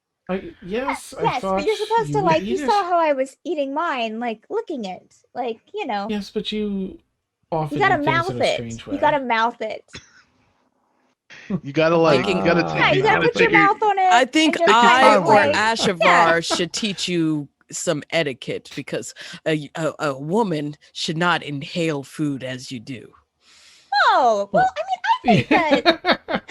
Speaker 1: Yes, I
Speaker 2: Yes,
Speaker 1: thought
Speaker 2: but you're supposed to
Speaker 1: would
Speaker 2: you
Speaker 1: eat it.
Speaker 2: saw how I was eating mine, licking it,
Speaker 1: Yes, but you often
Speaker 2: You gotta
Speaker 1: eat things
Speaker 2: mouth
Speaker 1: in a
Speaker 2: it.
Speaker 1: strange way.
Speaker 2: You gotta mouth it.
Speaker 3: You gotta
Speaker 4: Thinking-
Speaker 3: you gotta
Speaker 1: Ah.
Speaker 3: take
Speaker 2: Yeah, you gotta put your mouth on it.
Speaker 4: I think
Speaker 2: and just
Speaker 4: I
Speaker 2: kind of,
Speaker 4: or
Speaker 2: like-
Speaker 4: Ashavar should teach you some etiquette because a woman should not inhale food as you do.
Speaker 2: Oh, well, I think that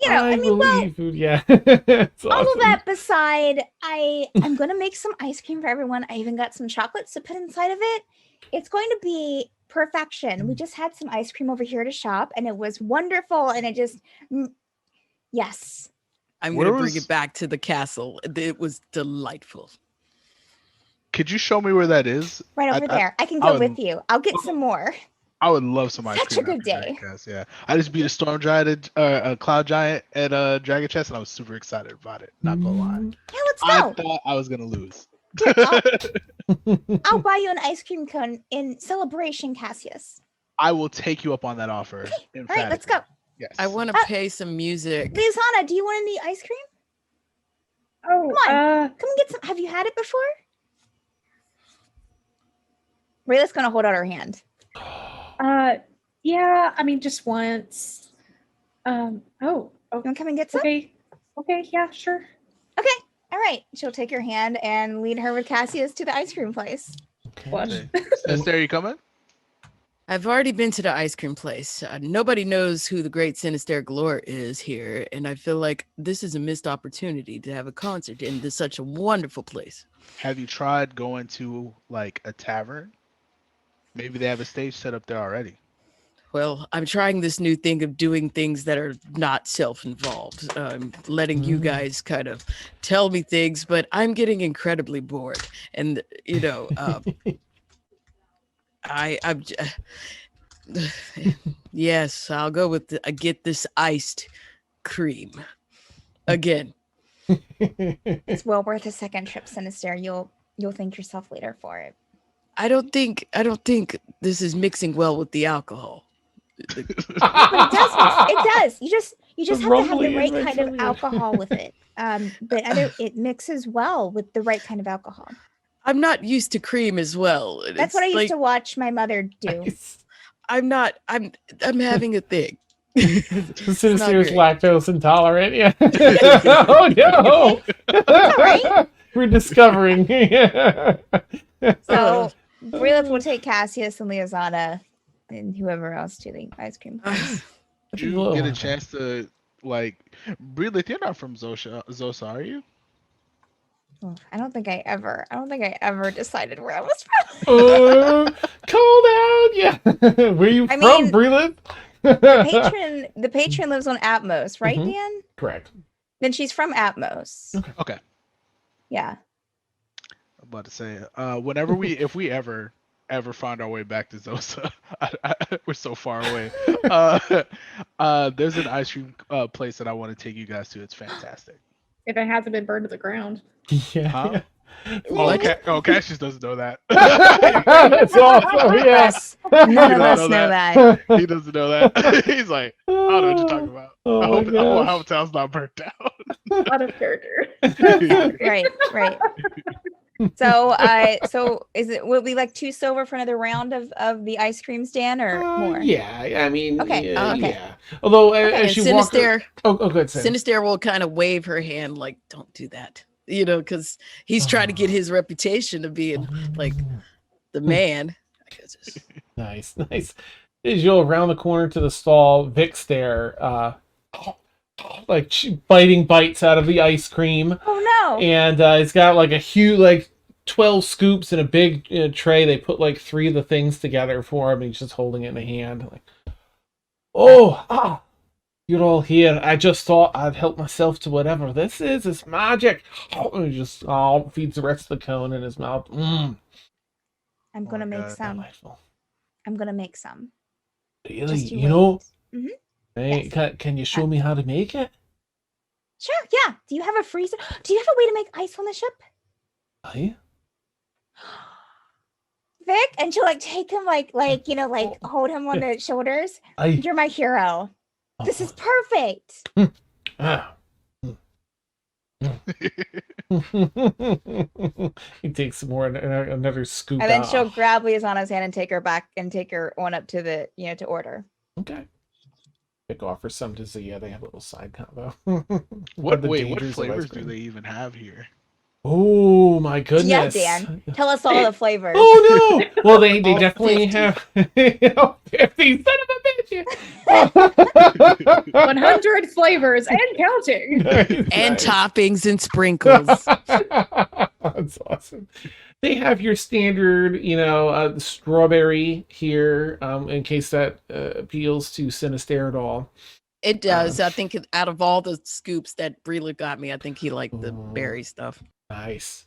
Speaker 1: I will
Speaker 2: well,
Speaker 1: eat food. Yeah, it's
Speaker 2: all of
Speaker 1: awesome.
Speaker 2: that beside, I'm gonna make some ice cream for everyone. I even got some chocolates to put inside of it. It's going to be perfection. We just had some ice cream over here to shop, and it was wonderful. And it just, yes.
Speaker 4: I'm
Speaker 3: Where
Speaker 4: gonna bring
Speaker 3: was-
Speaker 4: it back to the castle. It was delightful.
Speaker 3: Could you show me where that is?
Speaker 2: Right over there. I can
Speaker 3: I
Speaker 2: go
Speaker 3: would-
Speaker 2: with you. I'll get some more.
Speaker 3: I would love some ice
Speaker 2: Such
Speaker 3: cream.
Speaker 2: a good
Speaker 3: after
Speaker 2: day.
Speaker 3: Dragonchess, yeah, I just beat a storm giant, a cloud giant at Dragonchess, and I was super excited about it. Not gonna lie.
Speaker 2: Yeah, let's
Speaker 3: I
Speaker 2: go.
Speaker 3: thought I was gonna lose.
Speaker 2: Here, I'll buy you an ice cream cone in celebration, Cassius.
Speaker 3: I will take you up on that offer.
Speaker 2: All right, let's go.
Speaker 3: Yes.
Speaker 4: I want to pay some music.
Speaker 2: Liazana, do you want any ice cream?
Speaker 5: Oh,
Speaker 2: Come on. Come and get some. Have you had it before? Rayla's gonna hold out her hand.
Speaker 5: Yeah, I mean, just once. Oh,
Speaker 2: You want to come and get some?
Speaker 5: okay, yeah, sure.
Speaker 2: Okay. All right. She'll take your hand and lead her with Cassius to the ice cream place.
Speaker 5: Watch.
Speaker 3: Synestaire, you coming?
Speaker 4: I've already been to the ice cream place. Nobody knows who the great Synestaire Galore is here, and I feel like this is a missed opportunity to have a concert in this such a wonderful place.
Speaker 3: Have you tried going to like a tavern? Maybe they have a stage set up there already.
Speaker 4: Well, I'm trying this new thing of doing things that are not self-involved. I'm letting you guys kind of tell me things, but I'm getting incredibly bored. And I'm yes, I'll go with get this iced cream again.
Speaker 2: It's well worth a second trip, Synestaire. You'll thank yourself later for it.
Speaker 4: I don't think this is mixing well with the alcohol.
Speaker 2: But it does. You just have to have the
Speaker 1: rumbly
Speaker 2: right
Speaker 1: is
Speaker 2: kind of
Speaker 1: actually-
Speaker 2: alcohol with it. But it mixes well with the right kind of alcohol.
Speaker 4: I'm not used to cream as well.
Speaker 2: That's what I used to watch my mother do.
Speaker 1: Nice.
Speaker 4: I'm having a thing.
Speaker 1: Synastaire's
Speaker 4: great.
Speaker 1: lactose intolerant. Yeah. Oh no.
Speaker 2: right.
Speaker 1: We're discovering.
Speaker 2: So Bryleth will take Cassius and Liazana and whoever else to the ice cream.
Speaker 3: Did you get a chance to like Bryleth? You're not from Zosa, are you?
Speaker 2: I don't think I ever decided where I was from.
Speaker 1: Called out. Yeah. Where you from,
Speaker 2: mean,
Speaker 1: Bryleth?
Speaker 2: The patron lives on Atmos, right,
Speaker 1: Mhm.
Speaker 2: Dan?
Speaker 1: Correct.
Speaker 2: Then she's from Atmos.
Speaker 3: Okay.
Speaker 2: Yeah.
Speaker 3: I'm about to say, whenever if we ever find our way back to Zosa, we're so far away. There's an ice cream place that I want to take you guys to. It's fantastic.
Speaker 5: If it hasn't been burned to the ground.
Speaker 1: Yeah.
Speaker 3: Huh?
Speaker 4: What?
Speaker 3: Cassius doesn't know that.
Speaker 1: That's awesome. Yeah.
Speaker 2: None of
Speaker 3: don't
Speaker 2: us
Speaker 3: know
Speaker 2: know
Speaker 3: that.
Speaker 2: that.
Speaker 3: He doesn't know that. He's like, I don't know what you're talking about.
Speaker 1: Oh
Speaker 3: I
Speaker 1: my
Speaker 3: hope
Speaker 1: gosh.
Speaker 3: hometown's not burnt down.
Speaker 5: Out of character.
Speaker 2: Right. So will it be like 2 silver for another round of the ice cream stand or more?
Speaker 1: Yeah, I mean,
Speaker 2: Okay,
Speaker 1: yeah.
Speaker 2: okay.
Speaker 1: Yeah. Although
Speaker 4: And
Speaker 1: as you walk,
Speaker 4: Synestaire,
Speaker 1: good.
Speaker 4: Synestaire will kind of wave her hand like, "Don't do that," because he's trying to get his reputation of being like the man. I guess it's-
Speaker 1: Nice. As you go around the corner to the stall, Vicstaire, like biting bites out of the ice cream,
Speaker 2: Oh no.
Speaker 1: and it's got like a huge, like 12 scoops in a big tray. They put like 3 of the things together for him, and he's just holding it in a hand. Like, you're all here. I just thought I'd help myself to whatever this is. It's magic. And he just feeds the rest of the cone in his mouth.
Speaker 2: I'm
Speaker 3: Oh
Speaker 2: gonna
Speaker 3: my
Speaker 2: make
Speaker 3: God.
Speaker 2: some.
Speaker 1: Delightful.
Speaker 2: I'm gonna make some.
Speaker 1: Really?
Speaker 2: Just
Speaker 1: You know,
Speaker 2: wait.
Speaker 1: hey,
Speaker 2: Yes.
Speaker 1: can you show me how to make it?
Speaker 2: Sure, yeah. Do you have a freezer? Do you have a way to make ice on the ship?
Speaker 1: Aye.
Speaker 2: Vic? And she'll like take him like hold him on the shoulders.
Speaker 1: Aye.
Speaker 2: You're my hero. This is perfect.
Speaker 1: Ah. He takes some more, another scoop
Speaker 2: And then
Speaker 1: out.
Speaker 2: she'll grab Liazana's hand and take her back and take her on up to the to order.
Speaker 1: Okay. Pick offer some to Zia. They have a little side combo.
Speaker 3: What
Speaker 1: The
Speaker 3: wait? What
Speaker 1: dangers of ice
Speaker 3: flavors do
Speaker 1: cream.
Speaker 3: they even have here?
Speaker 1: Oh my goodness.
Speaker 2: Yeah, Dan. Tell us all the flavors.
Speaker 1: Oh no! Well, they
Speaker 4: All
Speaker 1: definitely
Speaker 4: 50.
Speaker 1: have 50. Son of a bitch!
Speaker 5: 100 flavors and counting.
Speaker 4: and toppings and sprinkles.
Speaker 1: That's awesome. They have your standard, strawberry here, in case that appeals to Synestaire at all.
Speaker 4: It does. I think out of all the scoops that Bryleth got me, I think he liked the
Speaker 1: Ooh.
Speaker 4: berry stuff.
Speaker 1: Nice.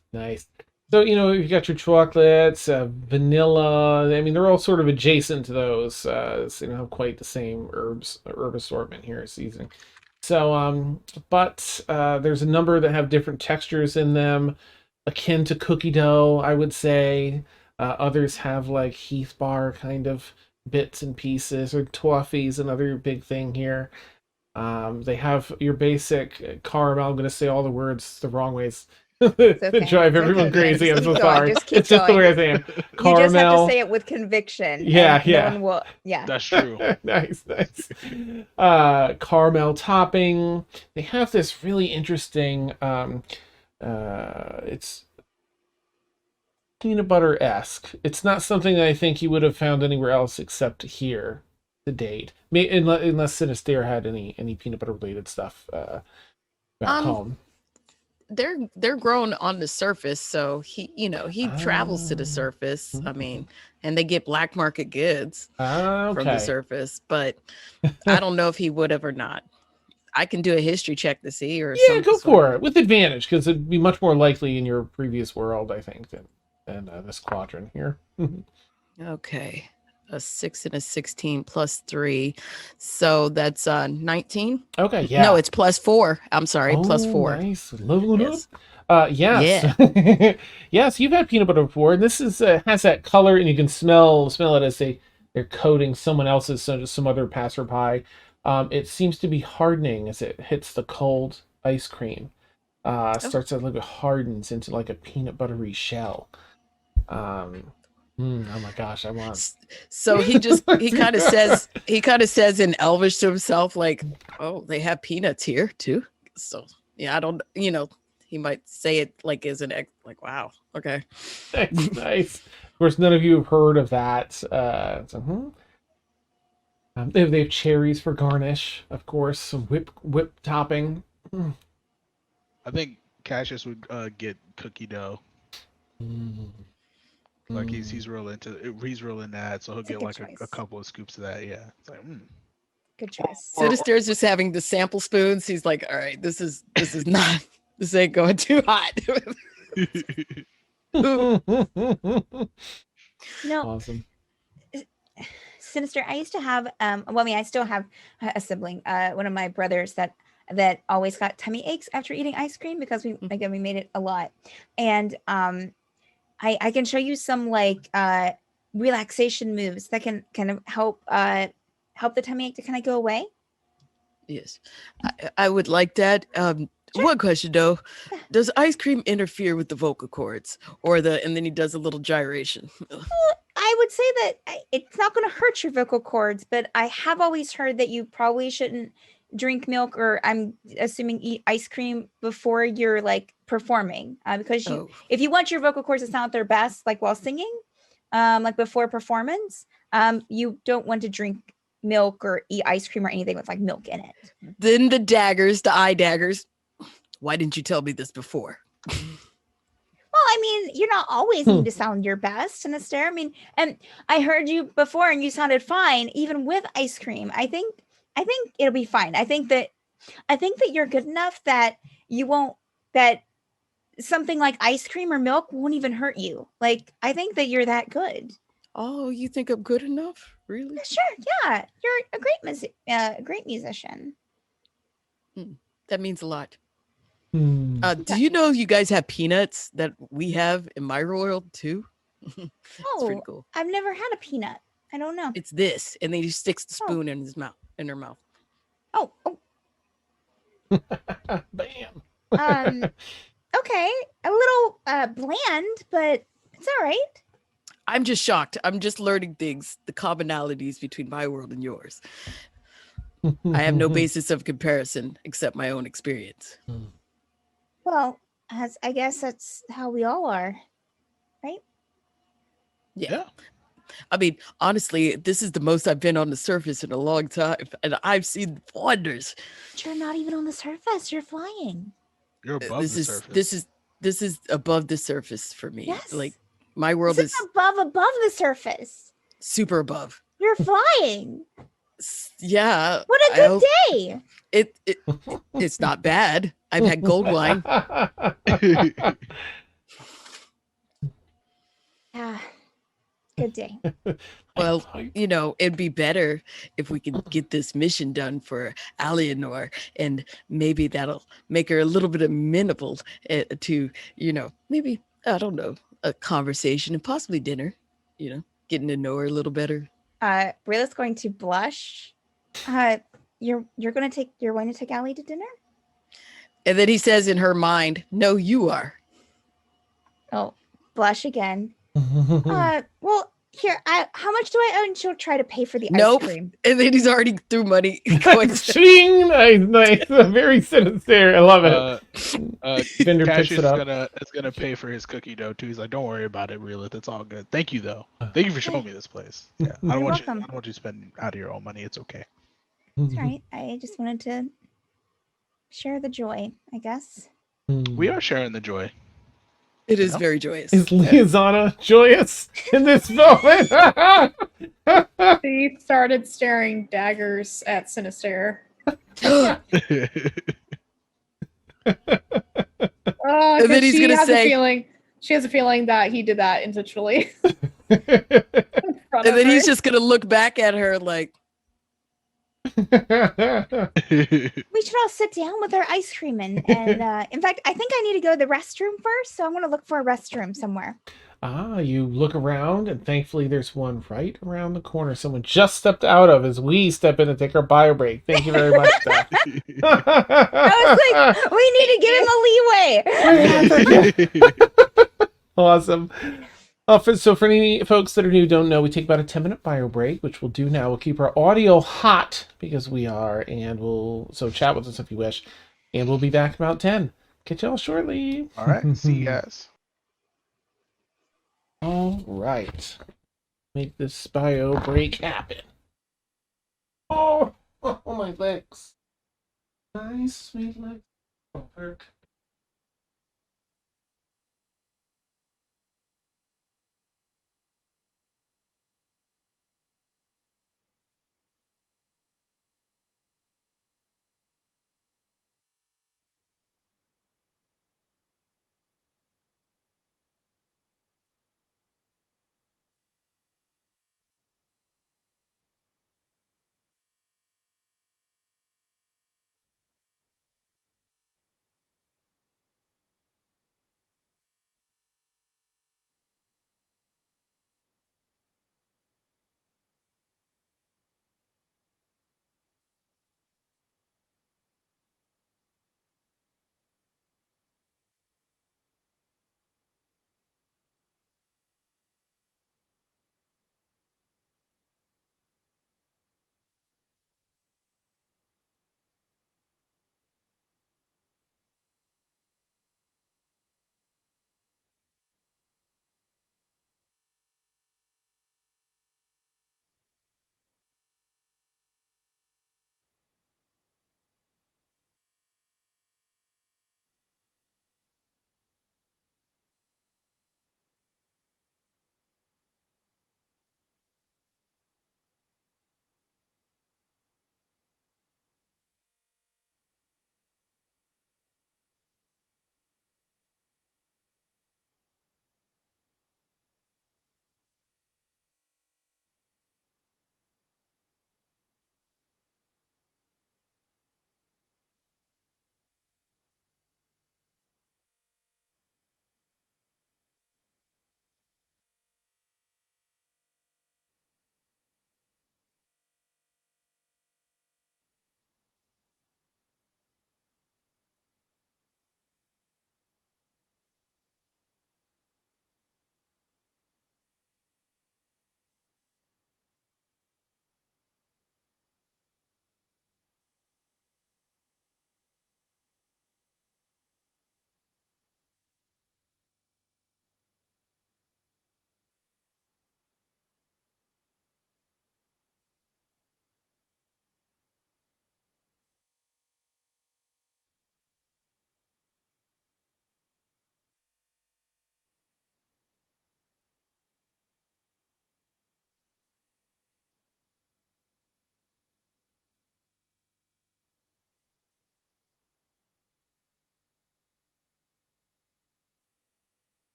Speaker 1: So, you've got your chocolates, vanilla. I mean, they're all sort of adjacent to those. So you don't have quite the same herb assortment here, seasoning. So, but there's a number that have different textures in them, akin to cookie dough, I would say. Others have like Heath bar kind of bits and pieces, or toffee's another big thing here. They have your basic caramel. I'm going to say all the words the wrong ways.
Speaker 2: okay.
Speaker 1: Drive
Speaker 2: It's
Speaker 1: everyone
Speaker 2: okay,
Speaker 1: crazy.
Speaker 2: Dan.
Speaker 1: I'm
Speaker 2: Just
Speaker 1: so
Speaker 2: keep going.
Speaker 1: sorry.
Speaker 2: Just keep
Speaker 1: It's just the way I say it.
Speaker 2: You just have to
Speaker 1: Caramel.
Speaker 2: say it with conviction.
Speaker 1: Yeah,
Speaker 2: and
Speaker 1: yeah.
Speaker 2: No one will, yeah.
Speaker 3: That's true.
Speaker 1: Nice. Caramel topping. They have this really interesting. It's peanut butter-esque. It's not something that I think you would have found anywhere else except here to date. Unless Synestaire had any peanut butter related stuff back home.
Speaker 4: They're grown on the surface, so he travels to the surface. I mean, and they get black market goods from the surface, but I don't know if he would have or not. I can do a history check to see, or
Speaker 1: yeah, go for it with advantage, because it'd be much more likely in your previous world, I think, than this quadrant here.
Speaker 4: Okay, a 6 and a 16 plus 3, so that's 19.
Speaker 1: Okay, yeah.
Speaker 4: No, it's plus 4. I'm sorry, plus 4.
Speaker 1: Nice, leveling
Speaker 4: Yes.
Speaker 1: up. Yes, yes. You've had peanut butter before, and this is has that color, and you can smell it as they're coating someone else's, some other passerby. It seems to be hardening as it hits the cold ice cream. Starts to like hardens into like a peanut buttery shell. Oh my gosh, I want.
Speaker 4: So he kind of says in Elvish to himself, like, "Oh, they have peanuts here too." So yeah, I don't, he might say it like as an like, "Wow, okay,
Speaker 1: nice." Of course, none of you have heard of that. They have cherries for garnish, of course. Some whip topping.
Speaker 3: I think Cassius would get cookie dough. Like he's real into that, so he'll get like a couple of scoops of that. Yeah, it's like,
Speaker 2: Good choice.
Speaker 4: Synestaire's just having the sample spoons. He's like, "All right, this ain't going too hot."
Speaker 2: No,
Speaker 1: Awesome.
Speaker 2: Sinister. I used to have I still have a sibling, one of my brothers that always got tummy aches after eating ice cream because we made it a lot. And I can show you some like relaxation moves that can kind of help the tummy ache to kind of go away.
Speaker 4: Yes, I would like that.
Speaker 2: Sure.
Speaker 4: One question though, does ice cream interfere with the vocal cords, and then he does a little gyration?
Speaker 2: I would say that it's not going to hurt your vocal cords, but I have always heard that you probably shouldn't drink milk, or I'm assuming eat ice cream before you're like performing, because if you want your vocal cords to sound at their best, like while singing, like before performance, you don't want to drink milk or eat ice cream or anything with like milk in it.
Speaker 4: Then the eye daggers. Why didn't you tell me this before?
Speaker 2: Well, I mean, you're not always need to sound your best in a stare. I mean, and I heard you before and you sounded fine, even with ice cream. I think it'll be fine. I think that you're good enough that that something like ice cream or milk won't even hurt you. Like, I think that you're that good.
Speaker 4: Oh, you think I'm good enough? Really?
Speaker 2: Sure. Yeah. You're a great musician.
Speaker 4: That means a lot. Do you know you guys have peanuts that we have in my world too? It's pretty cool.
Speaker 2: I've never had a peanut. I don't know.
Speaker 4: It's this, and then he sticks the spoon in her mouth.
Speaker 2: Oh.
Speaker 1: Bam.
Speaker 2: Okay. A little bland, but it's all right.
Speaker 4: I'm just shocked. I'm just learning things, the commonalities between my world and yours. I have no basis of comparison except my own experience.
Speaker 2: Well, I guess that's how we all are, right?
Speaker 4: Yeah. I mean, honestly, this is the most I've been on the surface in a long time, and I've seen wonders.
Speaker 2: But you're not even on the surface. You're flying.
Speaker 3: You're above the surface.
Speaker 4: This is above the surface for me.
Speaker 2: Yes.
Speaker 4: Like my world is
Speaker 2: above the surface.
Speaker 4: super above.
Speaker 2: You're flying.
Speaker 4: Yeah.
Speaker 2: What a good day.
Speaker 4: It's not bad. I've had gold wine.
Speaker 2: Good day.
Speaker 4: Well, it'd be better if we could get this mission done for Alianor, and maybe that'll make her a little bit amenable to, maybe, I don't know, a conversation and possibly dinner, getting to know her a little better.
Speaker 2: Bryleth's going to blush. You're going to take Allie to dinner?
Speaker 4: And then he says in her mind, "No, you are."
Speaker 2: Oh, blush again. Well, Here, how much do I owe? And she'll try to pay for the
Speaker 4: Nope.
Speaker 2: ice cream.
Speaker 4: And then he's already threw money. going to-
Speaker 1: Ching! Nice. Very Synestaire. I love it. Vendor picks
Speaker 3: Cassius
Speaker 1: it up.
Speaker 3: is gonna pay for his cookie dough too. He's like, don't worry about it, Bryleth. It's all good. Thank you though. Thank you for showing me this place. Yeah, I don't
Speaker 2: You're
Speaker 3: want you.
Speaker 2: welcome.
Speaker 3: I don't want you spending out of your own money. It's okay.
Speaker 2: It's all right. I just wanted to share the joy, I guess.
Speaker 3: We are sharing the joy.
Speaker 4: It is
Speaker 3: know?
Speaker 4: very joyous.
Speaker 1: Is Liazana joyous in this moment?
Speaker 5: She started staring daggers at Synestaire.
Speaker 4: And then he's gonna say-
Speaker 5: she has a feeling that he did that intentionally.
Speaker 4: And then he's just gonna look back at her like,
Speaker 2: We should all sit down with our ice cream and in fact, I think I need to go to the restroom first, so I'm going to look for a restroom somewhere.
Speaker 1: You look around, and thankfully there's one right around the corner. Someone just stepped out of as we step in and take our bio break. Thank you very much, Steph.
Speaker 2: I was like, we need to give him a leeway.
Speaker 1: Awesome. So for any folks that are new, don't know, we take about a 10-minute bio break, which we'll do now. We'll keep our audio hot because we are, and so chat with us if you wish, and we'll be back about 10. Catch y'all shortly.
Speaker 3: All right. See you guys.
Speaker 1: All right. Make this bio break happen. Oh, my legs. Nice, sweet legs. Oh, perk.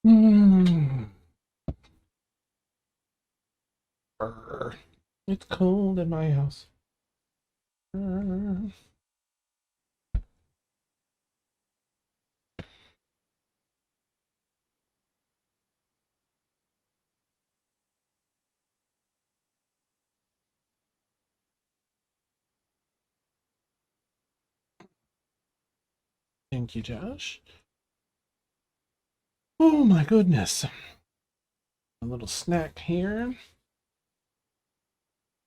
Speaker 1: Mm. Brr. It's cold in my house. Brr. Thank you, Josh. Oh my goodness. A little snack here.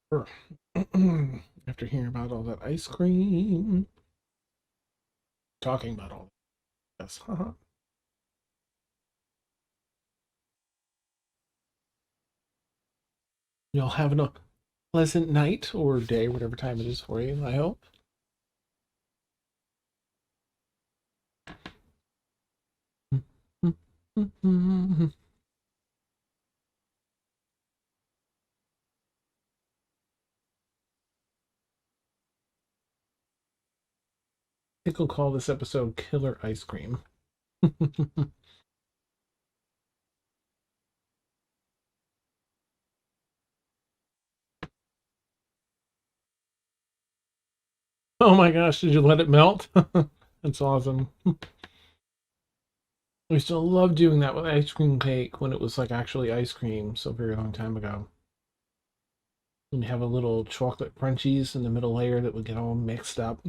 Speaker 1: Brr. After hearing about all that ice cream. Talking about all this. Y'all having a pleasant night or day, whatever time it is for you, I hope. I think we'll call this episode Killer Ice Cream. Oh my gosh, did you let it melt? That's awesome. We still love doing that with ice cream cake when it was like actually ice cream so very long time ago. And have a little chocolate crunchies in the middle layer that would get all mixed up.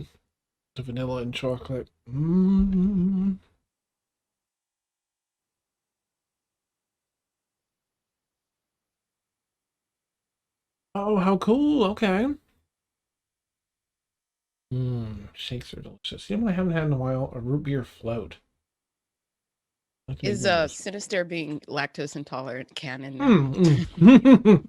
Speaker 1: The vanilla and chocolate. Mm. Oh, how cool. Okay. Shakes are delicious. You know what I haven't had in a while? A root beer float.
Speaker 4: Is Synestaire being lactose intolerant canon now?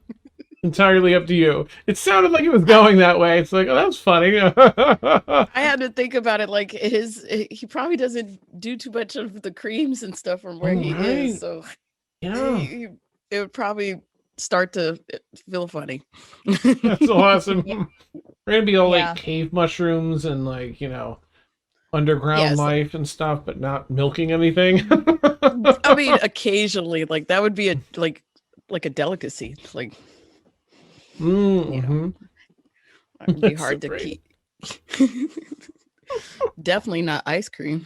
Speaker 1: Entirely up to you. It sounded like it was going that way. It's like, oh, that was funny.
Speaker 4: I had to think about it. Like he probably doesn't do too much of the creams and stuff from where he is. So
Speaker 1: yeah,
Speaker 4: it would probably start to feel funny.
Speaker 1: That's awesome.
Speaker 2: Yeah.
Speaker 1: We're gonna be all
Speaker 2: Yeah.
Speaker 1: like cave mushrooms and like, you know, underground life and stuff, but not milking anything.
Speaker 4: I mean, occasionally, like that would be a like a delicacy. Like, you know, it would be hard to keep. Definitely not ice cream.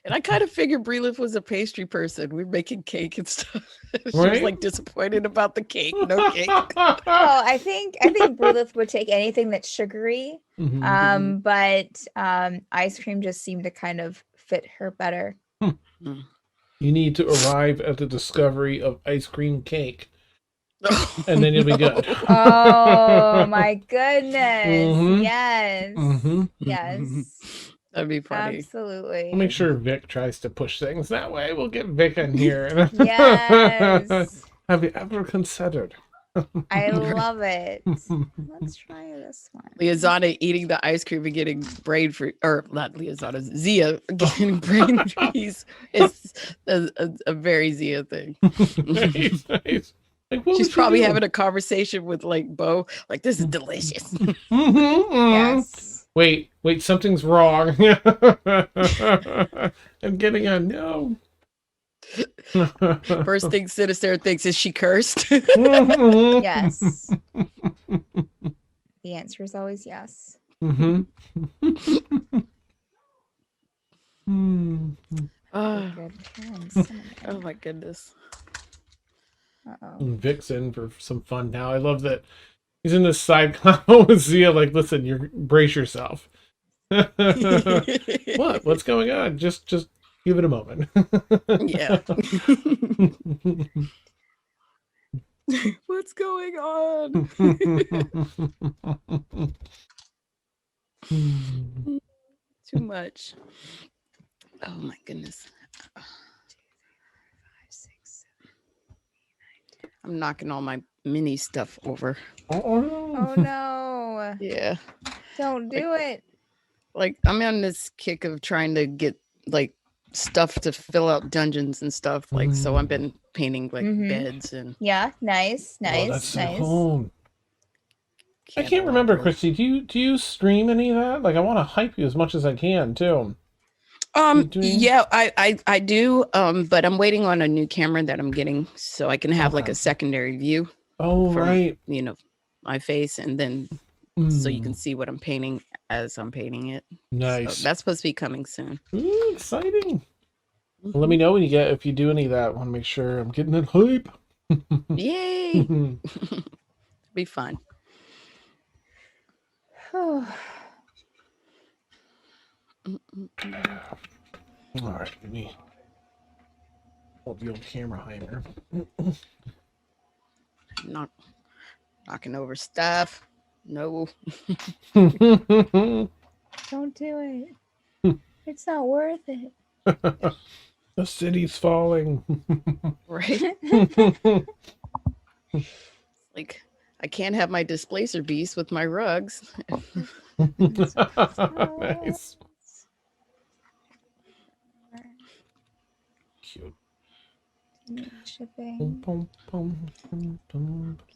Speaker 4: And I kind of figured Bryleth was a pastry person. We're making cake and stuff. She was like disappointed about the cake. No cake.
Speaker 2: Oh, I think Bryleth would take anything that's sugary. But ice cream just seemed to kind of fit her better.
Speaker 1: You need to arrive at the discovery of ice cream cake. And then you'll be good.
Speaker 2: Oh my goodness. Yes. Yes.
Speaker 4: That'd be funny.
Speaker 2: Absolutely.
Speaker 1: I'll make sure Vic tries to push things that way. We'll get Vic in here.
Speaker 2: Yes.
Speaker 1: Have you ever considered?
Speaker 2: I love it. Let's try this one.
Speaker 4: Liazana eating the ice cream and getting brain freeze, or not Liazana, Zia getting brain freeze is a very Zia thing.
Speaker 1: Nice. Like,
Speaker 4: she's probably having a conversation with like Bo, like, this is delicious.
Speaker 2: Yes.
Speaker 1: Wait, something's wrong. I'm getting a no.
Speaker 4: First thing Synestaire thinks is she cursed.
Speaker 2: Yes. The answer is always yes.
Speaker 4: Oh my goodness.
Speaker 1: Vic's in for some fun now. I love that he's in this side combo with Zia. Like, listen, you brace yourself. What's going on? Just give it a moment.
Speaker 4: Yeah. What's going on? Too much. Oh my goodness. I'm knocking all my mini stuff over.
Speaker 2: Oh no.
Speaker 4: Yeah.
Speaker 2: Don't do it.
Speaker 4: Like, I'm on this kick of trying to get like stuff to fill out dungeons and stuff. Like, so I've been painting like beds and
Speaker 2: nice.
Speaker 1: That's so cool. I can't remember, Christy. Do you stream any of that? Like, I want to hype you as much as I can too. doing?
Speaker 4: Yeah, I do. But I'm waiting on a new camera that I'm getting so I can have like
Speaker 1: Okay.
Speaker 4: a secondary view
Speaker 1: Oh,
Speaker 4: from,
Speaker 1: right.
Speaker 4: my face, and then so you can see what I'm painting as I'm painting it.
Speaker 1: Nice.
Speaker 4: So that's supposed to be coming soon.
Speaker 1: Ooh, exciting. Well, let me know when if you do any of that. I want to make sure I'm getting it hype.
Speaker 4: Yay! Be fun.
Speaker 1: All right, let me hold the old camera higher.
Speaker 4: Not knocking over stuff. No.
Speaker 2: Don't do it. It's not worth it.
Speaker 1: The city's falling.
Speaker 4: Right? Like, I can't have my displacer beast with my rugs.
Speaker 1: Nice. Cute.
Speaker 2: Shipping.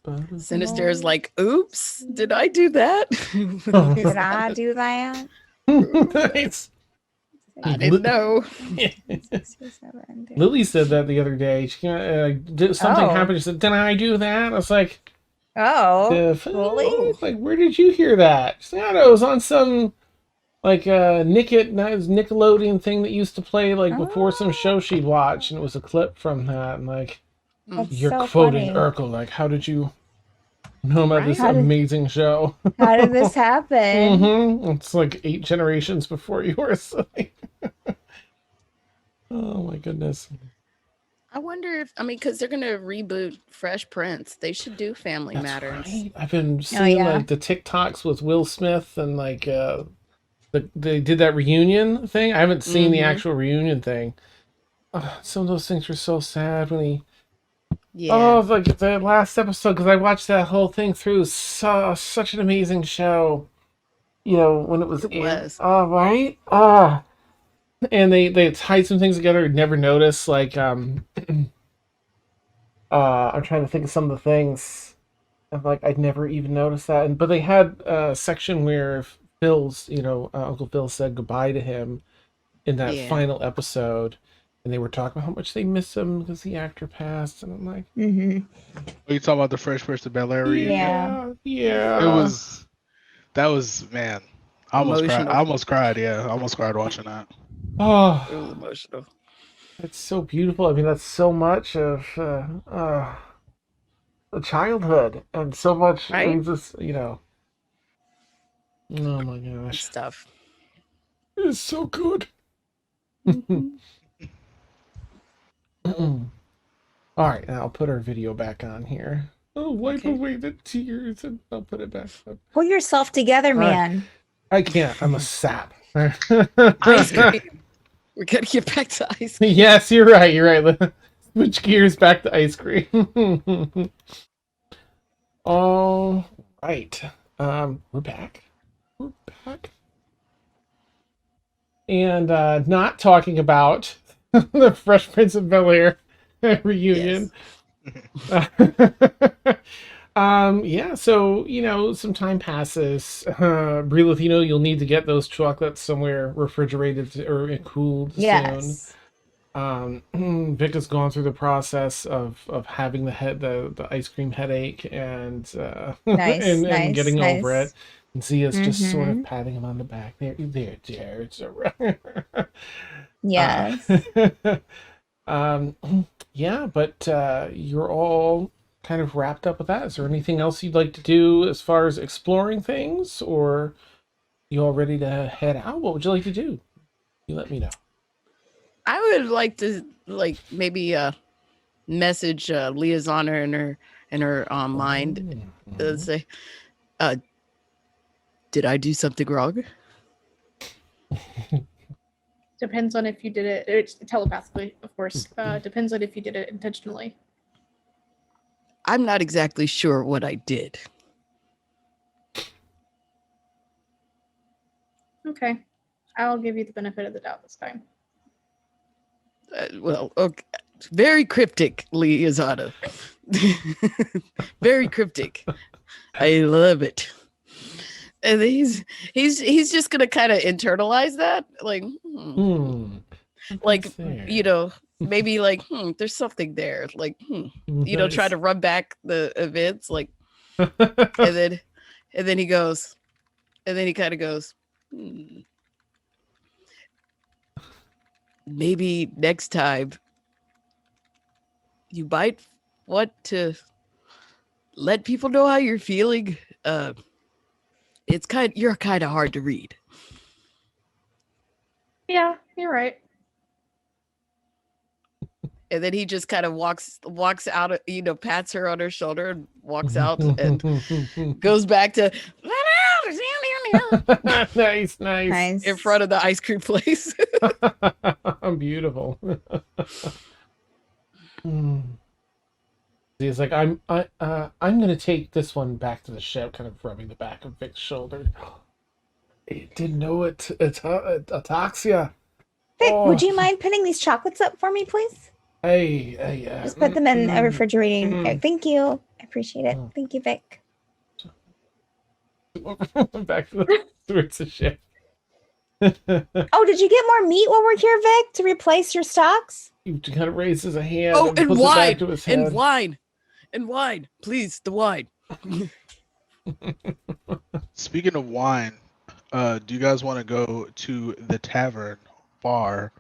Speaker 4: Synestaire is like, oops, did I do that?
Speaker 2: Did I do that?
Speaker 1: Nice.
Speaker 4: I didn't know.
Speaker 1: Lily said that the other day. She did something happen. She said, "Did I do that?" I was like,
Speaker 2: Oh,
Speaker 1: "Really? Like, where did you hear that?" She said, "I don't know. It was on some like Nickelodeon thing that used to play like before some show she'd watch, and it was a clip from that. And like,
Speaker 2: That's
Speaker 1: you're
Speaker 2: so
Speaker 1: quoting
Speaker 2: funny.
Speaker 1: Urkel. Like, how did you know about this
Speaker 2: How did-
Speaker 1: amazing show?
Speaker 2: How did this happen?
Speaker 1: It's like 8 generations before yours." Oh my goodness.
Speaker 4: I wonder if, because they're going to reboot Fresh Prince. They should do Family
Speaker 1: That's
Speaker 4: Matters.
Speaker 1: right. I've been seeing
Speaker 2: yeah.
Speaker 1: like the TikToks with Will Smith and like they did that reunion thing. I haven't seen the actual reunion thing. Some of those things were so sad when he.
Speaker 4: Yeah.
Speaker 1: Oh, like the last episode, because I watched that whole thing through. Such an amazing show. You know, when it was.
Speaker 4: It was.
Speaker 1: Oh, right? And they tied some things together I'd never noticed. Like, I'm trying to think of some of the things. I'm like, I'd never even noticed that. But they had a section where Phil's, Uncle Phil said goodbye to him in that final episode. And they were talking about how much they miss him because the actor passed. And I'm like,
Speaker 3: Are you talking about the Fresh Prince of Bel-Air reunion?
Speaker 1: Yeah.
Speaker 3: That was, man. I almost cried. I almost cried. Yeah, I almost cried watching that.
Speaker 1: Oh,
Speaker 4: It was emotional.
Speaker 1: it's so beautiful. I mean, that's so much of the childhood and so much.
Speaker 4: Right?
Speaker 1: I mean, just, Oh my gosh.
Speaker 4: Stuff.
Speaker 1: It's so good. All right, and I'll put our video back on here. I'll wipe away the tears and I'll put it back up.
Speaker 2: Pull yourself together, man.
Speaker 1: I can't. I'm a sap.
Speaker 4: Ice cream. We're going to get back to ice cream.
Speaker 1: Yes, you're right. You're right. Let's switch gears back to ice cream. All right. We're back. And not talking about the Fresh Prince of Bel-Air reunion. Yeah, so, some time passes. Bryleth, you'll need to get those chocolates somewhere refrigerated or cooled soon. Vic has gone through the process of having the ice cream headache and and getting over it. And Zia's just sort of patting him on the back. There, it's all right.
Speaker 2: Yes.
Speaker 1: Yeah, but you're all kind of wrapped up with that. Is there anything else you'd like to do as far as exploring things, or you all ready to head out? What would you like to do? You let me know.
Speaker 4: I would like to maybe message Liazana in her mind. Say, did I do something wrong?
Speaker 5: Depends on if you did it. It's telepathically, of course. Depends on if you did it intentionally.
Speaker 4: I'm not exactly sure what I did.
Speaker 5: Okay. I'll give you the benefit of the doubt this time.
Speaker 4: Well, okay. Very cryptic, Liazana. Very cryptic. I love it. And he's just gonna kind of internalize that, like, like maybe like, there's something there, like, try to run back the events, like, and then he goes, and then he kind of goes, maybe next time you might want to let people know how you're feeling. You're kind of hard to read.
Speaker 5: Yeah, you're right.
Speaker 4: And then he just kind of walks out, pats her on her shoulder and walks out and goes back to
Speaker 2: Nice.
Speaker 4: in front of the ice cream place.
Speaker 1: Beautiful. He's like, I'm gonna take this one back to the ship, kind of rubbing the back of Vic's shoulder. It didn't know it. It's ataxia.
Speaker 2: Vic, would you mind putting these chocolates up for me, please?
Speaker 1: Hey.
Speaker 2: Just put them in a refrigerating. Thank you. I appreciate it. Thank you, Vic.
Speaker 1: Back towards the ship.
Speaker 2: Oh, did you get more meat while we're here, Vic, to replace your stocks?
Speaker 1: He kind of raises a hand.
Speaker 4: Oh, and
Speaker 1: puts it back to his head.
Speaker 4: And wine, please, the wine.
Speaker 3: Speaking of wine, do you guys want to go to the tavern, bar,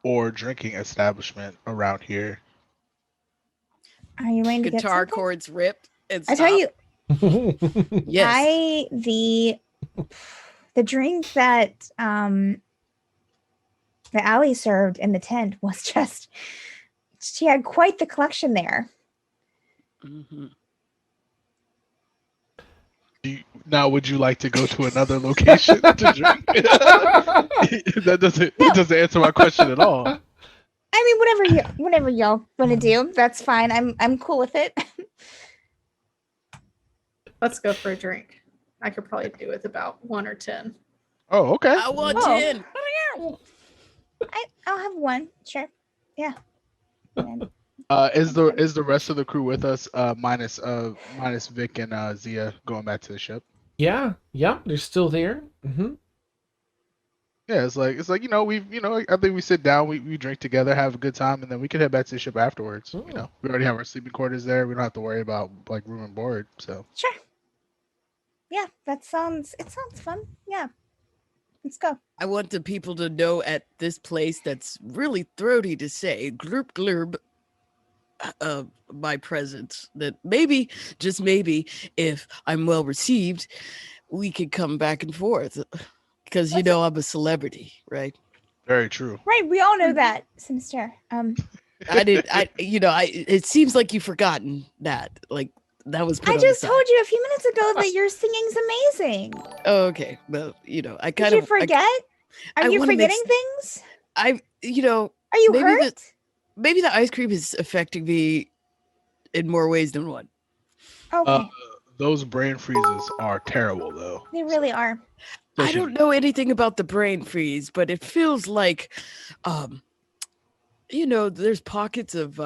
Speaker 3: or drinking establishment around here?
Speaker 2: Are you going to get
Speaker 4: Guitar
Speaker 2: something?
Speaker 4: cords ripped and
Speaker 2: I tell you,
Speaker 4: yes.
Speaker 2: the drink that Ali served in the tent was just, she had quite the collection there.
Speaker 3: Now, would you like to go to another location to drink? That doesn't answer my question at all.
Speaker 2: I mean, whatever y'all want to do, that's fine. I'm cool with it.
Speaker 5: Let's go for a drink. I could probably do with about 1 or 10.
Speaker 3: Oh, okay.
Speaker 4: I want 10.
Speaker 2: I'll have one, sure. Yeah.
Speaker 3: Is the rest of the crew with us? Minus Vic and Zia going back to the ship.
Speaker 1: Yeah, they're still there. Mm-hmm.
Speaker 3: Yeah, it's like I think we sit down, we drink together, have a good time, and then we can head back to the ship afterwards.
Speaker 1: Ooh.
Speaker 3: We already have our sleeping quarters there. We don't have to worry about like room and board. So
Speaker 2: Sure. Yeah, it sounds fun. Yeah. Let's go.
Speaker 4: I want the people to know at this place that's really throaty to say, glurb, my presence, that maybe, just maybe, if I'm well received, we could come back and forth. Because I'm a celebrity, right?
Speaker 3: very true.
Speaker 2: Right, we all know that, Synestaire.
Speaker 4: It seems like you've forgotten that. Like, that was put
Speaker 2: I
Speaker 4: on the
Speaker 2: just
Speaker 4: side.
Speaker 2: told you a few minutes ago that your singing's amazing.
Speaker 4: Oh, okay. Well, I kind
Speaker 2: Did
Speaker 4: of
Speaker 2: you forget? Are
Speaker 4: I
Speaker 2: you
Speaker 4: wanna make
Speaker 2: forgetting things?
Speaker 4: Are you maybe
Speaker 2: hurt?
Speaker 4: Maybe the ice cream is affecting me in more ways than one.
Speaker 2: Okay.
Speaker 3: Those brain freezes are terrible, though.
Speaker 2: They really are.
Speaker 4: I don't know anything about the brain freeze, but it feels like, there's pockets of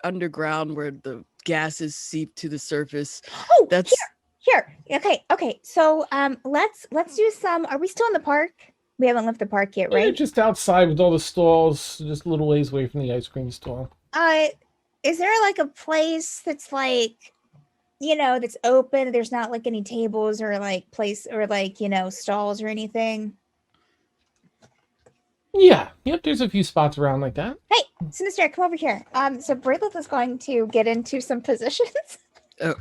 Speaker 4: underground where the gases seep to the surface.
Speaker 2: Oh,
Speaker 4: That's
Speaker 2: here. Okay. So let's do some. Are we still in the park? We haven't left the park yet,
Speaker 1: Yeah,
Speaker 2: right?
Speaker 1: just outside with all the stalls, just a little ways away from the ice cream stall.
Speaker 2: Is there like a place that's like, that's open? There's not like any tables or like place or like, stalls or anything.
Speaker 1: Yeah, yep. There's a few spots around like that.
Speaker 2: Hey, Synestaire, come over here. So Bryleth is going to get into some positions.
Speaker 4: Oh,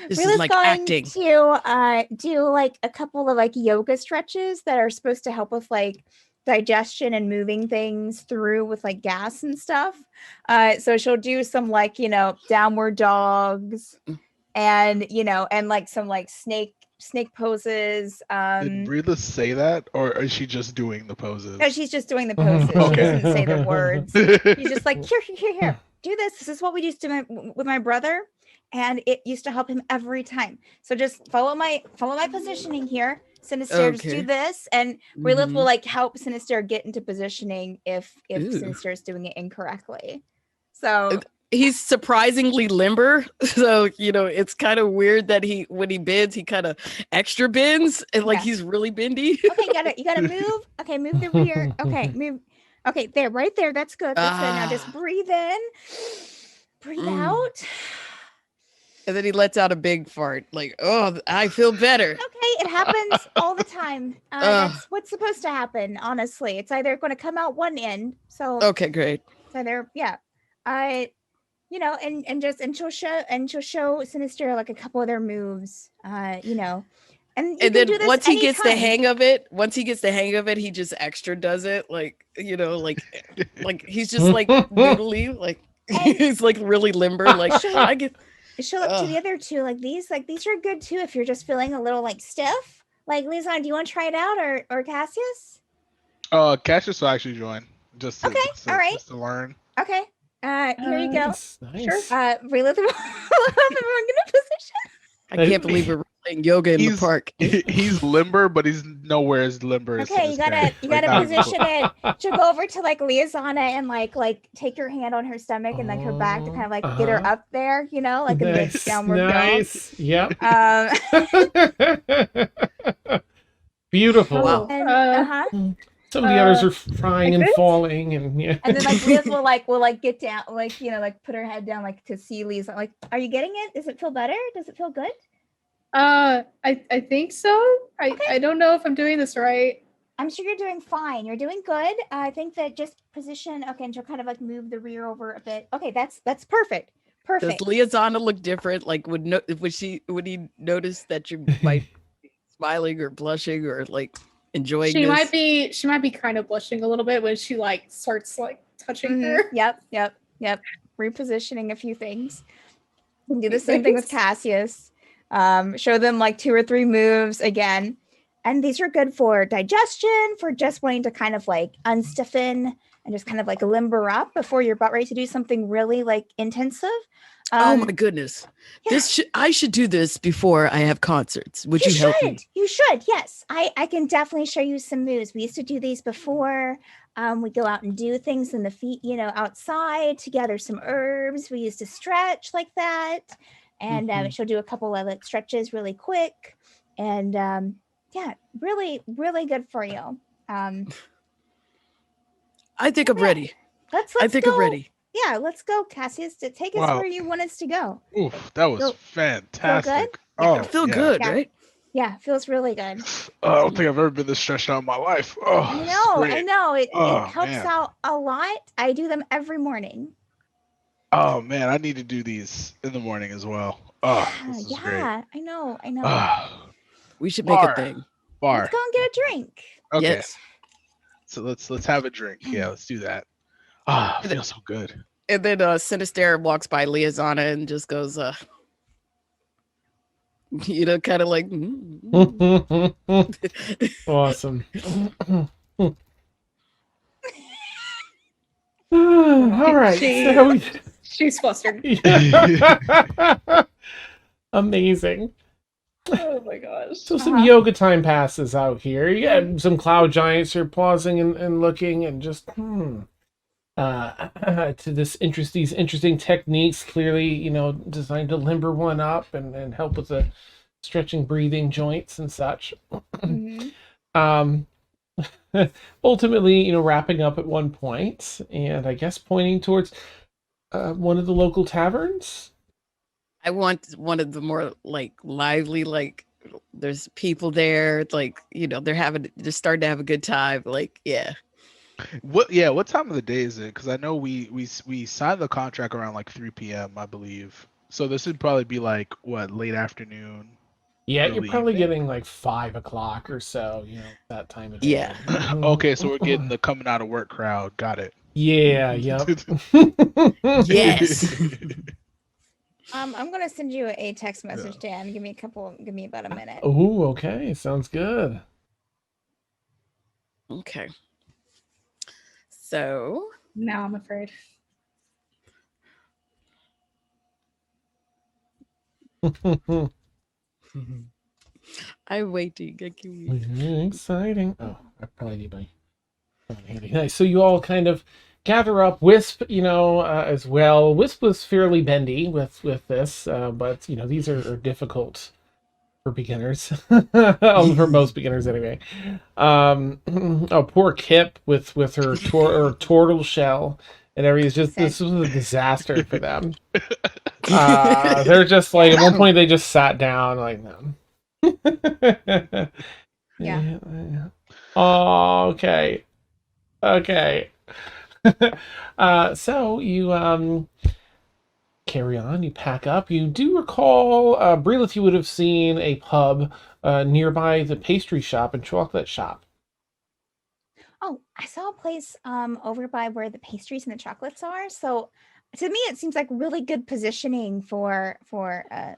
Speaker 4: this
Speaker 2: Bryleth's
Speaker 4: is like
Speaker 2: going
Speaker 4: acting.
Speaker 2: to do like a couple of like yoga stretches that are supposed to help with like digestion and moving things through with like gas and stuff. So she'll do some like, downward dogs and, and like some like snake poses.
Speaker 3: Did Bryleth say that, or is she just doing the poses?
Speaker 2: No, she's just doing the poses. She
Speaker 3: Okay.
Speaker 2: doesn't say the words. She's just like, here, do this. This is what we used to do with my brother, and it used to help him every time. So just follow my positioning here. Synestaire, just do
Speaker 4: Okay.
Speaker 2: this, and Bryleth
Speaker 4: Mhm.
Speaker 2: will like help Synestaire get into positioning if
Speaker 4: Ooh.
Speaker 2: Synestaire is doing it incorrectly. So
Speaker 4: he's surprisingly limber. So, it's kind of weird that when he bends, he kind of extra bends and like
Speaker 2: Yeah.
Speaker 4: he's really bendy.
Speaker 2: Okay, you gotta move. Okay, move the rear. Okay, move. Okay, there, right there. That's good. That's good. Now just breathe in, breathe out.
Speaker 4: And then he lets out a big fart. Like, oh, I feel better.
Speaker 2: Okay, it happens all the time. That's what's supposed to happen. Honestly, it's either going to come out one end. So
Speaker 4: Okay, great.
Speaker 2: it's either and she'll show Synestaire like a couple of their moves. And you
Speaker 4: And
Speaker 2: can
Speaker 4: then
Speaker 2: do this
Speaker 4: once he gets the
Speaker 2: anytime.
Speaker 4: hang of it, he just extra does it. Like, like he's just like noodly, like he's like really limber. Like I get.
Speaker 2: She'll look to the other two like these are good too if you're just feeling a little like stiff. Like Liazana, do you want to try it out or Cassius?
Speaker 3: Cassius will actually join just to,
Speaker 2: all right.
Speaker 3: just to learn.
Speaker 2: Okay. Here you go.
Speaker 1: Nice.
Speaker 2: Sure. Relay the everyone in a position.
Speaker 4: I can't believe we're playing yoga in the park.
Speaker 3: He's limber, but he's nowhere as limber as
Speaker 2: Okay, you gotta position it. She'll go over to like Liazana and like take your hand on her stomach and like her back to kind of like get her up there, like in the downward dog.
Speaker 1: Nice. Yep. Beautiful.
Speaker 4: Wow.
Speaker 2: And,
Speaker 1: Some of the others are frying and falling, and
Speaker 2: and then like Liz will get down, put her head down to see Liz. Like, are you getting it? Does it feel better? Does it feel good?
Speaker 5: I think so. I don't know if I'm doing this right.
Speaker 2: I'm sure you're doing fine. You're doing good. I think that just position. Okay, and she'll kind of move the rear over a bit. Okay, that's perfect. Perfect.
Speaker 4: Does Liazana look different? Like would he notice that you might be smiling or blushing or like enjoying
Speaker 5: She
Speaker 4: this?
Speaker 5: might be kind of blushing a little bit when she starts touching her.
Speaker 2: Yep. Repositioning a few things. You can do the same thing with Cassius. Show them 2 or 3 moves again. And these are good for digestion, for just wanting to kind of unstiffen and just kind of limber up before you're about ready to do something really intensive.
Speaker 4: Oh my goodness.
Speaker 2: Yeah.
Speaker 4: I should do this before I have concerts. Would you help me?
Speaker 2: You should. Yes. I can definitely show you some moves. We used to do these before. We go out and do things in the feet, outside to gather some herbs. We used to stretch like that. And she'll do a couple of stretches really quick. And really, really good for you.
Speaker 4: I think I'm ready.
Speaker 2: Let's
Speaker 4: I think
Speaker 2: go.
Speaker 4: I'm ready.
Speaker 2: Yeah, let's go, Cassius. To take us where you want us to go.
Speaker 3: Oof, that was fantastic.
Speaker 4: I feel good, right?
Speaker 2: Yeah, feels really good.
Speaker 3: I don't think I've ever been this stretched out in my life. Oh,
Speaker 2: I know. It helps
Speaker 3: man.
Speaker 2: out a lot. I do them every morning.
Speaker 3: Oh man, I need to do these in the morning as well. Oh, this is great.
Speaker 2: I know.
Speaker 4: We should make a thing.
Speaker 3: Bar.
Speaker 2: Let's go and get a drink.
Speaker 3: Okay.
Speaker 4: Yes.
Speaker 3: So let's have a drink. Yeah, let's do that. Ah, it feels so good.
Speaker 4: And then Synestaire walks by Liazana and just goes, kind of like,
Speaker 1: Awesome. All right.
Speaker 5: She's flustered.
Speaker 1: Amazing.
Speaker 5: Oh my gosh.
Speaker 1: So some yoga time passes out here. You got some cloud giants are pausing and looking and just to these interesting techniques, clearly, designed to limber one up and help with the stretching, breathing joints and such. Ultimately, wrapping up at one point, and I guess pointing towards one of the local taverns.
Speaker 4: I want one of the more lively, there's people there, they're starting to have a good time.
Speaker 3: What time of the day is it? Because I know we signed the contract around 3 p.m. I believe. So this would probably be late afternoon.
Speaker 1: Yeah, you're probably getting 5 o'clock or so, that time of day.
Speaker 4: Yeah.
Speaker 3: Okay, so we're getting the coming out of work crowd. Got it.
Speaker 1: Yeah, yep.
Speaker 4: Yes.
Speaker 2: I'm gonna send you a text message, Dan. Give me about a minute.
Speaker 1: Oh, okay. Sounds good.
Speaker 4: Okay. So
Speaker 5: now I'm afraid.
Speaker 4: I'm waiting. I can't wait.
Speaker 1: Exciting. Oh, I probably need my phone handy. Nice. So you all kind of gather up Wisp, as well. Wisp was fairly bendy with this, but these are difficult for beginners. For most beginners anyway. Oh, poor Kip with her turtle shell and everything. This was a disaster for them. They're just like, at one point they just sat down like, no.
Speaker 2: Yeah.
Speaker 1: Oh, okay. So you carry on, you pack up. You do recall, Bryleth, you would have seen a pub nearby the pastry shop and chocolate shop.
Speaker 2: Oh, I saw a place over by where the pastries and the chocolates are. So to me, it seems like really good positioning for a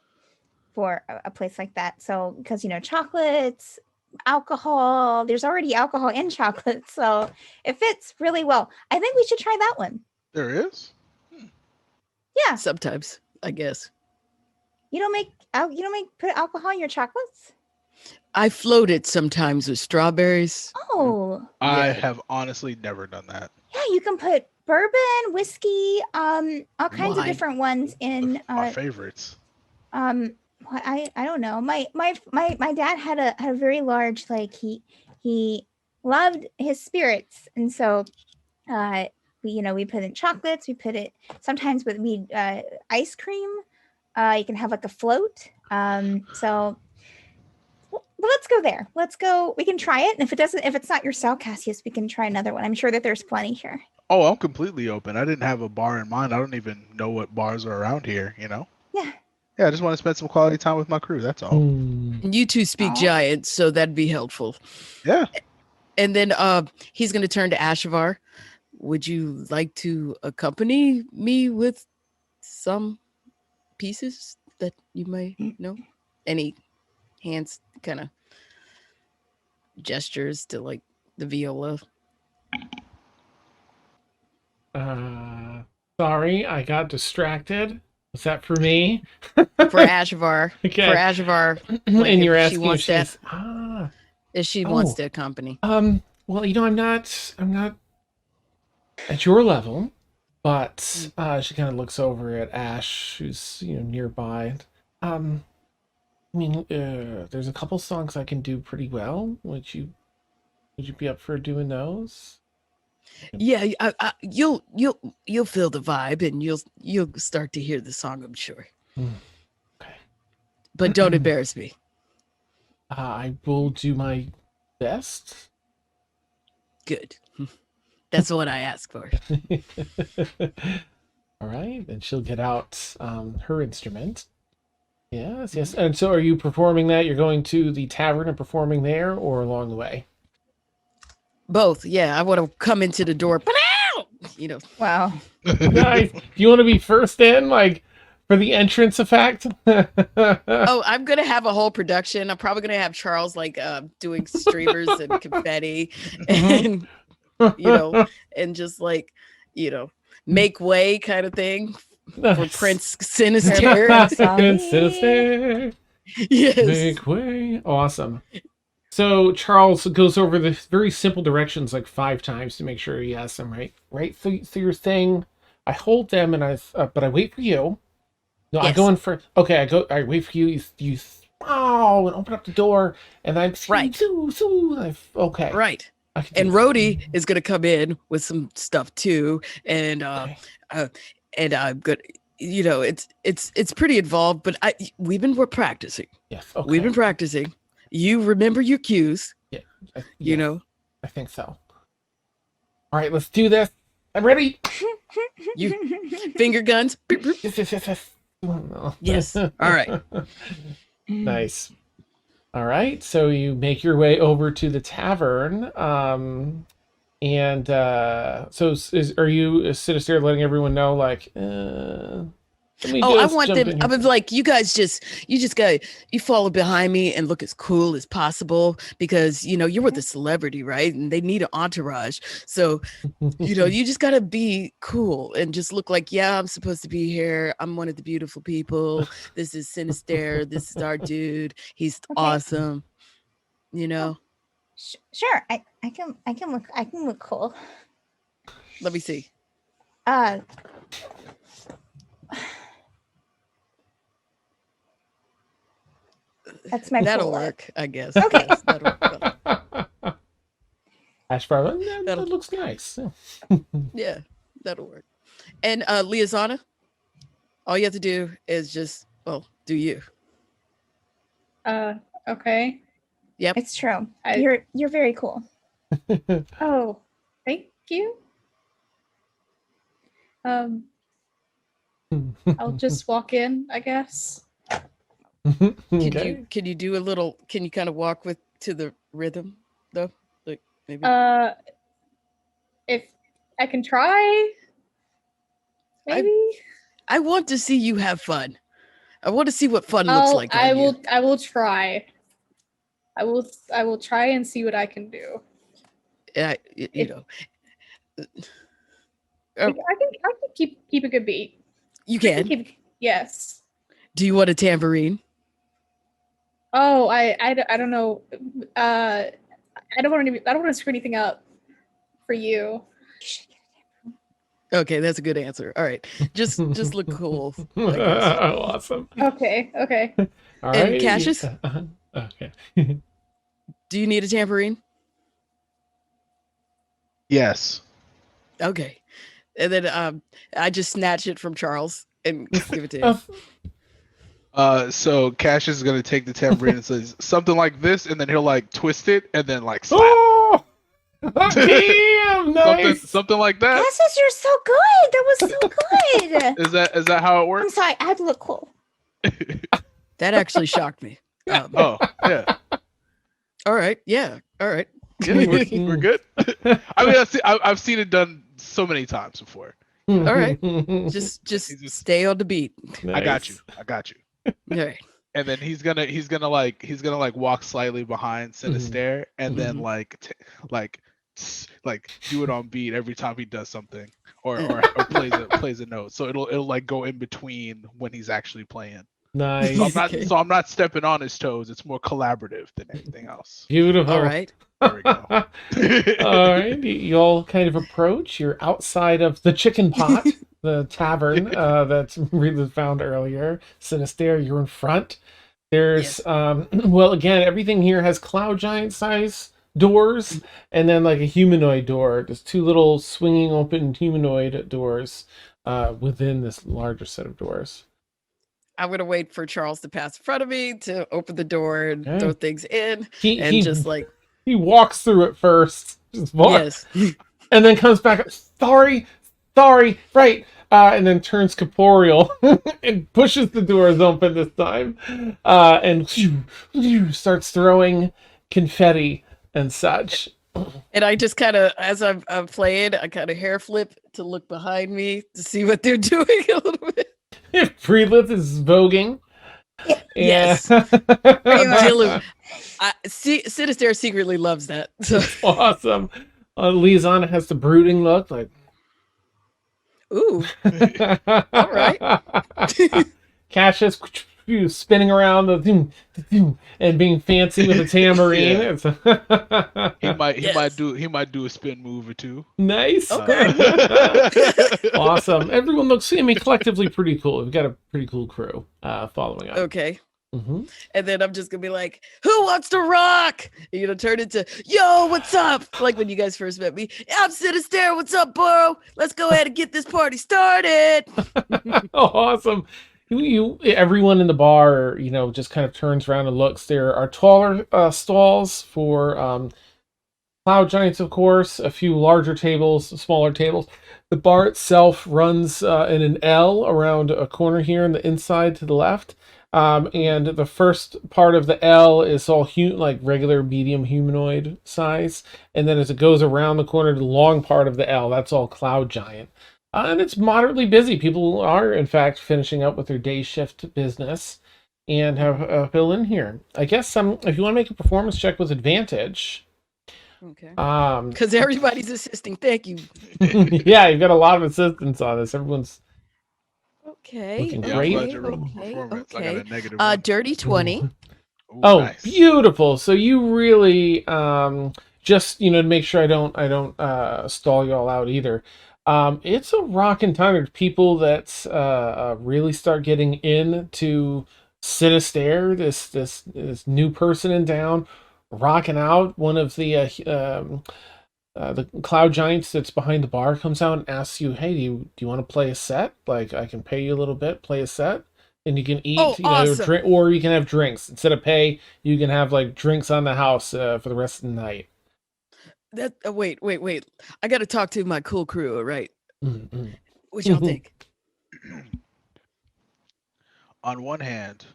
Speaker 2: place like that. So because chocolates, alcohol, there's already alcohol in chocolate, so it fits really well. I think we should try that one.
Speaker 3: There is?
Speaker 2: Yeah.
Speaker 4: Sometimes, I guess.
Speaker 2: You don't put alcohol in your chocolates?
Speaker 4: I float it sometimes with strawberries.
Speaker 2: Oh.
Speaker 3: I
Speaker 4: Yeah.
Speaker 3: have honestly never done that.
Speaker 2: Yeah, you can put bourbon, whiskey, all kinds of
Speaker 4: Wine.
Speaker 2: different ones in
Speaker 3: My favorites.
Speaker 2: I don't know. My dad had a very large, like, he loved his spirits, and so we put in chocolates, we put it sometimes with ice cream. You can have like a float. So well, let's go there. Let's go. We can try it. And if it's not your style, Cassius, we can try another one. I'm sure that there's plenty here.
Speaker 3: Oh, I'm completely open. I didn't have a bar in mind. I don't even know what bars are around here,
Speaker 2: Yeah.
Speaker 3: Yeah, I just want to spend some quality time with my crew. That's all.
Speaker 4: You two speak
Speaker 2: Aw.
Speaker 4: giant, so that'd be helpful.
Speaker 3: Yeah.
Speaker 4: And then he's going to turn to Ashavar. Would you like to accompany me with some pieces that you may know? Any hands kind of gestures to like the viola?
Speaker 1: Sorry, I got distracted. Was that for me?
Speaker 4: For Ashavar.
Speaker 1: Okay.
Speaker 4: For Ashavar. Like
Speaker 1: And you're
Speaker 4: if
Speaker 1: asking
Speaker 4: she wants
Speaker 1: if
Speaker 4: to,
Speaker 1: she's
Speaker 4: if she wants to accompany.
Speaker 1: Well, I'm not at your level, but she kind of looks over at Ash, who's nearby. There's a couple songs I can do pretty well. Would you be up for doing those?
Speaker 4: Yeah, you'll feel the vibe, and you'll start to hear the song, I'm sure.
Speaker 1: Okay.
Speaker 4: But don't embarrass me.
Speaker 1: I will do my best.
Speaker 4: Good. That's what I ask for.
Speaker 1: All right, and she'll get out her instrument. Yes. And so are you performing that? You're going to the tavern and performing there, or along the way?
Speaker 4: Both. Yeah, I want to come into the door.
Speaker 2: Wow.
Speaker 1: Nice. Do you want to be first in, like, for the entrance effect?
Speaker 4: Oh, I'm gonna have a whole production. I'm probably gonna have Charles like doing streamers and confetti, and and just like make way kind of thing for Prince Synestaire.
Speaker 1: Synestaire.
Speaker 4: Yes.
Speaker 1: Make way. Awesome. So Charles goes over the very simple directions like 5 times to make sure he has them right through your thing. I hold them and but I wait for you. No, yes. I go in for. Okay, I wait for you. You and open up the door, and I'm
Speaker 4: right.
Speaker 1: Okay,
Speaker 4: right. And Rhodey is gonna come in with some stuff too, and I'm good. It's pretty involved, but we're practicing.
Speaker 1: Yes, okay.
Speaker 4: We've been practicing. You remember your cues.
Speaker 1: Yeah.
Speaker 4: I
Speaker 1: think so. All right, let's do this. I'm ready.
Speaker 4: You finger guns.
Speaker 1: Yes.
Speaker 4: Yes. All right.
Speaker 1: Nice. All right. So you make your way over to the tavern. Are you Synestaire letting everyone know, like,
Speaker 4: I want them. I was like, you follow behind me and look as cool as possible because you're with a celebrity, right? And they need an entourage. So, you just gotta be cool and just look like, yeah, I'm supposed to be here. I'm one of the beautiful people. This is Synestaire. This is our dude. He's awesome.
Speaker 2: Sure. I can look cool.
Speaker 4: Let me see.
Speaker 2: Uh, that's my
Speaker 4: That'll
Speaker 2: bullet.
Speaker 4: work, I guess.
Speaker 2: Okay.
Speaker 4: Yes, that'll work.
Speaker 1: Ash Brown, "Yeah, that
Speaker 4: That'll-
Speaker 1: looks nice."
Speaker 4: Yeah, that'll work. And Liazana, all you have to do is just, well, do you.
Speaker 5: Okay.
Speaker 2: It's true.
Speaker 5: I-
Speaker 2: You're very cool.
Speaker 5: Oh, thank you. I'll just walk in, I guess.
Speaker 1: Okay.
Speaker 4: Can you do a little? Can you kind of walk with to the rhythm though? Like maybe.
Speaker 5: If I can try, maybe.
Speaker 4: I want to see you have fun. I want to see what fun looks like.
Speaker 5: I
Speaker 4: on
Speaker 5: will.
Speaker 4: You.
Speaker 5: I will try. I will try and see what I can do.
Speaker 4: You know.
Speaker 5: I can keep a good beat.
Speaker 4: You
Speaker 5: I
Speaker 4: can.
Speaker 5: Yes.
Speaker 4: Do you want a tambourine?
Speaker 5: Oh, I don't know. I don't want to screw anything up for you.
Speaker 4: Okay, that's a good answer. All right, just look cool. I guess.
Speaker 1: Awesome.
Speaker 5: Okay.
Speaker 1: All
Speaker 4: And
Speaker 1: right.
Speaker 4: Cassius?
Speaker 1: Okay.
Speaker 4: Do you need a tambourine?
Speaker 3: Yes.
Speaker 4: Okay, and then I just snatch it from Charles and give it to him.
Speaker 3: So Cassius is gonna take the tambourine and says something like this, and then he'll like twist it and then like slap.
Speaker 1: Oh! Damn, nice.
Speaker 3: Something like that.
Speaker 2: Cassius, you're so good. That was so good.
Speaker 3: Is that how it
Speaker 2: I'm
Speaker 3: works?
Speaker 2: sorry. I have to look cool.
Speaker 4: That actually shocked me.
Speaker 3: Oh yeah.
Speaker 4: All right, yeah, all right.
Speaker 3: Yeah, we're good. I mean, I've seen it done so many times before.
Speaker 4: All right. Just
Speaker 3: just-
Speaker 4: stay on the beat.
Speaker 3: I got you.
Speaker 4: All right.
Speaker 3: And then he's gonna walk slightly behind Synestaire and then like do it on beat every time he does something or plays a note. So it'll like go in between when he's actually playing.
Speaker 1: Nice.
Speaker 3: So I'm not stepping on his toes. It's more collaborative than anything else.
Speaker 1: Beautiful.
Speaker 4: All right.
Speaker 3: There we go.
Speaker 1: All right. You all kind of approach. You're outside of the chicken pot, the tavern that Bryleth found earlier. Synestaire, you're in front. There's, well, again, everything here has cloud giant size doors and then like a humanoid door. There's two little swinging open humanoid doors within this larger set of doors.
Speaker 4: I'm gonna wait for Charles to pass in front of me to open the door and
Speaker 1: Okay.
Speaker 4: throw things in,
Speaker 1: He walks through it first, just walks,
Speaker 4: yes.
Speaker 1: and then comes back. Sorry, right, and then turns corporeal and pushes the doors open this time, and starts throwing confetti and such.
Speaker 4: And I just kind of, as I'm playing, I kind of hair flip to look behind me to see what they're doing a little bit.
Speaker 1: If Bryleth is voguing,
Speaker 4: Yes.
Speaker 2: much.
Speaker 4: Synestaire secretly loves that. So.
Speaker 1: Awesome. Liazana has the brooding look, like.
Speaker 4: Ooh. All right.
Speaker 1: Cassius spinning around and being fancy with a tambourine.
Speaker 3: Yeah.
Speaker 1: It's
Speaker 3: He might do a spin move or two.
Speaker 1: nice. Awesome. Everyone looks, I mean, collectively pretty cool. We've got a pretty cool crew following up.
Speaker 4: Okay.
Speaker 1: Mm-hmm.
Speaker 4: And then I'm just gonna be like, "Who wants to rock?" And, turn into, "Yo, what's up?" Like when you guys first met me. "I'm Synestaire. What's up, bro? Let's go ahead and get this party started."
Speaker 1: Oh, awesome. Everyone in the bar, just kind of turns around and looks. There are taller stalls for cloud giants, of course, a few larger tables, smaller tables. The bar itself runs in an L around a corner here on the inside to the left. And the first part of the L is all like regular medium humanoid size. And then as it goes around the corner to the long part of the L, that's all cloud giant. And it's moderately busy. People are, in fact, finishing up with their day shift business and have fill in here. I guess if you want to make a performance check with advantage.
Speaker 4: Okay.
Speaker 1: Um,
Speaker 4: Because everybody's assisting. Thank you.
Speaker 1: yeah, you've got a lot of assistance on this. Everyone's
Speaker 4: Okay.
Speaker 1: Looking
Speaker 3: Yeah,
Speaker 1: great.
Speaker 3: I'm glad you rolled the
Speaker 4: Okay.
Speaker 3: performance. I got
Speaker 4: Okay.
Speaker 3: a negative one.
Speaker 4: Dirty 20.
Speaker 3: Ooh,
Speaker 1: Oh,
Speaker 3: nice.
Speaker 1: beautiful. So you really just to make sure I don't stall you all out either. It's a rockin' time. There's people that really start getting into Synestaire, this new person in town, rocking out. One of the cloud giants that's behind the bar comes out and asks you, "Hey, do you want to play a set? Like, I can pay you a little bit, play a set, and you can
Speaker 4: Oh,
Speaker 1: eat,
Speaker 4: awesome.
Speaker 1: drink, or you can have drinks instead of pay. You can have like drinks on the house for the rest of the night."
Speaker 4: That wait. I got to talk to my cool crew, all right?
Speaker 1: Mm-mm.
Speaker 4: What y'all think?
Speaker 3: On one hand,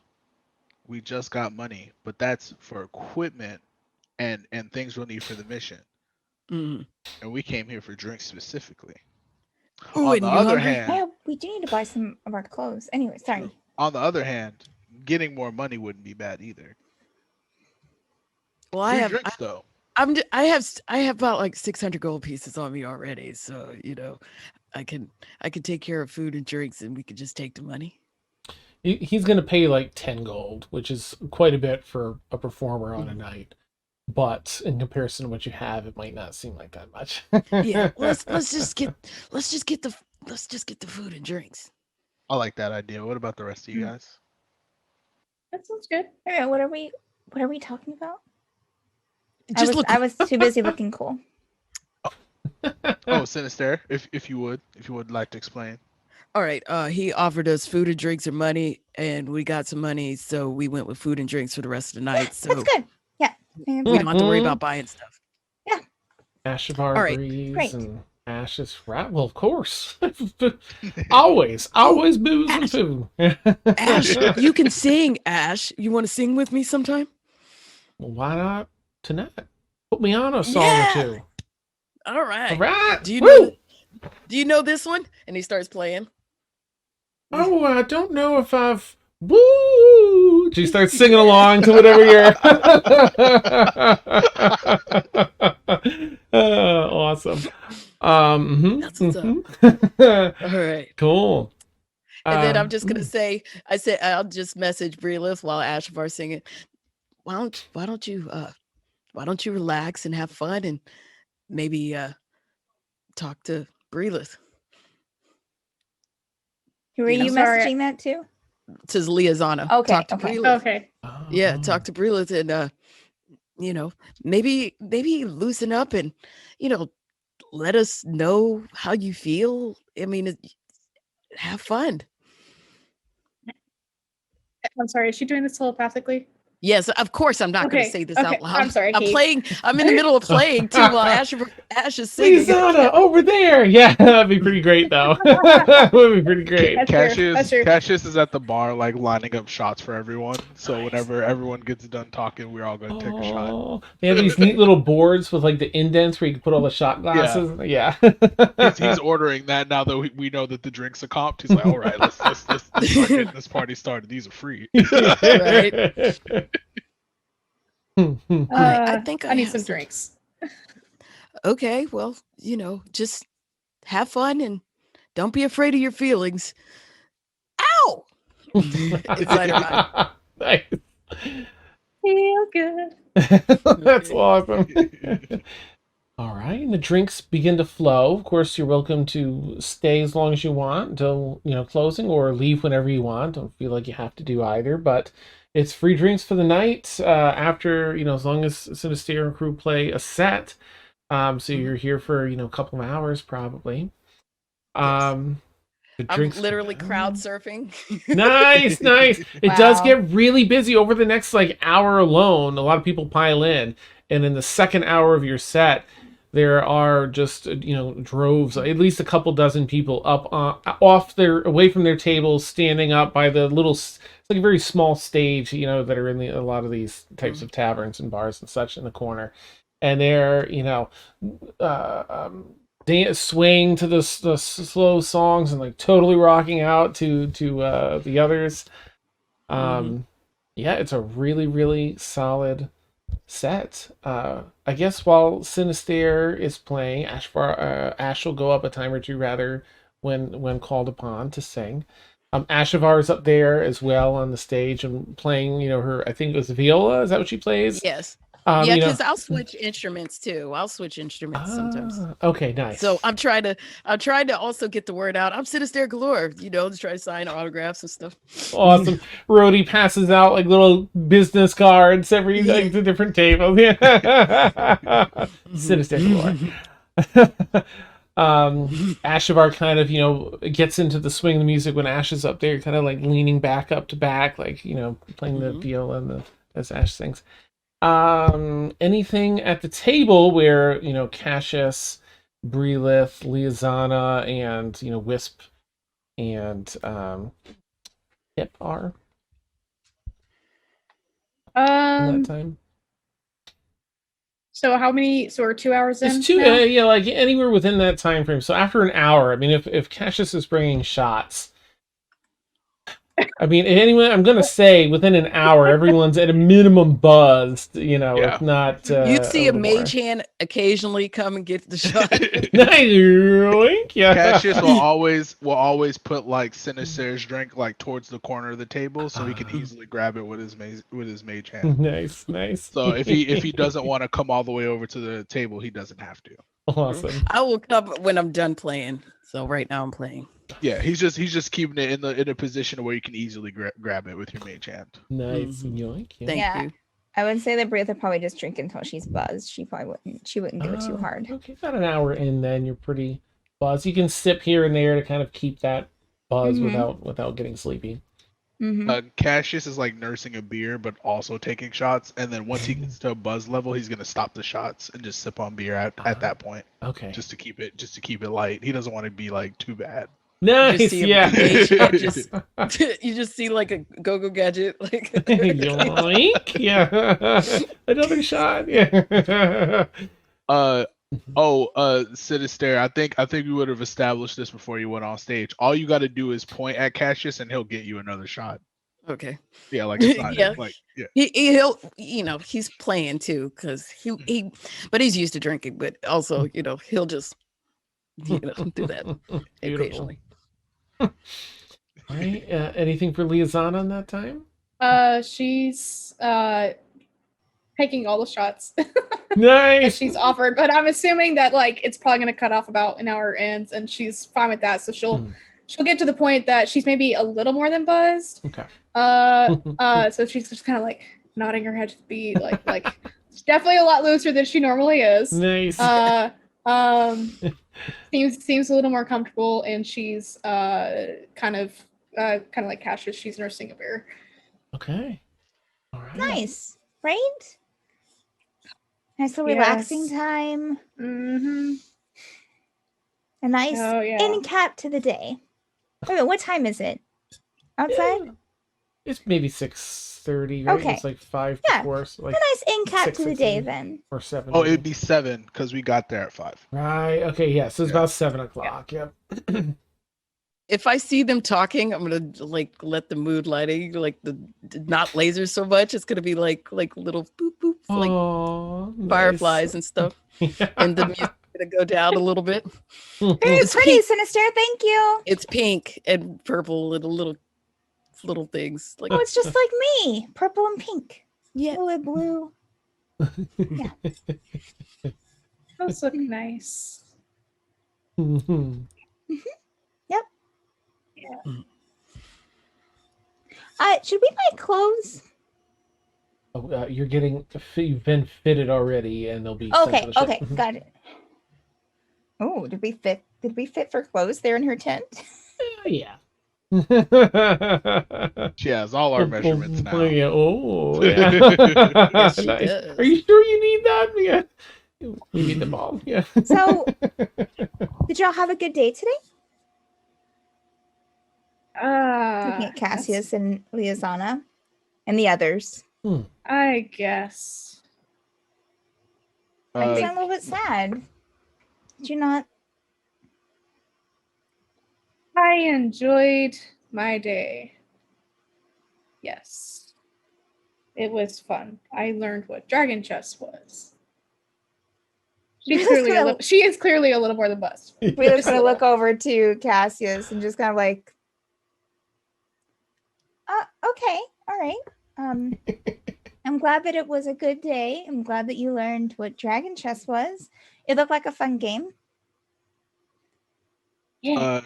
Speaker 3: we just got money, but that's for equipment and things we'll need for the mission.
Speaker 4: Mm.
Speaker 3: And we came here for drinks specifically.
Speaker 4: Ooh,
Speaker 3: On
Speaker 4: and
Speaker 3: the
Speaker 4: you
Speaker 3: other
Speaker 4: hungry?
Speaker 3: hand,
Speaker 2: Yeah, we do need to buy some of our clothes. Anyway, sorry.
Speaker 3: on the other hand, getting more money wouldn't be bad either.
Speaker 4: Well,
Speaker 3: Free drinks though.
Speaker 4: I have about like 600 gold pieces on me already, so I can take care of food and drinks, and we could just take the money.
Speaker 1: He's going to pay like 10 gold, which is quite a bit for a performer on a night. But in comparison to what you have, it might not seem like that much.
Speaker 4: Yeah, let's just get the food and drinks.
Speaker 3: I like that idea. What about the rest of you guys?
Speaker 5: That sounds good.
Speaker 2: All right, what are we talking about?
Speaker 4: Just look.
Speaker 2: I was too busy looking cool.
Speaker 3: Oh, Synestaire, if you would like to explain.
Speaker 4: All right. He offered us food and drinks or money, and we got some money, so we went with food and drinks for the rest of the night. So
Speaker 2: That's good. Yeah.
Speaker 4: we don't have to worry about buying stuff.
Speaker 1: Ashavar
Speaker 4: All right,
Speaker 1: breeze
Speaker 2: great.
Speaker 1: and Ash's rat. Well, of course. always booze and
Speaker 4: Ash.
Speaker 1: food.
Speaker 4: Ash, you can sing. Ash, you want to sing with me sometime?
Speaker 1: Well, why not tonight? Put me on a song
Speaker 4: Yeah.
Speaker 1: or two.
Speaker 4: All right.
Speaker 1: All right.
Speaker 4: Do you
Speaker 1: Woo!
Speaker 4: know? Do you know this one? And he starts playing.
Speaker 1: Oh, I don't know if I've. Woo! She starts singing along to whatever you're. Awesome.
Speaker 4: That's what's up.
Speaker 1: mhm.
Speaker 4: All right.
Speaker 1: Cool.
Speaker 4: And then I'm just gonna say, I'll just message Bryleth while Ashavar's singing. Why don't you relax and have fun and maybe talk to Bryleth?
Speaker 2: Who are
Speaker 4: Yeah.
Speaker 2: you
Speaker 5: Sorry.
Speaker 2: messaging that to?
Speaker 4: It says Liazana.
Speaker 2: Okay,
Speaker 4: Talk to
Speaker 2: okay.
Speaker 4: Bryleth.
Speaker 5: Okay.
Speaker 4: Yeah, talk to Bryleth and maybe loosen up and let us know how you feel. I mean, have fun.
Speaker 5: I'm sorry. Is she doing this telepathically?
Speaker 4: Yes, of course. I'm not going to
Speaker 5: Okay,
Speaker 4: say this
Speaker 5: okay,
Speaker 4: out loud.
Speaker 5: I'm sorry, Kate.
Speaker 4: I'm in the middle of playing too while Ash is singing.
Speaker 1: Liazana, over there. Yeah, that'd be pretty great, though. That would be pretty great.
Speaker 5: That's true. That's true.
Speaker 3: Cassius is at the bar, like lining up shots for everyone. So whenever everyone gets done talking, we're all going to take a shot.
Speaker 1: Oh, they have these neat little boards with like the indents where you can put all the shot glasses. Yeah.
Speaker 3: He's ordering that now that we know that the drinks are comped. He's like, all right, let's start getting this party started. These are free.
Speaker 4: Right. I think
Speaker 5: I need
Speaker 4: have
Speaker 5: some drinks.
Speaker 4: Okay, well, just have fun and don't be afraid of your feelings. Ow! Inside of mine.
Speaker 1: Nice.
Speaker 5: Feel good.
Speaker 1: That's awesome. All right, and the drinks begin to flow. Of course, you're welcome to stay as long as you want until closing, or leave whenever you want. Don't feel like you have to do either, but it's free drinks for the night. After as long as Synestaire and crew play a set, so you're here for a couple of hours probably. The
Speaker 4: I'm
Speaker 1: drinks
Speaker 4: literally crowd surfing.
Speaker 1: nice. It does
Speaker 2: Wow.
Speaker 1: get really busy over the next hour alone. A lot of people pile in, and in the second hour of your set, there are just droves, at least a couple dozen people up away from their tables, standing up by the little. It's like a very small stage, that are in a lot of these types of taverns and bars and such in the corner, and they're swaying to the slow songs and totally rocking out to the others. Yeah, it's a really, really solid set. I guess while Synestaire is playing, Ash will go up a time or two rather when called upon to sing. Ashavar is up there as well on the stage and playing, her, I think it was viola. Is that what she plays?
Speaker 4: Yes. Yeah,
Speaker 1: you know,
Speaker 4: because I'll switch instruments too. I'll switch instruments sometimes.
Speaker 1: Okay, nice.
Speaker 4: So I'm trying to also get the word out. I'm Synestaire galore, to try to sign autographs and stuff.
Speaker 1: Awesome. Rhodey passes out like little business cards every like to different tables. Yeah. Sinister galore. Ashavar kind of, gets into the swing of the music when Ash is up there, kind of like leaning back up to back, like, playing the viola as Ash sings. Anything at the table where, Cassius, Bryleth, Liazana, and, Wisp and Hip are in that time?
Speaker 5: So how many? So we're 2 hours in.
Speaker 1: It's two,
Speaker 5: now?
Speaker 1: yeah, like anywhere within that time frame. So after an hour, I mean, if Cassius is bringing shots, I mean, anyway, I'm gonna say within an hour, everyone's at a minimum buzzed, if not.
Speaker 4: You'd see a
Speaker 1: little
Speaker 4: mage
Speaker 1: more.
Speaker 4: hand occasionally come and get the shot.
Speaker 1: Nice, yeah.
Speaker 3: Cassius will always put like Sinistaire's drink like towards the corner of the table so he can easily grab it with his mage hand.
Speaker 1: Nice.
Speaker 3: So if he doesn't want to come all the way over to the table, he doesn't have to.
Speaker 1: Awesome.
Speaker 4: I will come when I'm done playing. So right now I'm playing.
Speaker 3: Yeah, he's just keeping it in a position where you can easily grab it with your mage hand.
Speaker 1: Nice. Yoink, yeah.
Speaker 4: Thank you.
Speaker 2: I would say that Bryleth would probably just drink until she's buzzed. She wouldn't go too hard.
Speaker 1: Okay, about an hour in, then you're pretty buzzed. You can sip here and there to kind of keep that buzz without getting sleepy.
Speaker 3: Cassius is like nursing a beer, but also taking shots. And then once he gets to a buzz level, he's gonna stop the shots and just sip on beer at that point.
Speaker 1: Okay.
Speaker 3: Just to keep it light. He doesn't want to be like too bad.
Speaker 1: Nice. Yeah.
Speaker 4: You just see like a go-go gadget, like
Speaker 1: Yoink. Yeah. Another shot. Yeah.
Speaker 3: Synestaire, I think we would have established this before you went on stage. All you got to do is point at Cassius and he'll get you another shot.
Speaker 4: Okay.
Speaker 3: Yeah, like it's not
Speaker 4: Yeah.
Speaker 3: like yeah.
Speaker 4: He'll he's playing too because but he's used to drinking, but also he'll just do that occasionally.
Speaker 1: All right. Anything for Liazana in that time?
Speaker 5: She's taking all the shots that
Speaker 1: Nice.
Speaker 5: she's offered, but I'm assuming that like it's probably gonna cut off about an hour ends, and she's fine with that. So she'll get to the point that she's maybe a little more than buzzed.
Speaker 1: Okay.
Speaker 5: So she's just kind of like nodding her head to the beat, like she's definitely a lot looser than she normally is.
Speaker 1: Nice.
Speaker 5: Seems a little more comfortable, and she's kind of like Cassius. She's nursing a bear.
Speaker 1: Okay. All right.
Speaker 2: Nice, right? Nice little relaxing time.
Speaker 5: Mm-hmm.
Speaker 2: A nice end cap to the day. Wait a minute, what time is it? Outside?
Speaker 1: Yeah. It's maybe 6:30, right?
Speaker 2: Okay.
Speaker 1: It's like 5
Speaker 2: Yeah.
Speaker 1: before, so like
Speaker 2: A nice end cap
Speaker 1: 6,
Speaker 2: to the
Speaker 1: 6,
Speaker 2: day
Speaker 1: 7.
Speaker 2: then.
Speaker 1: Or 7.
Speaker 3: Oh,
Speaker 1: maybe.
Speaker 3: it'd be 7 because we got there at 5.
Speaker 1: Right. Okay. Yeah. So it's about 7:00. Yep.
Speaker 4: If I see them talking, I'm gonna like let the mood lighting, like the not lasers so much. It's gonna be like little boop boop, like fireflies and stuff, and the music's gonna go down a little bit.
Speaker 2: Very pretty, Synestaire. Thank you.
Speaker 4: It's pink and purple and little things. Like
Speaker 2: Oh, it's just like me. Purple and pink.
Speaker 4: yeah,
Speaker 2: Blue. Yeah.
Speaker 5: Those look nice.
Speaker 2: Yep. Should we buy clothes?
Speaker 1: Oh, you've been fitted already, and they'll be sent
Speaker 2: Okay.
Speaker 1: to the ship.
Speaker 2: Okay. Got it. Oh, did we fit? Did we fit for clothes there in her tent?
Speaker 1: Yeah.
Speaker 3: She has all our measurements now.
Speaker 1: Yeah. Oh, yeah.
Speaker 4: Yes, she
Speaker 1: Nice.
Speaker 4: does.
Speaker 1: Are you sure you need that? Yeah. We need them all. Yeah.
Speaker 2: So, did y'all have a good day today? Looking at Cassius and Liazana and the others.
Speaker 5: I guess.
Speaker 2: I sound a little bit sad. Did you not?
Speaker 5: I enjoyed my day. Yes. It was fun. I learned what Dragonchess was. She is clearly a little more than Buzz.
Speaker 2: We're just gonna look over to Cassius and just kind of like, okay, all right. I'm glad that it was a good day. I'm glad that you learned what Dragonchess was. It looked like a fun game.
Speaker 5: Yeah.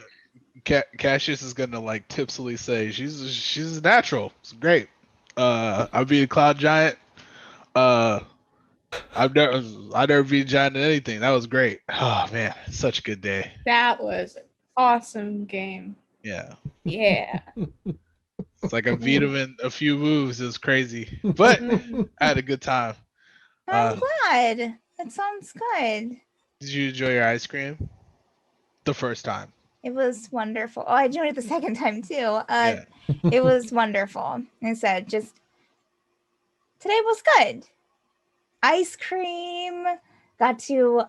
Speaker 3: Cassius is gonna like tipsily say she's natural. It's great. I'll be a cloud giant. I never be a giant in anything. That was great. Oh man, such a good day.
Speaker 5: That was an awesome game.
Speaker 3: Yeah.
Speaker 5: Yeah.
Speaker 3: It's like I beat him in a few moves. It was crazy, but
Speaker 5: Mhm.
Speaker 3: I had a good time.
Speaker 2: I'm glad. That sounds good.
Speaker 3: Did you enjoy your ice cream? The first time.
Speaker 2: It was wonderful. Oh, I enjoyed it the second time too.
Speaker 3: Yeah.
Speaker 2: It was wonderful. Like I said, just today was good. Ice cream. Got to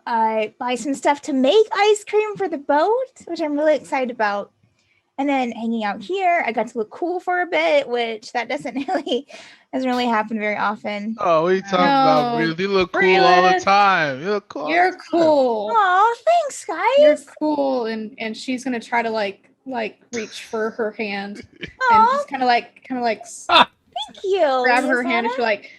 Speaker 2: buy some stuff to make ice cream for the boat, which I'm really excited about. And then hanging out here, I got to look cool for a bit, which that doesn't really happen very often.
Speaker 3: Oh, what are you talking about,
Speaker 5: No,
Speaker 3: Bryleth? You look cool all the
Speaker 5: Bryleth.
Speaker 3: time. You look cool.
Speaker 5: You're cool.
Speaker 2: Oh, thanks, guys.
Speaker 5: You're cool, and she's gonna try to like reach for her hand and
Speaker 2: Aw,
Speaker 5: just kind of like
Speaker 2: thank you.
Speaker 5: grab her hand and
Speaker 2: Liazana.
Speaker 5: be like,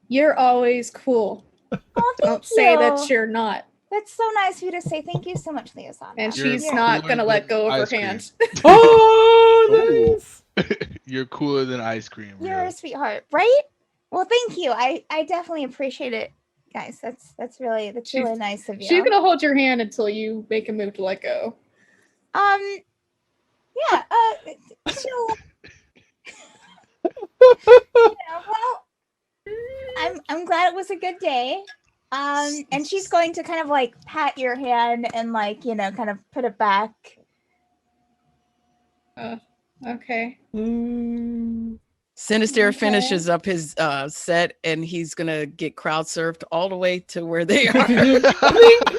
Speaker 5: "You're always cool.
Speaker 2: Oh,
Speaker 5: Don't
Speaker 2: thank
Speaker 5: say
Speaker 2: you.
Speaker 5: that you're not."
Speaker 2: That's so nice of you to say. Thank you so much, Liazana.
Speaker 5: And
Speaker 3: You're
Speaker 5: she's
Speaker 3: cooler
Speaker 5: not gonna let
Speaker 3: than
Speaker 5: go of her
Speaker 3: ice cream.
Speaker 5: hand.
Speaker 1: Oh, nice.
Speaker 3: You're cooler than ice cream.
Speaker 2: You're a
Speaker 3: Bryleth.
Speaker 2: sweetheart, right? Well, thank you. I definitely appreciate it, guys. That's really
Speaker 5: She's-
Speaker 2: nice of you.
Speaker 5: She's gonna hold your hand until you make a move to let go.
Speaker 2: Yeah. So. Yeah, well, I'm glad it was a good day. And she's going to kind of like pat your hand and like, kind of put it back.
Speaker 5: Okay.
Speaker 4: Synestaire
Speaker 5: Okay.
Speaker 4: finishes up his set, and he's gonna get crowd surfed all the way to where they are.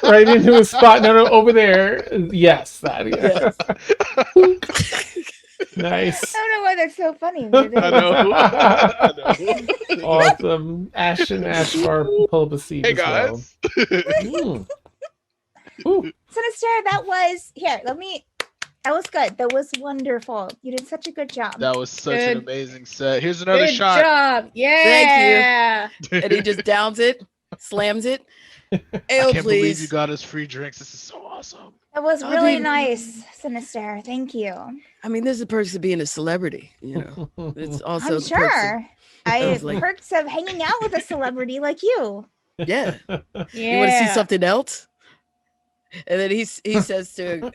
Speaker 1: Right into a spot. No, over there. Yes, that. Yeah. Nice.
Speaker 2: I don't know why that's so funny. But it
Speaker 3: I
Speaker 2: is.
Speaker 3: know. I know.
Speaker 1: Awesome. Ash and Ashbar pull up a seat
Speaker 3: Hey
Speaker 1: as well.
Speaker 3: guys.
Speaker 1: Mm. Ooh.
Speaker 2: Sinister, that was that was good. That was wonderful. You did such a good job.
Speaker 3: That was such an
Speaker 5: Good.
Speaker 3: amazing set. Here's another
Speaker 5: Good
Speaker 3: shot.
Speaker 5: job. Yeah.
Speaker 4: And he just downs it, slams it.
Speaker 3: I
Speaker 4: Ale,
Speaker 3: can't believe you
Speaker 4: please.
Speaker 3: got us free drinks. This is so awesome.
Speaker 2: That was
Speaker 4: I
Speaker 2: really
Speaker 4: mean-
Speaker 2: nice, Sinister. Thank you.
Speaker 4: I mean, there's the perks of being a celebrity, It's also
Speaker 2: I'm
Speaker 4: the perks
Speaker 2: sure.
Speaker 4: of, like-
Speaker 2: Perks of hanging out with a celebrity like you.
Speaker 4: yeah.
Speaker 5: Yeah.
Speaker 4: You want to see something else? And then he says to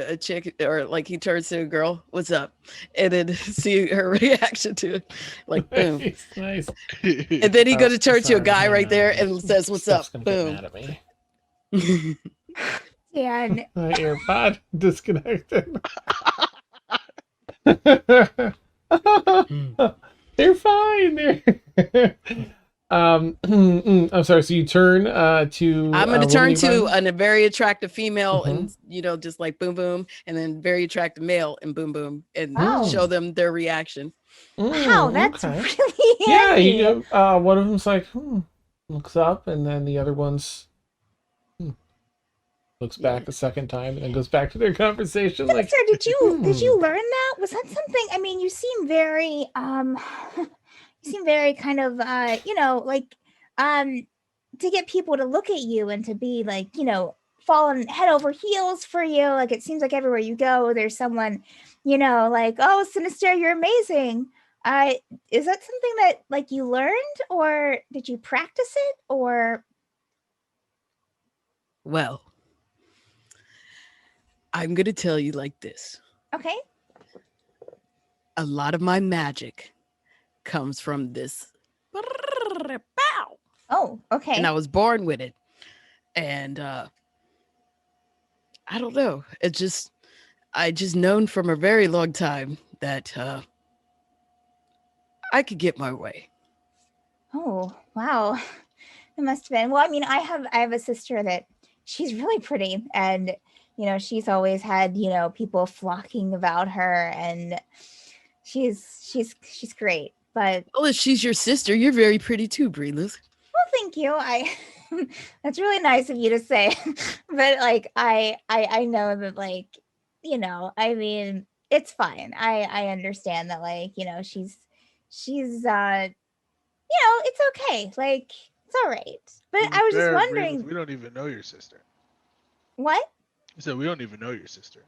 Speaker 4: a chick, or like he turns to a girl, "What's up?" And then see her reaction to it, like boom.
Speaker 1: Nice, nice.
Speaker 4: And then he goes to turn to a
Speaker 1: Sorry,
Speaker 4: guy
Speaker 1: hang
Speaker 4: right
Speaker 1: on.
Speaker 4: there and says, "What's up?"
Speaker 1: Stuff's gonna get
Speaker 4: Boom.
Speaker 1: mad at me.
Speaker 2: And
Speaker 1: My AirPod disconnected. They're fine. I'm sorry. So you turn to.
Speaker 4: I'm going to
Speaker 1: what
Speaker 4: turn
Speaker 1: are you
Speaker 4: to
Speaker 1: buying?
Speaker 4: a very attractive female,
Speaker 1: Mhm.
Speaker 4: and just like boom, boom, and then very attractive male, and boom, boom, and
Speaker 2: Oh.
Speaker 4: show them their reaction.
Speaker 2: wow, that's
Speaker 1: okay.
Speaker 2: really
Speaker 1: Yeah,
Speaker 2: handy.
Speaker 1: one of them's like, looks up, and then the other one's looks back a second time, and then goes back to their conversation. Like,
Speaker 2: Sinister, did you learn that? Was that something? I mean, you seem very kind of to get people to look at you and to be like, falling head over heels for you. Like it seems like everywhere you go, there's someone, like, oh, Sinister, you're amazing. Is that something that like you learned, or did you practice it, or?
Speaker 4: Well, I'm going to tell you like this.
Speaker 2: Okay.
Speaker 4: A lot of my magic comes from this. Pow!
Speaker 2: Oh, okay.
Speaker 4: And I was born with it. And I don't know. I just known from a very long time that I could get my way.
Speaker 2: Oh, wow. It must have been. Well, I mean, I have a sister that she's really pretty, and she's always had, people flocking about her, and she's great. But
Speaker 4: Well, if she's your sister, you're very pretty too, Bryleth.
Speaker 2: well, thank you. That's really nice of you to say. But like I know that, like, I mean, it's fine. I understand that, like, she's it's okay. Like, it's all right. But
Speaker 3: To be
Speaker 2: I was just
Speaker 3: fair,
Speaker 2: wondering,
Speaker 3: Bryleth, we don't even know your sister.
Speaker 2: what?
Speaker 3: So we don't even know your sister.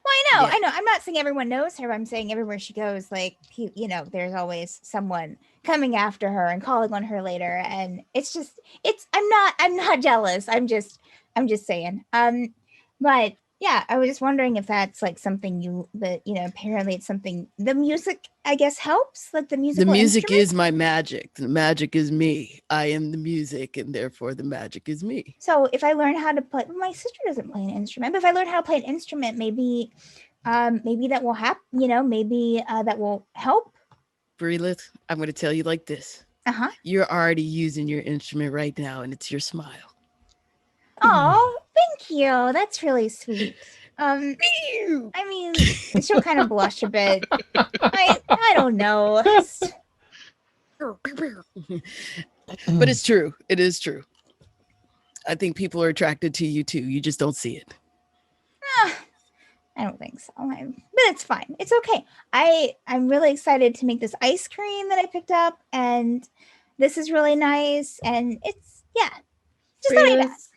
Speaker 2: Well,
Speaker 4: Yeah.
Speaker 2: I know. I'm not saying everyone knows her. I'm saying everywhere she goes, like, there's always someone coming after her and calling on her later. And I'm not jealous. I'm just saying. But yeah, I was just wondering if that's like something apparently it's something the music, I guess, helps, like the
Speaker 4: The
Speaker 2: musical
Speaker 4: music
Speaker 2: instrument.
Speaker 4: is my magic. The magic is me. I am the music, and therefore the magic is me.
Speaker 2: So if I learn how to play, my sister doesn't play an instrument, but if I learn how to play an instrument, maybe that will happen, maybe that will help.
Speaker 4: Bryleth, I'm going to tell you like this.
Speaker 2: Uh-huh.
Speaker 4: You're already using your instrument right now, and it's your smile.
Speaker 2: Oh, thank you. That's really sweet. I mean, she'll kind of blush a bit. I don't know.
Speaker 4: But it's true. It is true. I think people are attracted to you too. You just don't see it.
Speaker 2: I don't think so. But it's fine. It's okay. I'm really excited to make this ice cream that I picked up, and this is really nice. And it's just thought I'd ask.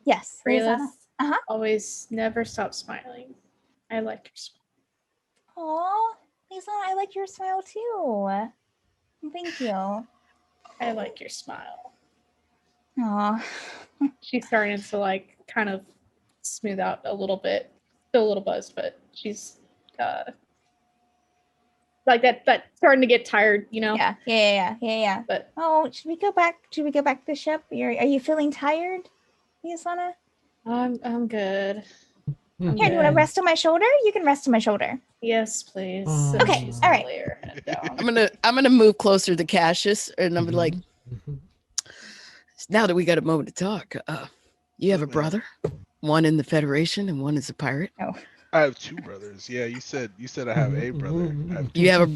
Speaker 2: Yes,
Speaker 5: Bryleth,
Speaker 2: Liazana.
Speaker 5: always never stop smiling. I like your smile.
Speaker 2: Oh, Liazana, I like your smile too. Thank you.
Speaker 5: I like your smile.
Speaker 2: Oh,
Speaker 5: She's starting to like kind of smooth out a little bit. Still a little buzzed, but she's like that starting to get tired,
Speaker 2: yeah.
Speaker 5: But
Speaker 2: Oh, should we go back? Should we go back to the ship? Are you feeling tired, Liazana?
Speaker 5: I'm good.
Speaker 2: Here, do you want to rest on my shoulder? You can rest on my shoulder.
Speaker 5: Yes, please.
Speaker 1: Oh.
Speaker 2: Okay,
Speaker 5: She's
Speaker 2: all right.
Speaker 5: lay her head down.
Speaker 4: I'm gonna move closer to Cassius, and I'm like, now that we got a moment to talk, you have a brother, one in the Federation and one is a pirate.
Speaker 3: I have two brothers. Yeah, you said I have a brother. I have two.
Speaker 4: You have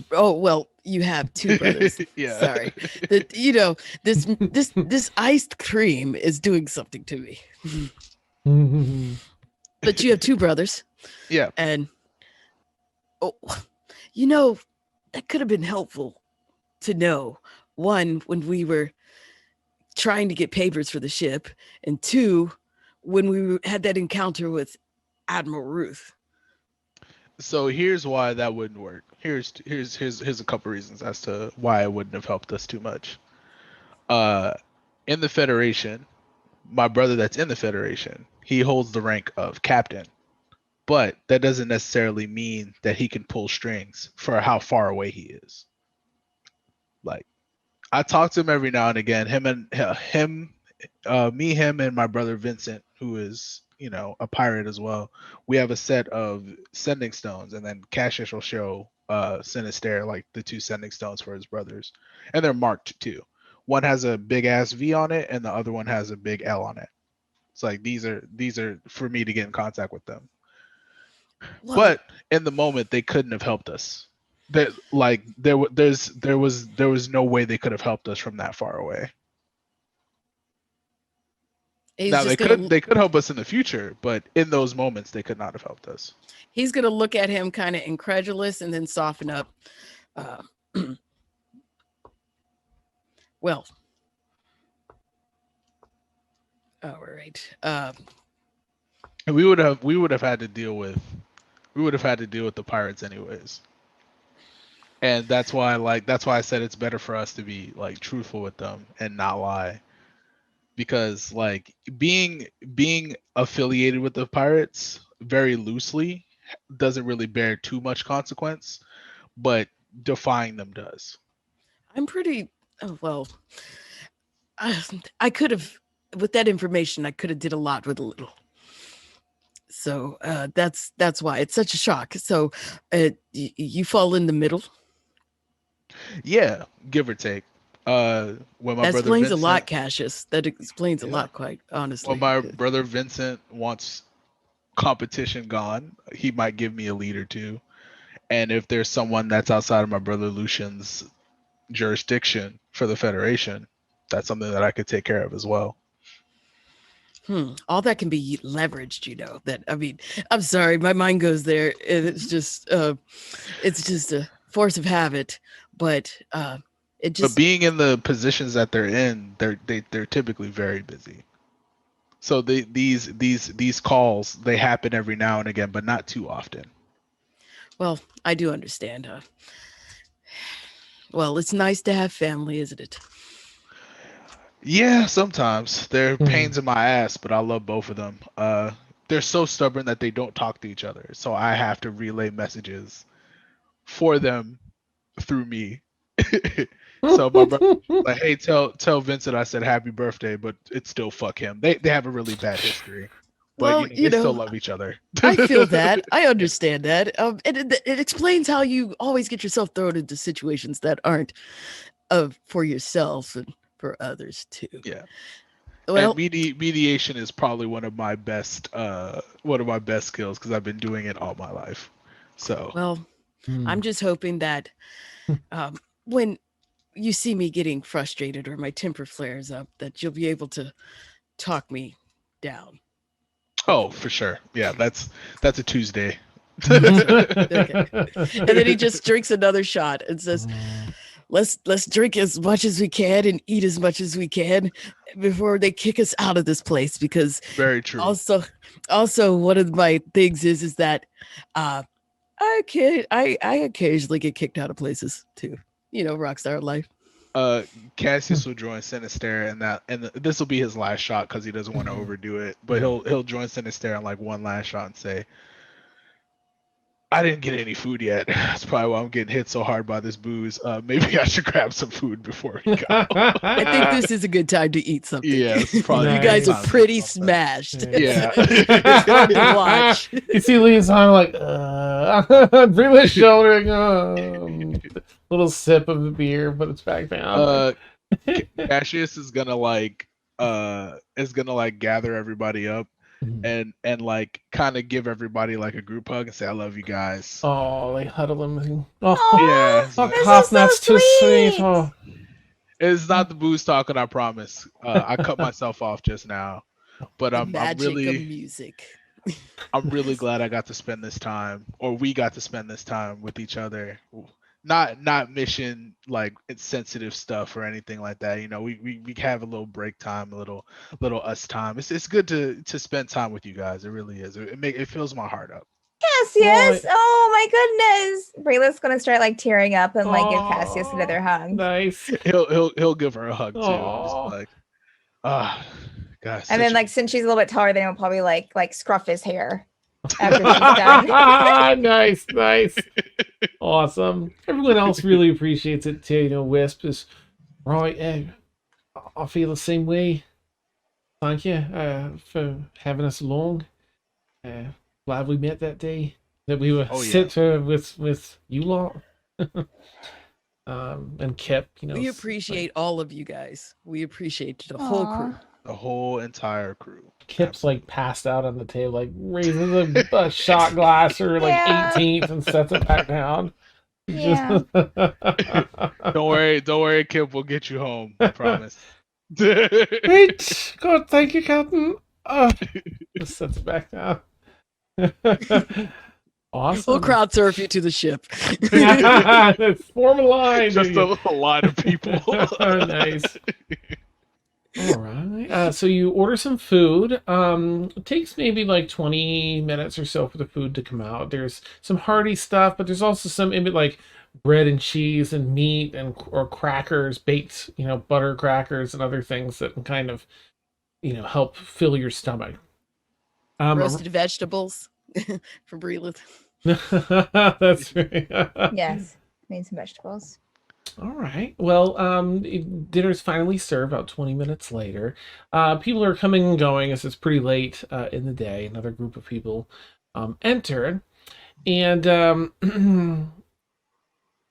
Speaker 4: you have two brothers.
Speaker 3: Yeah.
Speaker 4: Sorry. This iced cream is doing something to me. But you have two brothers.
Speaker 3: Yeah.
Speaker 4: And that could have been helpful to know. One, when we were trying to get papers for the ship, and two, when we had that encounter with Admiral Ruth.
Speaker 3: So here's why that wouldn't work. Here's a couple reasons as to why it wouldn't have helped us too much. In the Federation, my brother that's in the Federation, he holds the rank of captain, but that doesn't necessarily mean that he can pull strings for how far away he is. Like, I talk to him every now and again. Him, and my brother Vincent, who is a pirate as well. We have a set of sending stones, and then Cassius will show Synestaire like the two sending stones for his brothers, and they're marked too. One has a big ass V on it, and the other one has a big L on it. It's like these are for me to get in contact with them.
Speaker 4: Well,
Speaker 3: But in the moment, they couldn't have helped us. That like there was no way they could have helped us from that far away. Now they could help us in the future, but in those moments they could not have helped us.
Speaker 4: He's gonna look at him kind of incredulous and then soften up. Well, all right.
Speaker 3: And we would have had to deal with the pirates anyways. And that's why I said it's better for us to be like truthful with them and not lie. Because like being affiliated with the pirates very loosely doesn't really bear too much consequence, but defying them does.
Speaker 4: I'm pretty I could have, with that information, I could have did a lot with a little. So that's why it's such a shock. So you fall in the middle.
Speaker 3: Yeah, give or take. When my
Speaker 4: That
Speaker 3: brother
Speaker 4: explains
Speaker 3: Vincent,
Speaker 4: a lot, Cassius. That explains a
Speaker 3: Yeah.
Speaker 4: lot, quite honestly.
Speaker 3: when my brother Vincent wants competition gone, he might give me a lead or two. And if there's someone that's outside of my brother Lucian's jurisdiction for the Federation, that's something that I could take care of as well.
Speaker 4: All that can be leveraged, that, I mean, I'm sorry, my mind goes there. And it's just a force of habit, but It
Speaker 3: But
Speaker 4: just
Speaker 3: being in the positions that they're in, they're typically very busy. So these calls, they happen every now and again, but not too often.
Speaker 4: well, I do understand. Well, it's nice to have family, isn't it?
Speaker 3: Yeah, sometimes they're
Speaker 1: Hmm.
Speaker 3: pains in my ass, but I love both of them. They're so stubborn that they don't talk to each other, so I have to relay messages for them through me. So my brother like, hey, tell Vincent I said happy birthday, but it's still fuck him. They have a really bad history, but
Speaker 4: Well,
Speaker 3: they still love each other.
Speaker 4: I feel that. I understand that. It explains how you always get yourself thrown into situations that aren't for yourself and for others too.
Speaker 3: Yeah.
Speaker 4: Well,
Speaker 3: And mediation is probably one of my best skills because I've been doing it all my life. So
Speaker 4: well,
Speaker 1: Hmm.
Speaker 4: I'm just hoping that when you see me getting frustrated or my temper flares up, that you'll be able to talk me down.
Speaker 3: oh, for sure. Yeah, that's a Tuesday.
Speaker 4: Okay. And then he just drinks another shot and says, let's drink as much as we can and eat as much as we can before they kick us out of this place, because
Speaker 3: Very true.
Speaker 4: also one of my things is that I occasionally get kicked out of places too. You know, rockstar life.
Speaker 3: Cassius will join Synestaire, and this will be his last shot because he doesn't want to overdo it. But he'll join Synestaire on like one last shot and say, I didn't get any food yet. That's probably why I'm getting hit so hard by this booze. Maybe I should grab some food before we go.
Speaker 4: I think this is a good time to eat something.
Speaker 3: Yeah, it's probably
Speaker 4: You guys
Speaker 1: Nice.
Speaker 4: are pretty smashed.
Speaker 3: Yeah.
Speaker 4: It's fun to watch.
Speaker 1: You see Liazana like, Bryleth shouldering, little sip of the beer, but it's back down.
Speaker 3: Cassius is gonna gather everybody up and like kind of give everybody like a group hug and say I love you guys.
Speaker 1: Oh, they huddle him. Oh,
Speaker 3: Yeah,
Speaker 1: oh,
Speaker 2: this is
Speaker 1: Cough,
Speaker 2: so
Speaker 1: that's too sweet.
Speaker 2: sweet.
Speaker 1: Oh.
Speaker 3: it's not the booze talking, I promise. I cut myself off just now, but
Speaker 4: The
Speaker 3: I'm
Speaker 4: magic of
Speaker 3: really
Speaker 4: music.
Speaker 3: I'm really glad I got to spend this time, or we got to spend this time with each other. Not mission like sensitive stuff or anything like that. You know, we have a little break time, a little us time. It's good to spend time with you guys. It really is. It fills my heart up.
Speaker 2: Cassius! Oh my goodness! Bryleth's gonna start like tearing up and like give Cassius
Speaker 1: Aw,
Speaker 2: another hug.
Speaker 1: Nice.
Speaker 3: He'll give her a hug too.
Speaker 1: Aw.
Speaker 3: Just like gosh.
Speaker 2: And then like since she's a little bit taller, then he'll probably like scruff his hair after she's done.
Speaker 1: Nice. Awesome. Everyone else really appreciates it too. You know, Wisp is right. I feel the same way. Thank you for having us along. Glad we met that day. That we were sit with you lot. And Kip, you know.
Speaker 4: We appreciate all of you guys. We appreciate the whole crew.
Speaker 3: The whole entire crew.
Speaker 1: Kip's like passed out on the table, like raises a shot glass or like
Speaker 2: Yeah.
Speaker 1: 18th and sets it back down.
Speaker 2: Yeah.
Speaker 3: Don't worry, Kip. We'll get you home. I promise.
Speaker 1: Great. God, thank you, Captain. Just sets it back down. Awesome.
Speaker 4: We'll crowd surf you to the ship.
Speaker 1: Form a line.
Speaker 3: Just a line of people.
Speaker 1: Nice. All right. So you order some food. It takes maybe like 20 minutes or so for the food to come out. There's some hearty stuff, but there's also some maybe like bread and cheese and meat or crackers, baked, butter crackers and other things that can kind of, help fill your stomach.
Speaker 4: Roasted vegetables for Bryleth.
Speaker 1: That's right.
Speaker 2: Yes. Made some vegetables.
Speaker 1: All right. Well, dinner's finally served about 20 minutes later. People are coming and going as it's pretty late in the day. Another group of people entered. And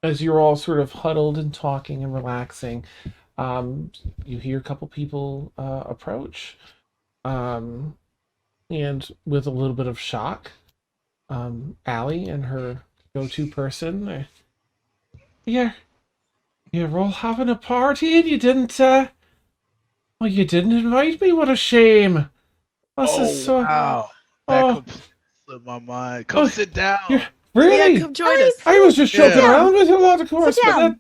Speaker 1: as you're all sort of huddled and talking and relaxing, you hear a couple people approach. And with a little bit of shock, Allie and her go-to person, You're all having a party and you didn't you didn't invite me. What a shame. This is so
Speaker 3: Wow. That completely slipped my mind. Come sit down.
Speaker 1: Really?
Speaker 4: Yeah, come join us.
Speaker 1: I was just joking around with you a lot, of course,
Speaker 2: Sit
Speaker 1: but
Speaker 2: down.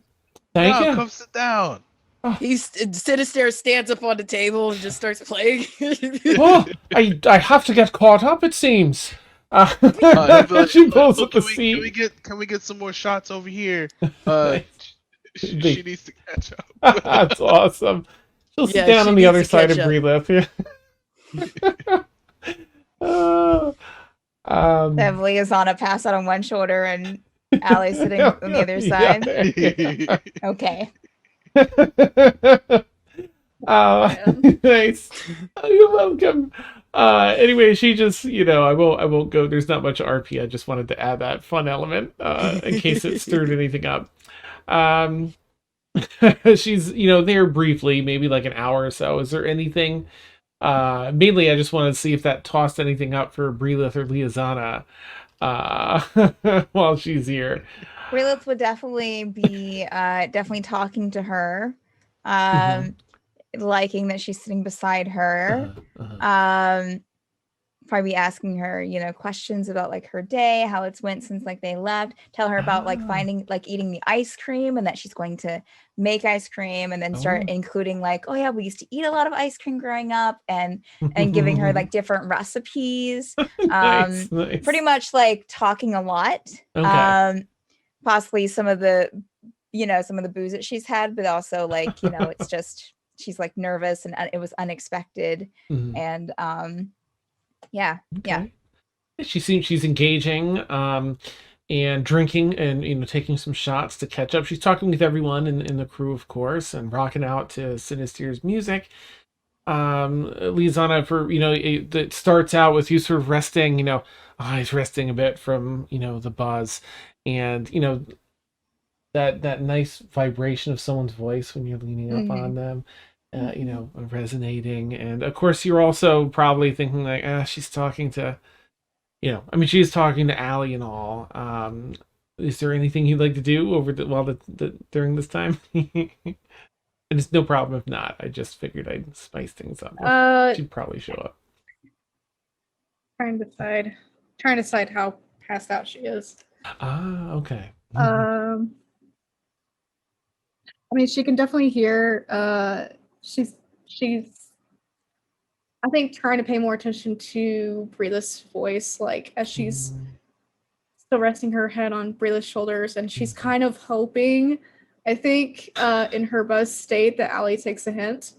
Speaker 1: Thank
Speaker 3: No,
Speaker 1: you.
Speaker 3: come sit down.
Speaker 4: Synestaire stands up on the table and just starts playing.
Speaker 1: Oh, I have to get caught up, it seems.
Speaker 3: He'll be like,
Speaker 1: She pulls
Speaker 3: "Oh,
Speaker 1: up a seat.
Speaker 3: can we get some more shots over here? She needs to catch up."
Speaker 1: That's awesome. She'll sit
Speaker 4: Yeah,
Speaker 1: down
Speaker 4: she
Speaker 1: on the
Speaker 4: needs
Speaker 1: other
Speaker 4: to
Speaker 1: side of
Speaker 4: catch up.
Speaker 1: Bryleth. Yeah.
Speaker 2: Have Liazana pass out on one shoulder and Allie sitting on the other side.
Speaker 1: Yeah.
Speaker 2: Okay.
Speaker 1: Nice. Oh, you're welcome. Anyway, she just, I won't go. There's not much RP. I just wanted to add that fun element, in case it stirred anything up. She's, there briefly, maybe like an hour or so. Is there anything? Mainly, I just wanted to see if that tossed anything up for Bryleth or Liazana, while she's here.
Speaker 2: Bryleth would definitely be definitely talking to her, liking that she's sitting beside her. Probably asking her, questions about like her day, how it's went since like they left. Tell her about like finding, like eating the ice cream, and that she's going to make ice cream, and then start including like, oh yeah, we used to eat a lot of ice cream growing up, and giving her like different recipes.
Speaker 1: Nice.
Speaker 2: Pretty much like talking a lot.
Speaker 1: Okay.
Speaker 2: Possibly some of the booze that she's had, but also like, it's just she's like nervous and it was unexpected. And yeah.
Speaker 1: She seems she's engaging, and drinking, and taking some shots to catch up. She's talking with everyone in the crew, of course, and rocking out to Synastaire's music. Liazana, for it starts out with you sort of resting, he's resting a bit from the buzz, and that nice vibration of someone's voice when you're leaning up on them. Resonating, and of course you're also probably thinking like, she's talking to, she's talking to Allie and all. Is there anything you'd like to do over during this time? And it's no problem if not. I just figured I'd spice things up. She'd probably show up.
Speaker 5: Trying to decide how passed out she is.
Speaker 1: Okay.
Speaker 5: She can definitely hear. She's I think trying to pay more attention to Bryleth's voice, like as she's still resting her head on Bryleth's shoulders, and she's kind of hoping, I think, in her buzz state, that Allie takes a hint.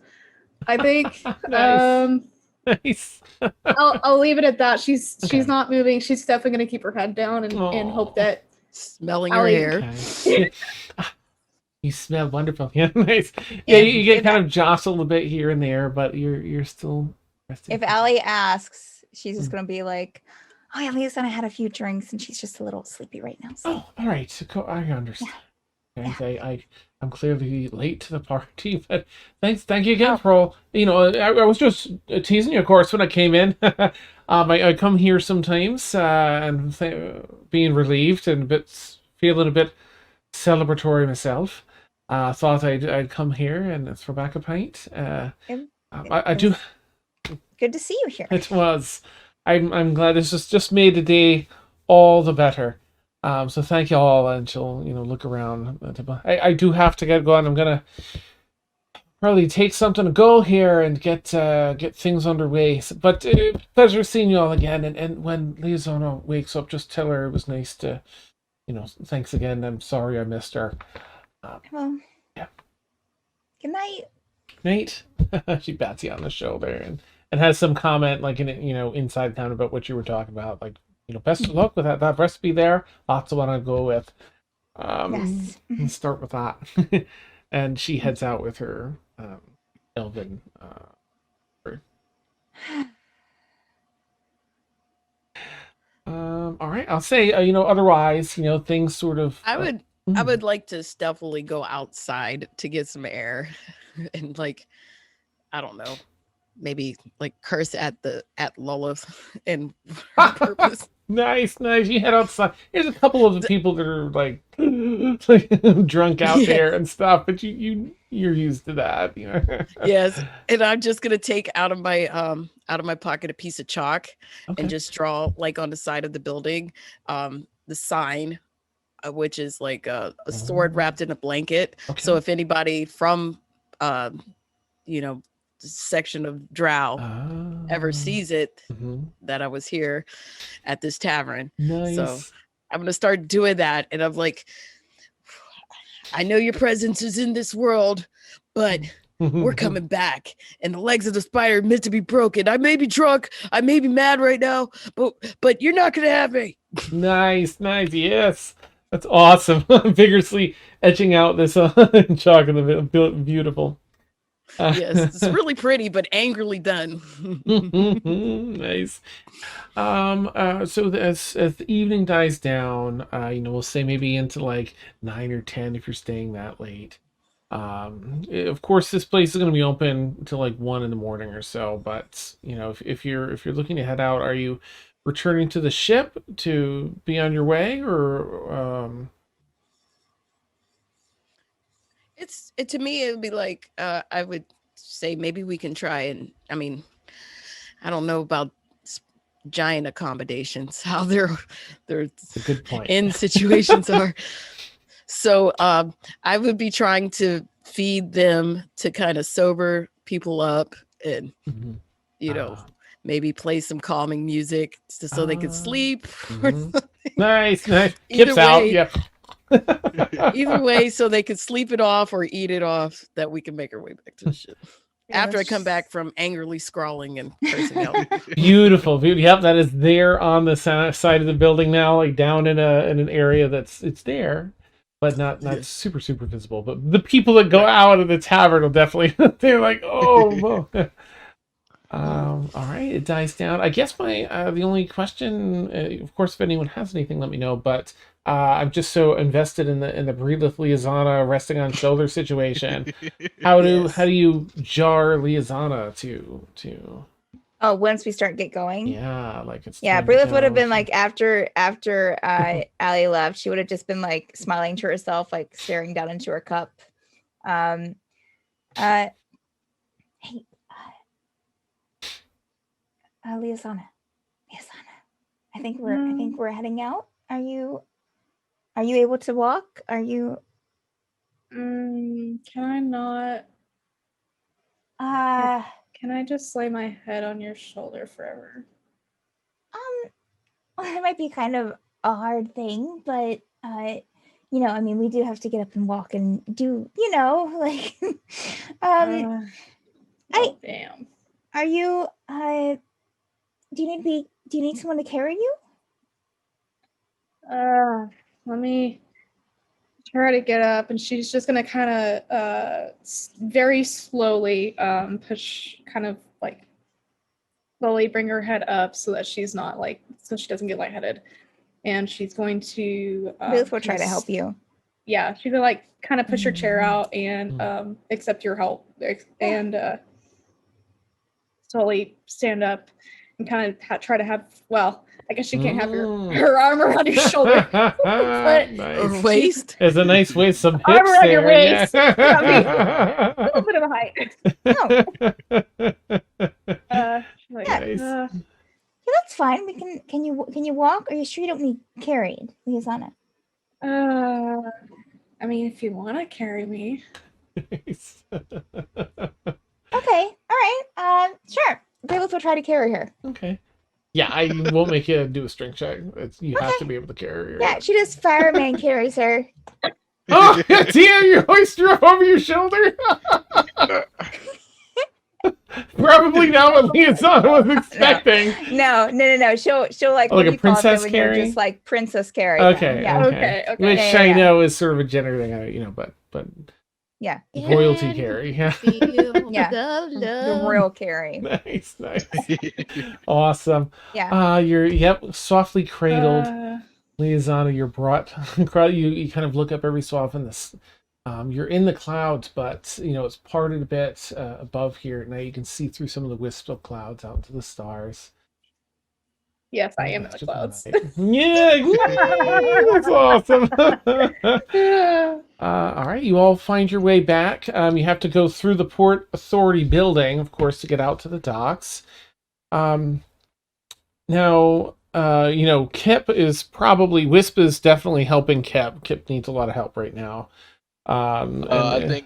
Speaker 5: I think
Speaker 1: Nice.
Speaker 5: I'll leave it at that. She's not moving. She's definitely gonna keep her head down and hope that
Speaker 4: smelling
Speaker 5: Allie,
Speaker 4: her hair.
Speaker 1: Okay. You smell wonderful. Yeah, nice. Yeah, you get kind of jostled a bit here and there, but you're still resting.
Speaker 2: If Allie asks, she's just gonna be like, "Oh yeah, Liazana had a few drinks and she's just a little sleepy right now." So.
Speaker 1: Oh, all right. I understand.
Speaker 2: Yeah.
Speaker 1: Okay, I'm clearly late to the party, but thank you again for all. I was just teasing you, of course, when I came in. I come here sometimes, and being relieved and feeling a bit celebratory myself. Thought I'd come here and throw back a pint. I do.
Speaker 2: Good to see you here.
Speaker 1: It was. I'm glad this has just made the day all the better. So thank you all, and she'll look around. I do have to get going. I'm gonna probably take something to go here and get things underway. But pleasure seeing you all again. And when Liazana wakes up, just tell her it was nice to, thanks again. I'm sorry I missed her.
Speaker 2: Well,
Speaker 1: yeah.
Speaker 2: Good night.
Speaker 1: Nate. She bats you on the shoulder and has some comment like inside town about what you were talking about, like best of luck with that recipe there. Lots of what I go with.
Speaker 2: Yes.
Speaker 1: Let's start with that. And she heads out with her elven. All right. I'll say otherwise things sort of.
Speaker 4: I would like to stealthily go outside to get some air, and like, I don't know, maybe like curse at Lilith and purpose.
Speaker 1: Nice. You head outside. There's a couple of the people that are like drunk out there and stuff, but you're used to that,
Speaker 4: Yes, and I'm just gonna take out of my pocket a piece of chalk and just draw like on the side of the building, the sign, which is like a sword wrapped in a blanket.
Speaker 1: Okay.
Speaker 4: So if anybody from, you know, section of Drow ever sees it, that I was here at this tavern.
Speaker 1: Nice.
Speaker 4: So I'm going to start doing that. And I'm like, I know your presence is in this world, but we're coming back, and the legs of the spider are meant to be broken. I may be drunk, I may be mad right now, but you're not gonna have me.
Speaker 1: Nice, yes, that's awesome. Vigorously etching out this chalk in the beautiful.
Speaker 4: Yes, it's really pretty, but angrily done.
Speaker 1: Nice. So as the evening dies down, we'll say maybe into like 9 or 10 if you're staying that late. Of course, this place is going to be open till like 1 in the morning or so. But if you're looking to head out, are you returning to the ship to be on your way, or
Speaker 4: to me it would be like I would say maybe we can try, and I mean, I don't know about giant accommodations, how they're
Speaker 1: a good point.
Speaker 4: in situations are. So I would be trying to feed them to kind of sober people up, and maybe play some calming music so they could sleep.
Speaker 1: Nice. Kips out. Yeah.
Speaker 4: Either way, so they could sleep it off or eat it off, that we can make our way back to the ship. After I come back from angrily scrawling and cursing out.
Speaker 1: Beautiful. Yep, that is there on the side of the building now, like down in an area it's there, but not super visible. But the people that go out of the tavern will definitely they're like, oh. All right, it dies down. I guess my the only question, of course, if anyone has anything, let me know. But I'm just so invested in the Bryleth Liazana resting on shoulder situation. How do you jar Liazana to?
Speaker 2: Oh, once we get going.
Speaker 1: Yeah, like it's.
Speaker 2: Yeah, Bryleth would have been like after Allie left, she would have just been like smiling to herself, like staring down into her cup. Hey. Liazana, I think we're heading out. Are you able to walk? Are you?
Speaker 5: Can I not? Can I just lay my head on your shoulder forever?
Speaker 2: Well, it might be kind of a hard thing, but I mean, we do have to get up and walk and do, like,
Speaker 5: Damn.
Speaker 2: Are you? Do you need someone to carry you?
Speaker 5: Let me try to get up, and she's just gonna kind of very slowly push, kind of like slowly bring her head up so that she's not so she doesn't get lightheaded, and she's going to
Speaker 2: Ruth will try to help you.
Speaker 5: Yeah, she's gonna kind of push her chair out and accept your help, and slowly stand up and kind of try to have, well, I guess she can't have her arm around your shoulder, but
Speaker 1: Nice.
Speaker 4: Or waist.
Speaker 1: It's a nice waist, some hips
Speaker 5: arm around your
Speaker 1: there.
Speaker 5: waist.
Speaker 1: Yeah.
Speaker 5: A little bit of a height.
Speaker 1: Nice.
Speaker 2: Yeah, that's fine. We can you walk? Are you sure you don't need carried, Liazana?
Speaker 5: I mean, if you want to carry me.
Speaker 1: Nice.
Speaker 2: Okay, all right. Sure. Bryleth will try to carry her.
Speaker 1: Okay. Yeah, I won't make you do a strength check. You have to be able to carry her.
Speaker 2: Yeah, she just fireman carries her.
Speaker 1: Oh, Tia, you hoist her up over your shoulder? Probably not what Liazana was expecting.
Speaker 2: No. She'll like,
Speaker 1: like
Speaker 2: what
Speaker 1: a
Speaker 2: do you call it
Speaker 1: princess
Speaker 2: when you're
Speaker 1: carry?
Speaker 2: just like princess carry.
Speaker 1: Okay.
Speaker 2: Yeah.
Speaker 5: Okay.
Speaker 1: Which
Speaker 2: Yeah,
Speaker 1: I
Speaker 2: yeah.
Speaker 1: know is sort of a gender thing, but
Speaker 2: Yeah.
Speaker 1: royalty carry. Yeah.
Speaker 2: Yeah.
Speaker 4: The
Speaker 2: The royal carry.
Speaker 1: Nice. Awesome.
Speaker 2: Yeah.
Speaker 1: You're softly cradled. Liazana, you're brought. You kind of look up every so often. You're in the clouds, but it's parted a bit above here. Now you can see through some of the wisp of clouds out into the stars.
Speaker 5: Yes, I am in the clouds.
Speaker 1: Yeah, that's awesome. All right, you all find your way back. You have to go through the Port Authority building, of course, to get out to the docks. Now, Kip is probably Wisp is definitely helping Kip. Kip needs a lot of help right now.
Speaker 3: I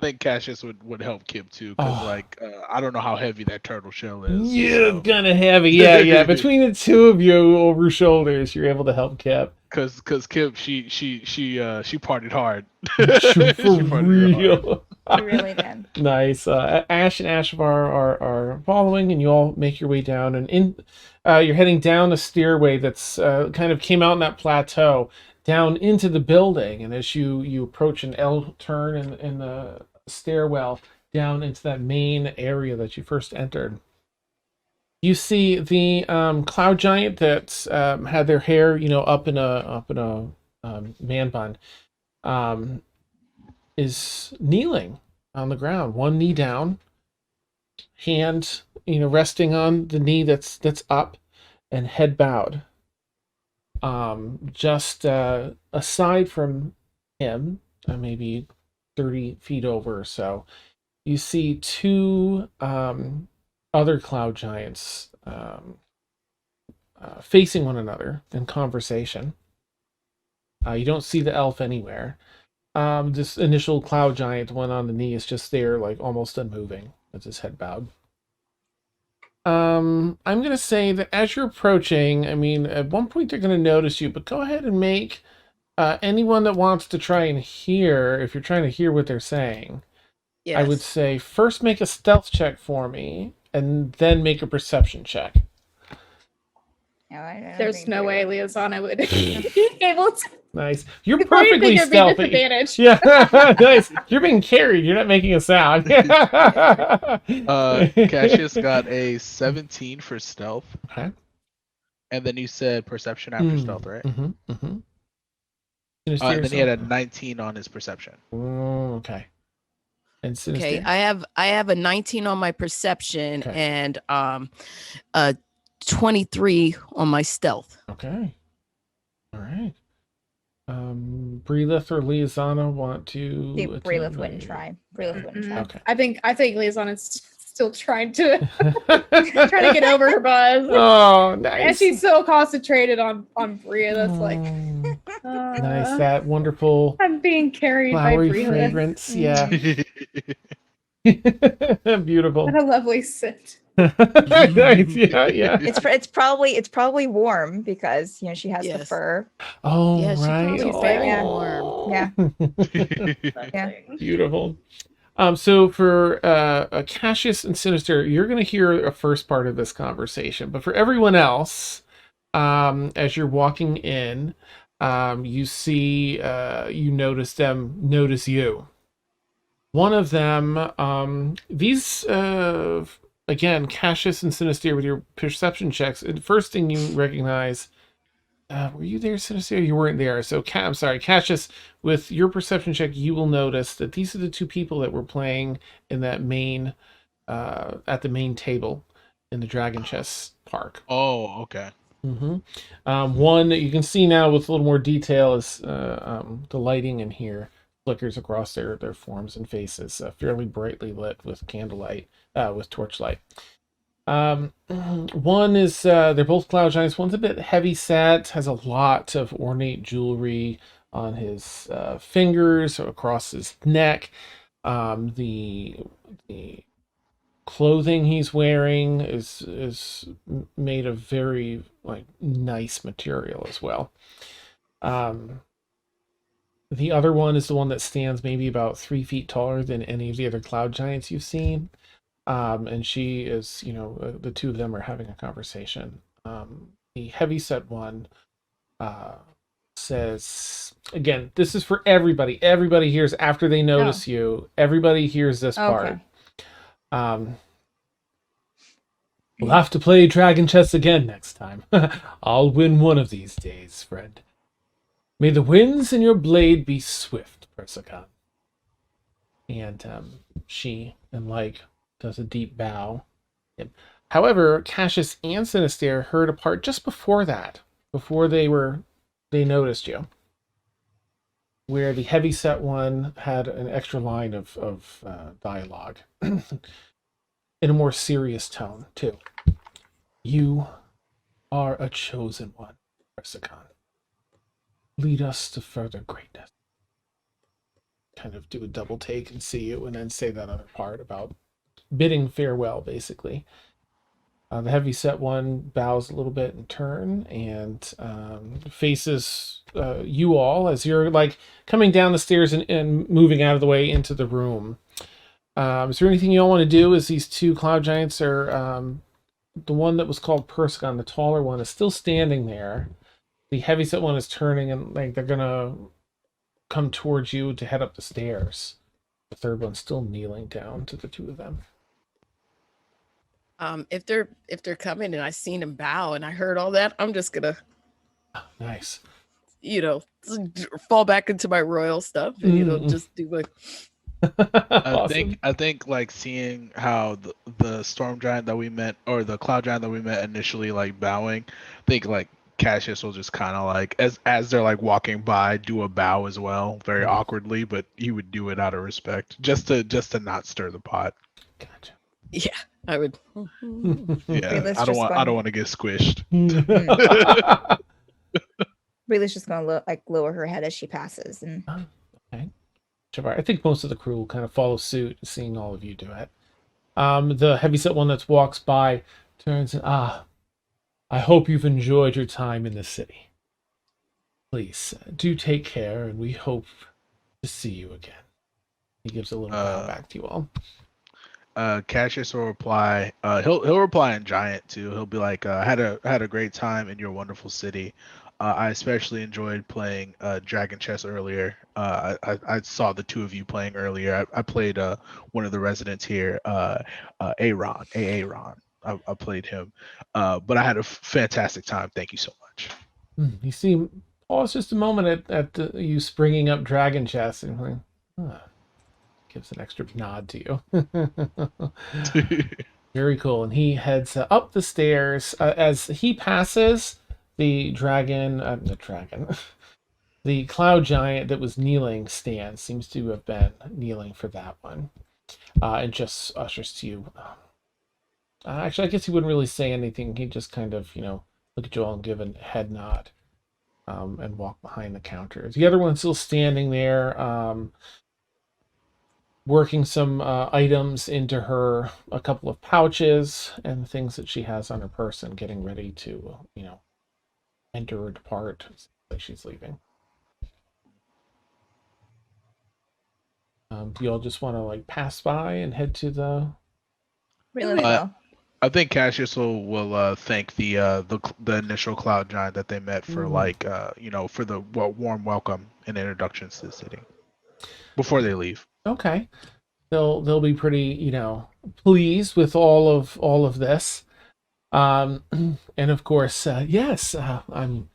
Speaker 3: think Cassius would help Kip too, because
Speaker 1: Oh.
Speaker 3: I don't know how heavy that turtle shell is.
Speaker 1: Yeah,
Speaker 3: so.
Speaker 1: it's kind of heavy. Yeah. Between the two of you over shoulders, you're able to help Kip.
Speaker 3: Cause Kip she partied hard.
Speaker 1: For
Speaker 3: partied
Speaker 1: real.
Speaker 2: You really did.
Speaker 1: Nice. Ash and Ashvar are following, and you all make your way down, and you're heading down a stairway that's kind of came out in that plateau down into the building. And as you approach an L turn in the stairwell down into that main area that you first entered, you see the cloud giant that had their hair, up in a man bun, is kneeling on the ground, one knee down, hand resting on the knee that's up, and head bowed. Just aside from him, maybe 30 feet over or so, you see two other cloud giants facing one another in conversation. You don't see the elf anywhere. This initial cloud giant, the one on the knee, is just there, like almost unmoving, with his head bowed. I'm gonna say that as you're approaching, at one point they're gonna notice you, but go ahead and make anyone that wants to try and hear, if you're trying to hear what they're saying,
Speaker 4: Yes.
Speaker 1: I would say first make a stealth check for me, and then make a perception check.
Speaker 5: There's no way Liazana would be able to.
Speaker 1: Nice. You're
Speaker 5: Before you
Speaker 1: perfectly
Speaker 5: think of
Speaker 1: stealthy.
Speaker 5: disadvantage.
Speaker 1: Yeah, nice. You're being carried. You're not making a sound.
Speaker 3: Cassius got a 17 for stealth.
Speaker 1: Okay.
Speaker 3: And then you said perception after stealth, right?
Speaker 1: Mm-hmm.
Speaker 3: And then he had a 19 on his perception.
Speaker 1: Okay. And
Speaker 4: Okay,
Speaker 1: Synestaire?
Speaker 4: I have a 19 on my perception,
Speaker 1: Okay.
Speaker 4: and a 23 on my stealth.
Speaker 1: Okay. All right. Bryleth or Liazana want to?
Speaker 2: Bryleth wouldn't try. Bryleth wouldn't try.
Speaker 1: Okay.
Speaker 5: I think Liazana's still trying to get over her buzz.
Speaker 1: Oh, nice.
Speaker 5: And she's so concentrated on Bria. That's like
Speaker 1: nice. That wonderful
Speaker 5: I'm being carried by
Speaker 1: flowery
Speaker 5: Bria.
Speaker 1: fragrance. Yeah. Beautiful.
Speaker 5: What a lovely scent.
Speaker 1: Nice. Yeah.
Speaker 2: It's probably warm because she has the
Speaker 4: Yes.
Speaker 2: fur.
Speaker 1: Oh,
Speaker 4: Yeah, she
Speaker 1: right.
Speaker 4: probably
Speaker 1: Oh.
Speaker 4: very
Speaker 2: Yeah.
Speaker 4: warm.
Speaker 2: Yeah. Yeah.
Speaker 1: Beautiful. So for Cassius and Synestaire, you're going to hear a first part of this conversation, but for everyone else, as you're walking in, you see, you notice them notice you. One of them, these, again, Cassius and Synestaire, with your perception checks, the first thing you recognize. Were you there, Synestaire? You weren't there. So, I'm sorry, Cassius, with your perception check, you will notice that these are the two people that were playing in that main, at the main table in the Dragonchess park.
Speaker 3: Oh, okay.
Speaker 1: One that you can see now with a little more detail is the lighting in here flickers across their forms and faces, fairly brightly lit with candlelight, with torchlight. One is they're both cloud giants. One's a bit heavy set, has a lot of ornate jewelry on his fingers, across his neck. The clothing he's wearing is made of very nice material as well. The other one is the one that stands maybe about 3 feet taller than any of the other cloud giants you've seen. And she is, the two of them are having a conversation. The heavyset one says, again, this is for everybody. Everybody hears after they notice you. Everybody hears this part. We'll have to play Dragonchess again next time. I'll win one of these days, friend. May the winds in your blade be swift, Persican. And she, does a deep bow. However, Cassius and Synestaire heard a part just before that, before they noticed you, where the heavyset one had an extra line of dialogue in a more serious tone too. You are a chosen one, Persicon. Lead us to further greatness. Kind of do a double take and see you, and then say that other part about bidding farewell, basically. The heavyset one bows a little bit in turn and faces you all as you're like coming down the stairs and moving out of the way into the room. Is there anything you all want to do? As these two cloud giants are the one that was called Persicon, the taller one, is still standing there. The heavyset one is turning and like they're gonna come towards you to head up the stairs. The third one's still kneeling down to the two of them.
Speaker 4: If they're coming and I seen them bow and I heard all that, I'm just gonna,
Speaker 1: Nice.
Speaker 4: fall back into my royal stuff and just do my.
Speaker 1: Awesome.
Speaker 3: I think like seeing how the storm giant that we met, or the cloud giant that we met initially, like bowing, I think like Cassius will just kind of like as they're like walking by, do a bow as well, very awkwardly, but he would do it out of respect, just to not stir the pot.
Speaker 1: Gotcha.
Speaker 4: Yeah, I would.
Speaker 3: Yeah, I don't want to get squished.
Speaker 2: Bryleth's just gonna lower her head as she passes, and
Speaker 1: Okay. I think most of the crew will kind of follow suit, seeing all of you do it. The heavyset one that walks by turns and I hope you've enjoyed your time in the city. Please do take care, and we hope to see you again. He gives a little bow back to you all.
Speaker 3: Cassius will reply. He'll reply in giant too. He'll be like, had a great time in your wonderful city. I especially enjoyed playing Dragonchess earlier. I saw the two of you playing earlier. I played one of the residents here, Aaron. I played him, but I had a fantastic time. Thank you so much.
Speaker 1: You see, pause just a moment at you springing up Dragonchess, and like, gives an extra nod to you. Very cool. And he heads up the stairs. As he passes, the cloud giant that was kneeling stands. Seems to have been kneeling for that one. And just ushers to you. Actually, I guess he wouldn't really say anything. He'd just kind of, look at you all and give a head nod. And walk behind the counter. The other one's still standing there. Working some items into a couple of pouches and things that she has on her person, getting ready to, enter or depart as she's leaving. Do you all just want to like pass by and head to the?
Speaker 2: Bryleth will.
Speaker 3: I think Cassius will thank the initial cloud giant that they met for for the warm welcome and introductions to the city before they leave.
Speaker 1: Okay, they'll be pretty pleased with all of this, and of course yes, I'm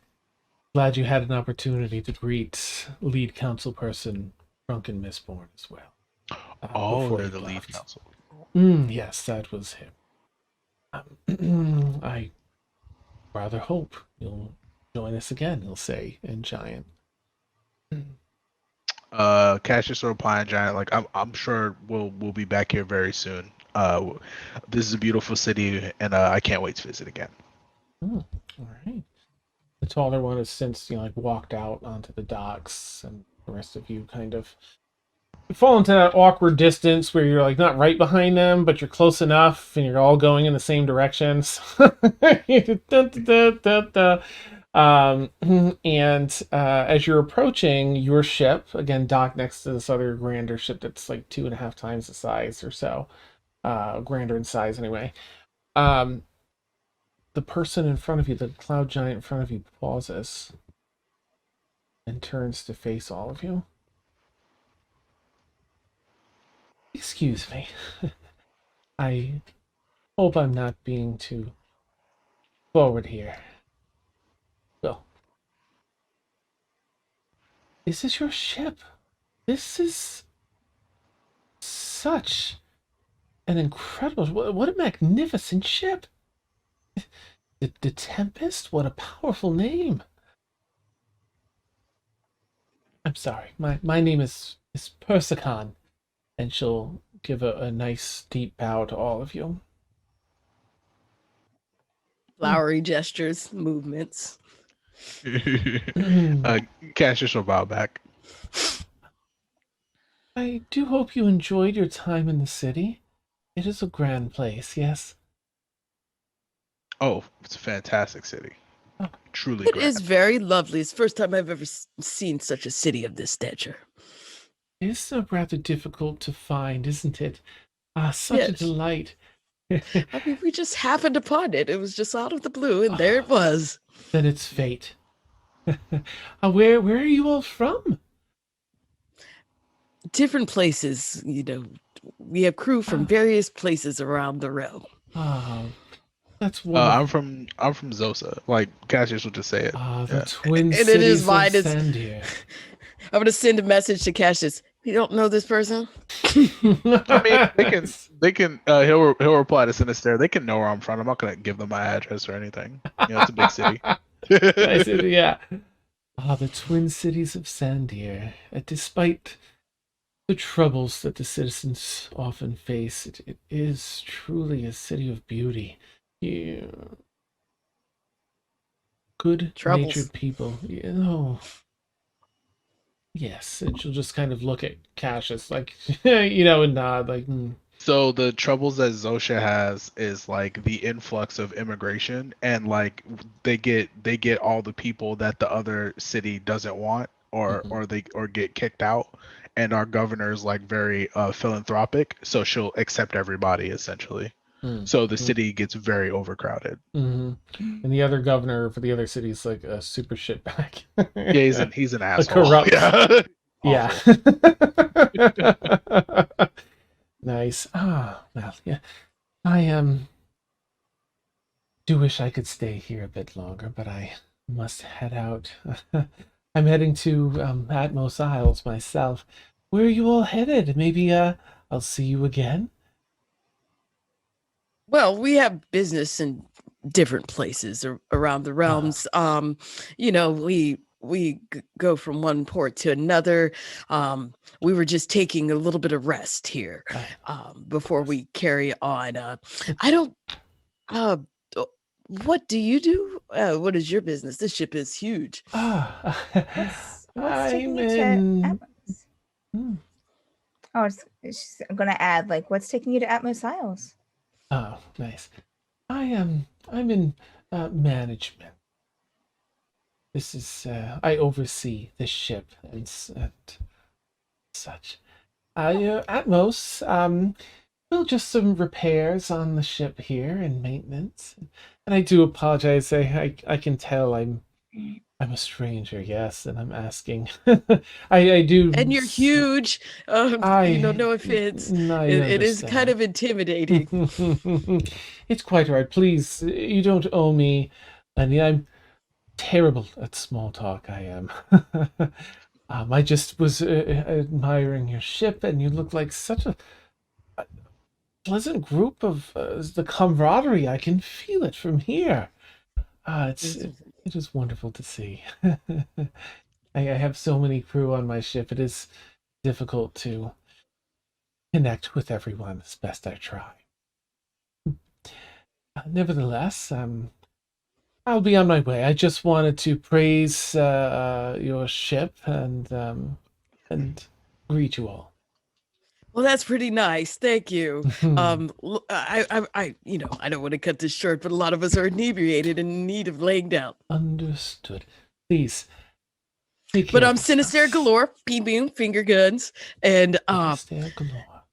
Speaker 1: glad you had an opportunity to greet lead council person Drunken Mistborn as well.
Speaker 3: They're the lead council.
Speaker 1: Yes, that was him. I rather hope you'll join us again, he'll say in giant.
Speaker 3: Cassius will reply in giant, like I'm sure we'll be back here very soon. This is a beautiful city, and I can't wait to visit again.
Speaker 1: All right. The taller one has since walked out onto the docks, and the rest of you kind of fall into that awkward distance where you're like not right behind them, but you're close enough, and you're all going in the same directions. And as you're approaching your ship, again docked next to this other grander ship that's like 2.5 times the size or so, grander in size anyway. The person in front of you, the cloud giant in front of you, pauses and turns to face all of you. Excuse me. I hope I'm not being too forward here. Well, is this your ship? This is such an incredible, what a magnificent ship. The Tempest? What a powerful name. I'm sorry. My name is Persicon. And she'll give a nice deep bow to all of you.
Speaker 4: Flowery gestures, movements.
Speaker 3: Cassius will bow back.
Speaker 1: I do hope you enjoyed your time in the city. It is a grand place, yes.
Speaker 3: Oh, it's a fantastic city.
Speaker 1: Oh.
Speaker 3: Truly
Speaker 4: It
Speaker 3: grand.
Speaker 4: is very lovely. It's the first time I've ever seen such a city of this stature.
Speaker 1: It is rather difficult to find, isn't it? Ah, such a
Speaker 4: Yes.
Speaker 1: delight.
Speaker 4: I mean, we just happened upon it. It was just out of the blue, and there it was.
Speaker 1: Then it's fate. Where are you all from?
Speaker 4: Different places, we have crew from various places around the realm.
Speaker 1: Ah, that's wonderful.
Speaker 3: I'm from Zosa. Like Cassius will just say it.
Speaker 1: Ah, the
Speaker 3: Yeah.
Speaker 1: twin
Speaker 4: And it
Speaker 1: cities
Speaker 4: is
Speaker 1: of
Speaker 4: mine, it's-
Speaker 1: Sandir.
Speaker 4: I'm gonna send a message to Cassius. You don't know this person?
Speaker 3: I mean, they can. He'll reply to Synestaire. They can know where I'm from. I'm not gonna give them my address or anything. It's a big city.
Speaker 1: I said, yeah. Ah, the twin cities of Sandir. Despite the troubles that the citizens often face, it is truly a city of beauty. Yeah. Good
Speaker 4: Troubles.
Speaker 1: natured people. Yes, and she'll just kind of look at Cassius like, and nod like,
Speaker 3: So the troubles that Zosha has is like the influx of immigration, and like they get all the people that the other city doesn't want, or get kicked out, and our governor is like very philanthropic, so she'll accept everybody essentially. So the city gets very overcrowded.
Speaker 1: And the other governor for the other city is like a super shitbag.
Speaker 3: Yeah, he's an asshole.
Speaker 1: corrupt.
Speaker 3: Yeah.
Speaker 1: Yeah. Nice. Ah, well, yeah. I do wish I could stay here a bit longer, but I must head out. I'm heading to Atmos Isles myself. Where are you all headed? Maybe I'll see you again.
Speaker 4: Well, we have business in different places around the realms. We go from one port to another. We were just taking a little bit of rest here before we carry on. What do you do? What is your business? This ship is huge.
Speaker 2: What's taking
Speaker 1: I'm
Speaker 2: you to
Speaker 1: in.
Speaker 2: Atmos? Oh, I'm gonna add like, what's taking you to Atmos Isles?
Speaker 1: Oh, nice. I'm in management. This is I oversee the ship and such. Atmos, well, just some repairs on the ship here and maintenance. And I do apologize. I can tell I'm a stranger, yes, and I'm asking. I do.
Speaker 4: And you're huge. No offense. It is kind of intimidating.
Speaker 1: It's quite all right. Please, you don't owe me any. I'm terrible at small talk. I am. I just was admiring your ship, and you look like such a pleasant group of the camaraderie. I can feel it from here. It is wonderful to see. I have so many crew on my ship. It is difficult to connect with everyone as best I try. Nevertheless, I'll be on my way. I just wanted to praise your ship and greet you all.
Speaker 4: Well, that's pretty nice. Thank you. I don't want to cut this short, but a lot of us are inebriated and in need of laying down.
Speaker 1: Understood. Please. Take
Speaker 4: But
Speaker 1: care
Speaker 4: I'm
Speaker 1: of yourself.
Speaker 4: Synestaire galore, beam beam, finger guns, and
Speaker 1: Synestaire galore.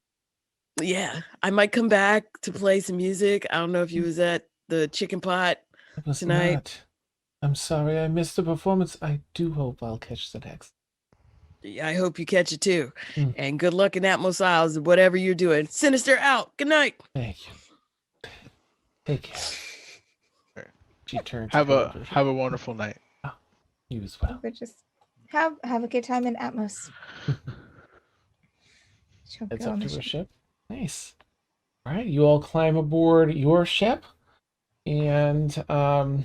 Speaker 4: yeah, I might come back to play some music. I don't know if you was at the chicken pot
Speaker 1: It was
Speaker 4: tonight.
Speaker 1: not. I'm sorry I missed the performance. I do hope I'll catch the next.
Speaker 4: I hope you catch it too.
Speaker 1: Mm.
Speaker 4: And good luck in Atmos Isles and whatever you're doing. Synestaire out. Good night.
Speaker 1: Thank you. Take care. She turns.
Speaker 3: Have
Speaker 1: over.
Speaker 3: a wonderful night.
Speaker 1: You as well.
Speaker 2: But just have a good time in Atmos. She'll
Speaker 1: Heads
Speaker 2: go
Speaker 1: up
Speaker 2: on
Speaker 1: to
Speaker 2: the
Speaker 1: her
Speaker 2: ship.
Speaker 1: ship. Nice. All right, you all climb aboard your ship, and all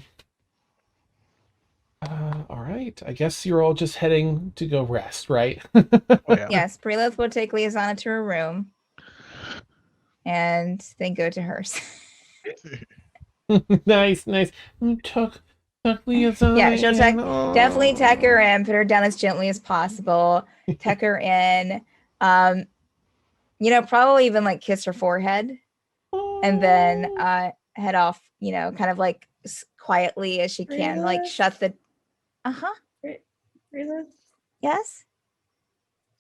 Speaker 1: right. I guess you're all just heading to go rest, right?
Speaker 3: Oh, yeah.
Speaker 2: Yes, Bryleth will take Liazana to her room and then go to hers.
Speaker 1: Nice, nice. Tuck Liazana
Speaker 2: Yeah, she'll
Speaker 1: in.
Speaker 2: definitely tuck her
Speaker 1: Oh.
Speaker 2: in, put her down as gently as possible, tuck her in. Probably even like kiss her forehead, and then head off. Kind of like quietly as she can, like shut the. Uh-huh.
Speaker 5: Bryleth,
Speaker 2: Yes.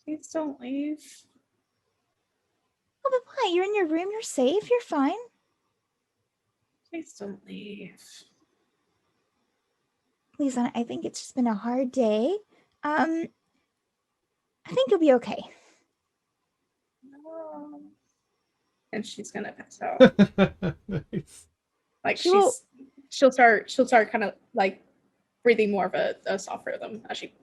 Speaker 5: please don't leave.
Speaker 2: Oh, but why? You're in your room. You're safe. You're fine.
Speaker 5: Please don't leave.
Speaker 2: Liazana, I think it's just been a hard day. I think you'll be okay.
Speaker 5: No. And she's gonna pass out.
Speaker 1: Nice.
Speaker 5: Like
Speaker 2: She will-
Speaker 5: she'll start kind of like breathing more of a soft rhythm as she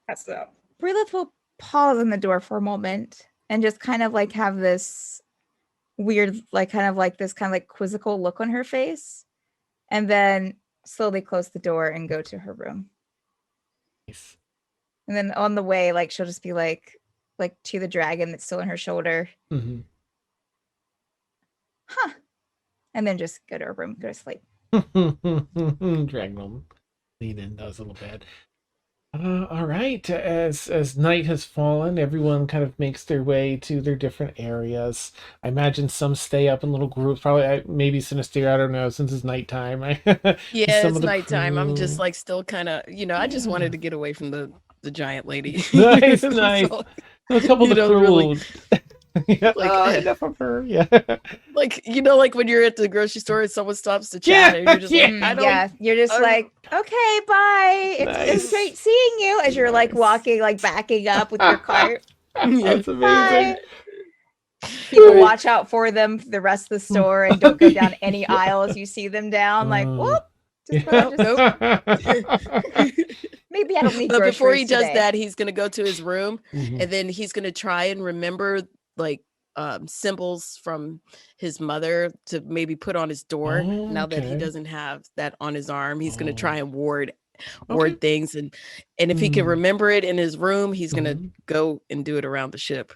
Speaker 5: passes out.
Speaker 2: Bryleth will pause on the door for a moment and just kind of like have this weird, like kind of like this kind of like quizzical look on her face, and then slowly close the door and go to her room.
Speaker 1: Nice.
Speaker 2: And then on the way, like she'll just be like to the dragon that's still on her shoulder,
Speaker 1: Mm-hmm.
Speaker 2: huh? And then just go to her room, go to sleep.
Speaker 1: Dragon will lean in, does a little bit. All right. As night has fallen, everyone kind of makes their way to their different areas. I imagine some stay up in little groups. Probably, maybe Synestaire. I don't know, since it's nighttime.
Speaker 4: Yeah,
Speaker 1: Some
Speaker 4: it's
Speaker 1: of the
Speaker 4: nighttime. I'm just
Speaker 1: crew.
Speaker 4: like still kind of, I just
Speaker 1: Yeah.
Speaker 4: wanted to get away from the giant lady.
Speaker 1: Nice,
Speaker 4: So,
Speaker 1: nice. A couple of the crew.
Speaker 4: really,
Speaker 1: Yeah,
Speaker 4: like,
Speaker 1: enough of her. Yeah.
Speaker 4: like like when you're at the grocery store and someone stops to chat, and you're just
Speaker 1: Yeah.
Speaker 4: like, I don't.
Speaker 2: Yeah, you're just
Speaker 4: I don't-
Speaker 2: like, okay, bye. It's
Speaker 1: Nice.
Speaker 2: great seeing you, as you're like
Speaker 1: Nice.
Speaker 2: walking, like backing up with your cart.
Speaker 1: That's amazing.
Speaker 2: Bye. People watch out for them for the rest of the store and don't go down any aisles you see them down. Like, whoop. Just thought I'd maybe I don't need
Speaker 4: But before he
Speaker 2: groceries
Speaker 4: does
Speaker 2: today.
Speaker 4: that, he's gonna go to his room,
Speaker 1: Mhm.
Speaker 4: and then he's gonna try and remember like symbols from his mother to maybe put on his door. Now that he
Speaker 1: Okay.
Speaker 4: doesn't have that on his arm, he's gonna
Speaker 1: Oh.
Speaker 4: try and ward
Speaker 1: Okay.
Speaker 4: things, and if he can
Speaker 1: Mm.
Speaker 4: remember it in his room, he's gonna
Speaker 1: Mhm.
Speaker 4: go and do it around the ship,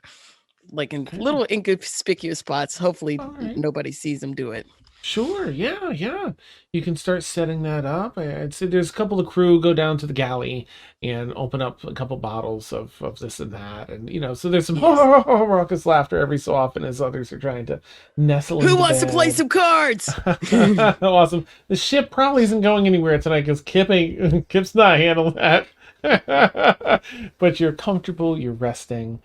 Speaker 4: like in
Speaker 1: Okay.
Speaker 4: little inconspicuous spots. Hopefully
Speaker 1: All right.
Speaker 4: nobody sees him do it.
Speaker 1: Sure, yeah. You can start setting that up. I'd say there's a couple of crew go down to the galley and open up a couple bottles of this and that. And, so there's some
Speaker 4: Yes.
Speaker 1: raucous laughter every so often as others are trying to nestle
Speaker 4: Who
Speaker 1: into
Speaker 4: wants to play
Speaker 1: bed.
Speaker 4: some cards?
Speaker 1: Awesome. The ship probably isn't going anywhere tonight because Kip's not handling that. But you're comfortable, you're resting.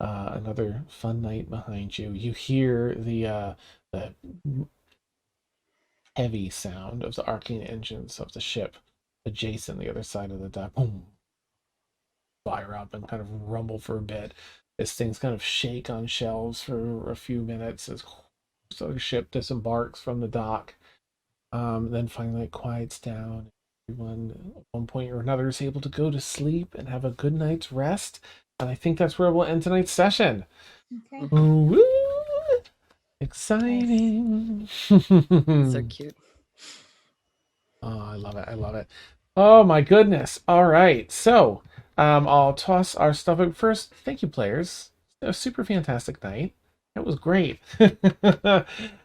Speaker 1: Another fun night behind you. You hear the heavy sound of the arcing engines of the ship adjacent the other side of the dock. Boom. Fire up and kind of rumble for a bit as things kind of shake on shelves for a few minutes as the ship disembarks from the dock. Then finally it quiets down. Everyone at one point or another is able to go to sleep and have a good night's rest. And I think that's where we'll end tonight's session.
Speaker 2: Okay.
Speaker 1: Woo! Exciting.
Speaker 4: So cute.
Speaker 1: Oh, I love it. Oh my goodness. All right. So, I'll toss our stuff up first. Thank you, players. A super fantastic night. It was great. And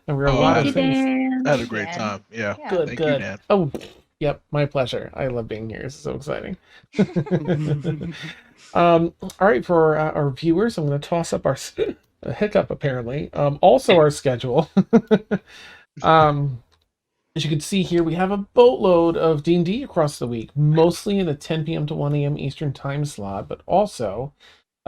Speaker 1: we were a
Speaker 3: Oh,
Speaker 1: lot
Speaker 3: I
Speaker 1: of
Speaker 3: had
Speaker 1: things.
Speaker 3: I had a great
Speaker 2: Dan.
Speaker 3: time. Yeah.
Speaker 2: Yeah.
Speaker 1: Good,
Speaker 3: Thank
Speaker 1: good.
Speaker 3: you, Dan.
Speaker 1: Oh, yep, my pleasure. I love being here. It's so exciting. All right, for our viewers, I'm going to toss up our a hiccup apparently. Also our schedule. As you can see here, we have a boatload of D&D across the week, mostly in the 10 p.m. to 1 a.m. Eastern time slot, but also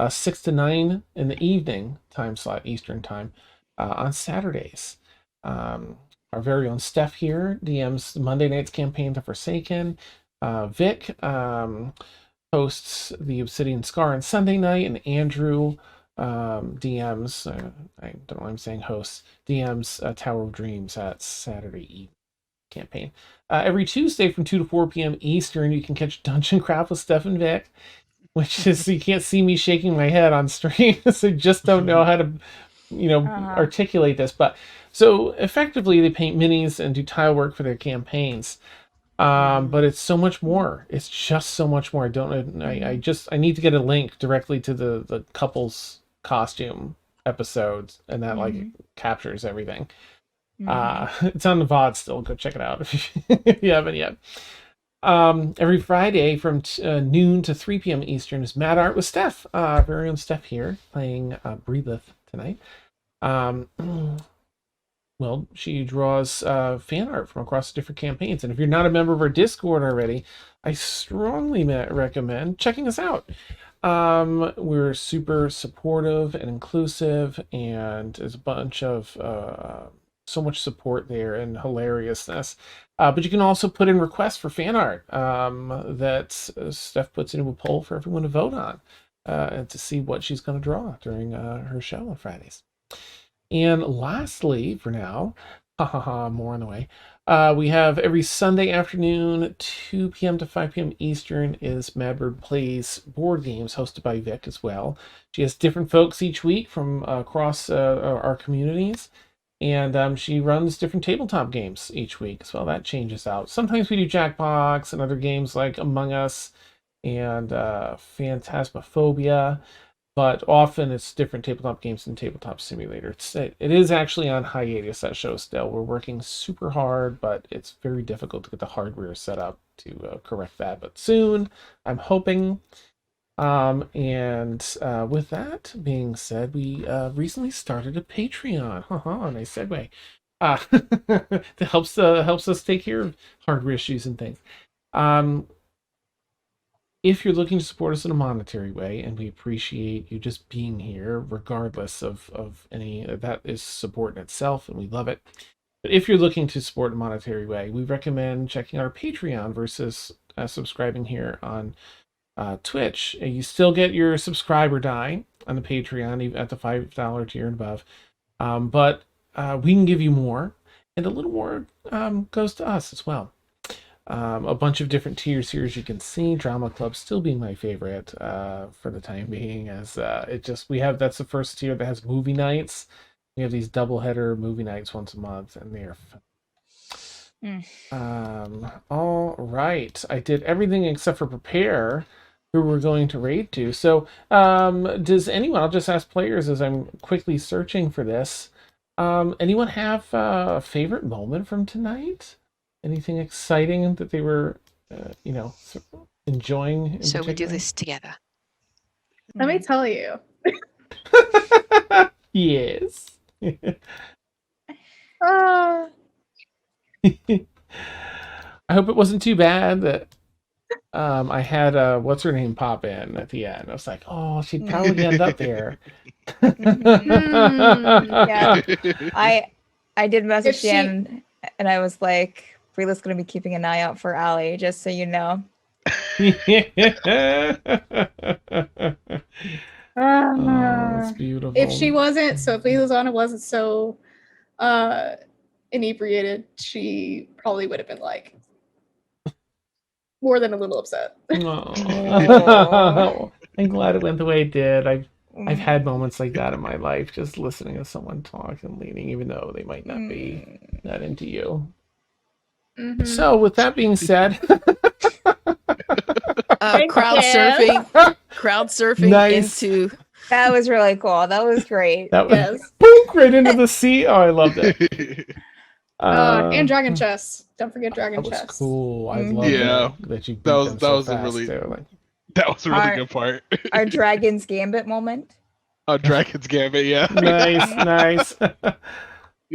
Speaker 1: 6 to 9 in the evening time slot Eastern time on Saturdays. Our very own Steph here DMs Monday night's campaign to Forsaken. Vic hosts the Obsidian Scar on Sunday night, and Andrew DMs, I don't know why I'm saying hosts, DMs Tower of Dreams at Saturday evening campaign. Every Tuesday from 2 to 4 p.m. Eastern, you can catch Dungeon Craft with Steph and Vic, which is, you can't see me shaking my head on stream, so just don't know how to, articulate this. But so effectively, they paint minis and do tile work for their campaigns. But it's so much more. It's just so much more. I need to get a link directly to the couple's costume episodes, and that like captures everything. It's on the VOD still. Go check it out if you haven't yet. Every Friday from noon to 3 p.m. Eastern is Mad Art with Steph. Very own Steph here playing Bryleth tonight. Well, she draws fan art from across different campaigns. And if you're not a member of our Discord already, I strongly recommend checking us out. We're super supportive and inclusive, and there's a bunch of so much support there and hilariousness. But you can also put in requests for fan art that Steph puts into a poll for everyone to vote on and to see what she's going to draw during her show on Fridays. And lastly, for now, more on the way, we have every Sunday afternoon, 2 p.m. to 5 p.m. Eastern, is Madbird Plays board games, hosted by Vic as well. She has different folks each week from across our communities, and she runs different tabletop games each week as well. That changes out. Sometimes we do Jackbox and other games like Among Us and Phantasmaphobia, but often it's different tabletop games than Tabletop Simulator. It is actually on hiatus, that show still. We're working super hard, but it's very difficult to get the hardware set up to correct that. But soon, I'm hoping. With that being said, we recently started a Patreon. Nice segue. That helps us take care of hardware issues and things. If you're looking to support us in a monetary way, and we appreciate you just being here, regardless of any, that is support in itself, and we love it. But if you're looking to support in a monetary way, we recommend checking out our Patreon versus subscribing here on Twitch. You still get your subscriber die on the Patreon, even at the $5 tier and above. But we can give you more, and a little more goes to us as well. A bunch of different tiers here, as you can see. Drama Club still being my favorite for the time being, as that's the first tier that has movie nights. We have these doubleheader movie nights once a month, and they're fun. All right, I did everything except for prepare who we're going to raid to. So does anyone, I'll just ask players as I'm quickly searching for this, anyone have a favorite moment from tonight? Anything exciting that they were, enjoying?
Speaker 6: So we do this together.
Speaker 5: Let me tell you.
Speaker 1: Yes.
Speaker 5: Uh,
Speaker 1: I hope it wasn't too bad that I had what's her name pop in at the end. I was like, oh, she'd probably end up there.
Speaker 2: Yeah, I did message Dan, and I was like, Bryleth's going to be keeping an eye out for Allie, just so you know.
Speaker 1: That's beautiful.
Speaker 5: if Liazana wasn't so inebriated, she probably would have been like more than a little upset.
Speaker 1: Oh. I'm glad it went the way it did. I've had moments like that in my life, just listening to someone talk and leaning, even though they might not be that into you.
Speaker 5: Mm-hmm.
Speaker 1: So, with that being said,
Speaker 4: crowd surfing
Speaker 1: Nice.
Speaker 4: into
Speaker 2: That was really cool. That was great.
Speaker 1: that was
Speaker 5: Yes.
Speaker 1: boom, right into the sea. Oh, I loved it.
Speaker 5: And Dragonchess. Don't forget
Speaker 1: that was
Speaker 5: Dragonchess.
Speaker 1: cool. I
Speaker 2: Mhm.
Speaker 1: love
Speaker 3: Yeah.
Speaker 1: that you beat
Speaker 3: That was-
Speaker 1: them
Speaker 3: that
Speaker 1: so
Speaker 3: was a
Speaker 1: fast,
Speaker 3: really-
Speaker 1: too. Like,
Speaker 3: That was a really
Speaker 2: Our-
Speaker 3: good part.
Speaker 2: Our Dragon's Gambit moment.
Speaker 3: Dragon's Gambit, yeah.
Speaker 1: nice.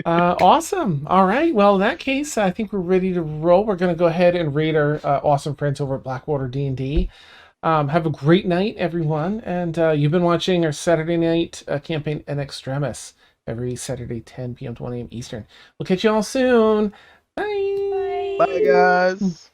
Speaker 1: Awesome. All right. Well, in that case, I think we're ready to roll. We're going to go ahead and raid our awesome friends over at Blackwater D&D. Have a great night, everyone. And you've been watching our Saturday night campaign in Extremis every Saturday, 10 p.m. to 1 a.m. Eastern. We'll catch you all soon. Bye.
Speaker 3: Bye, guys.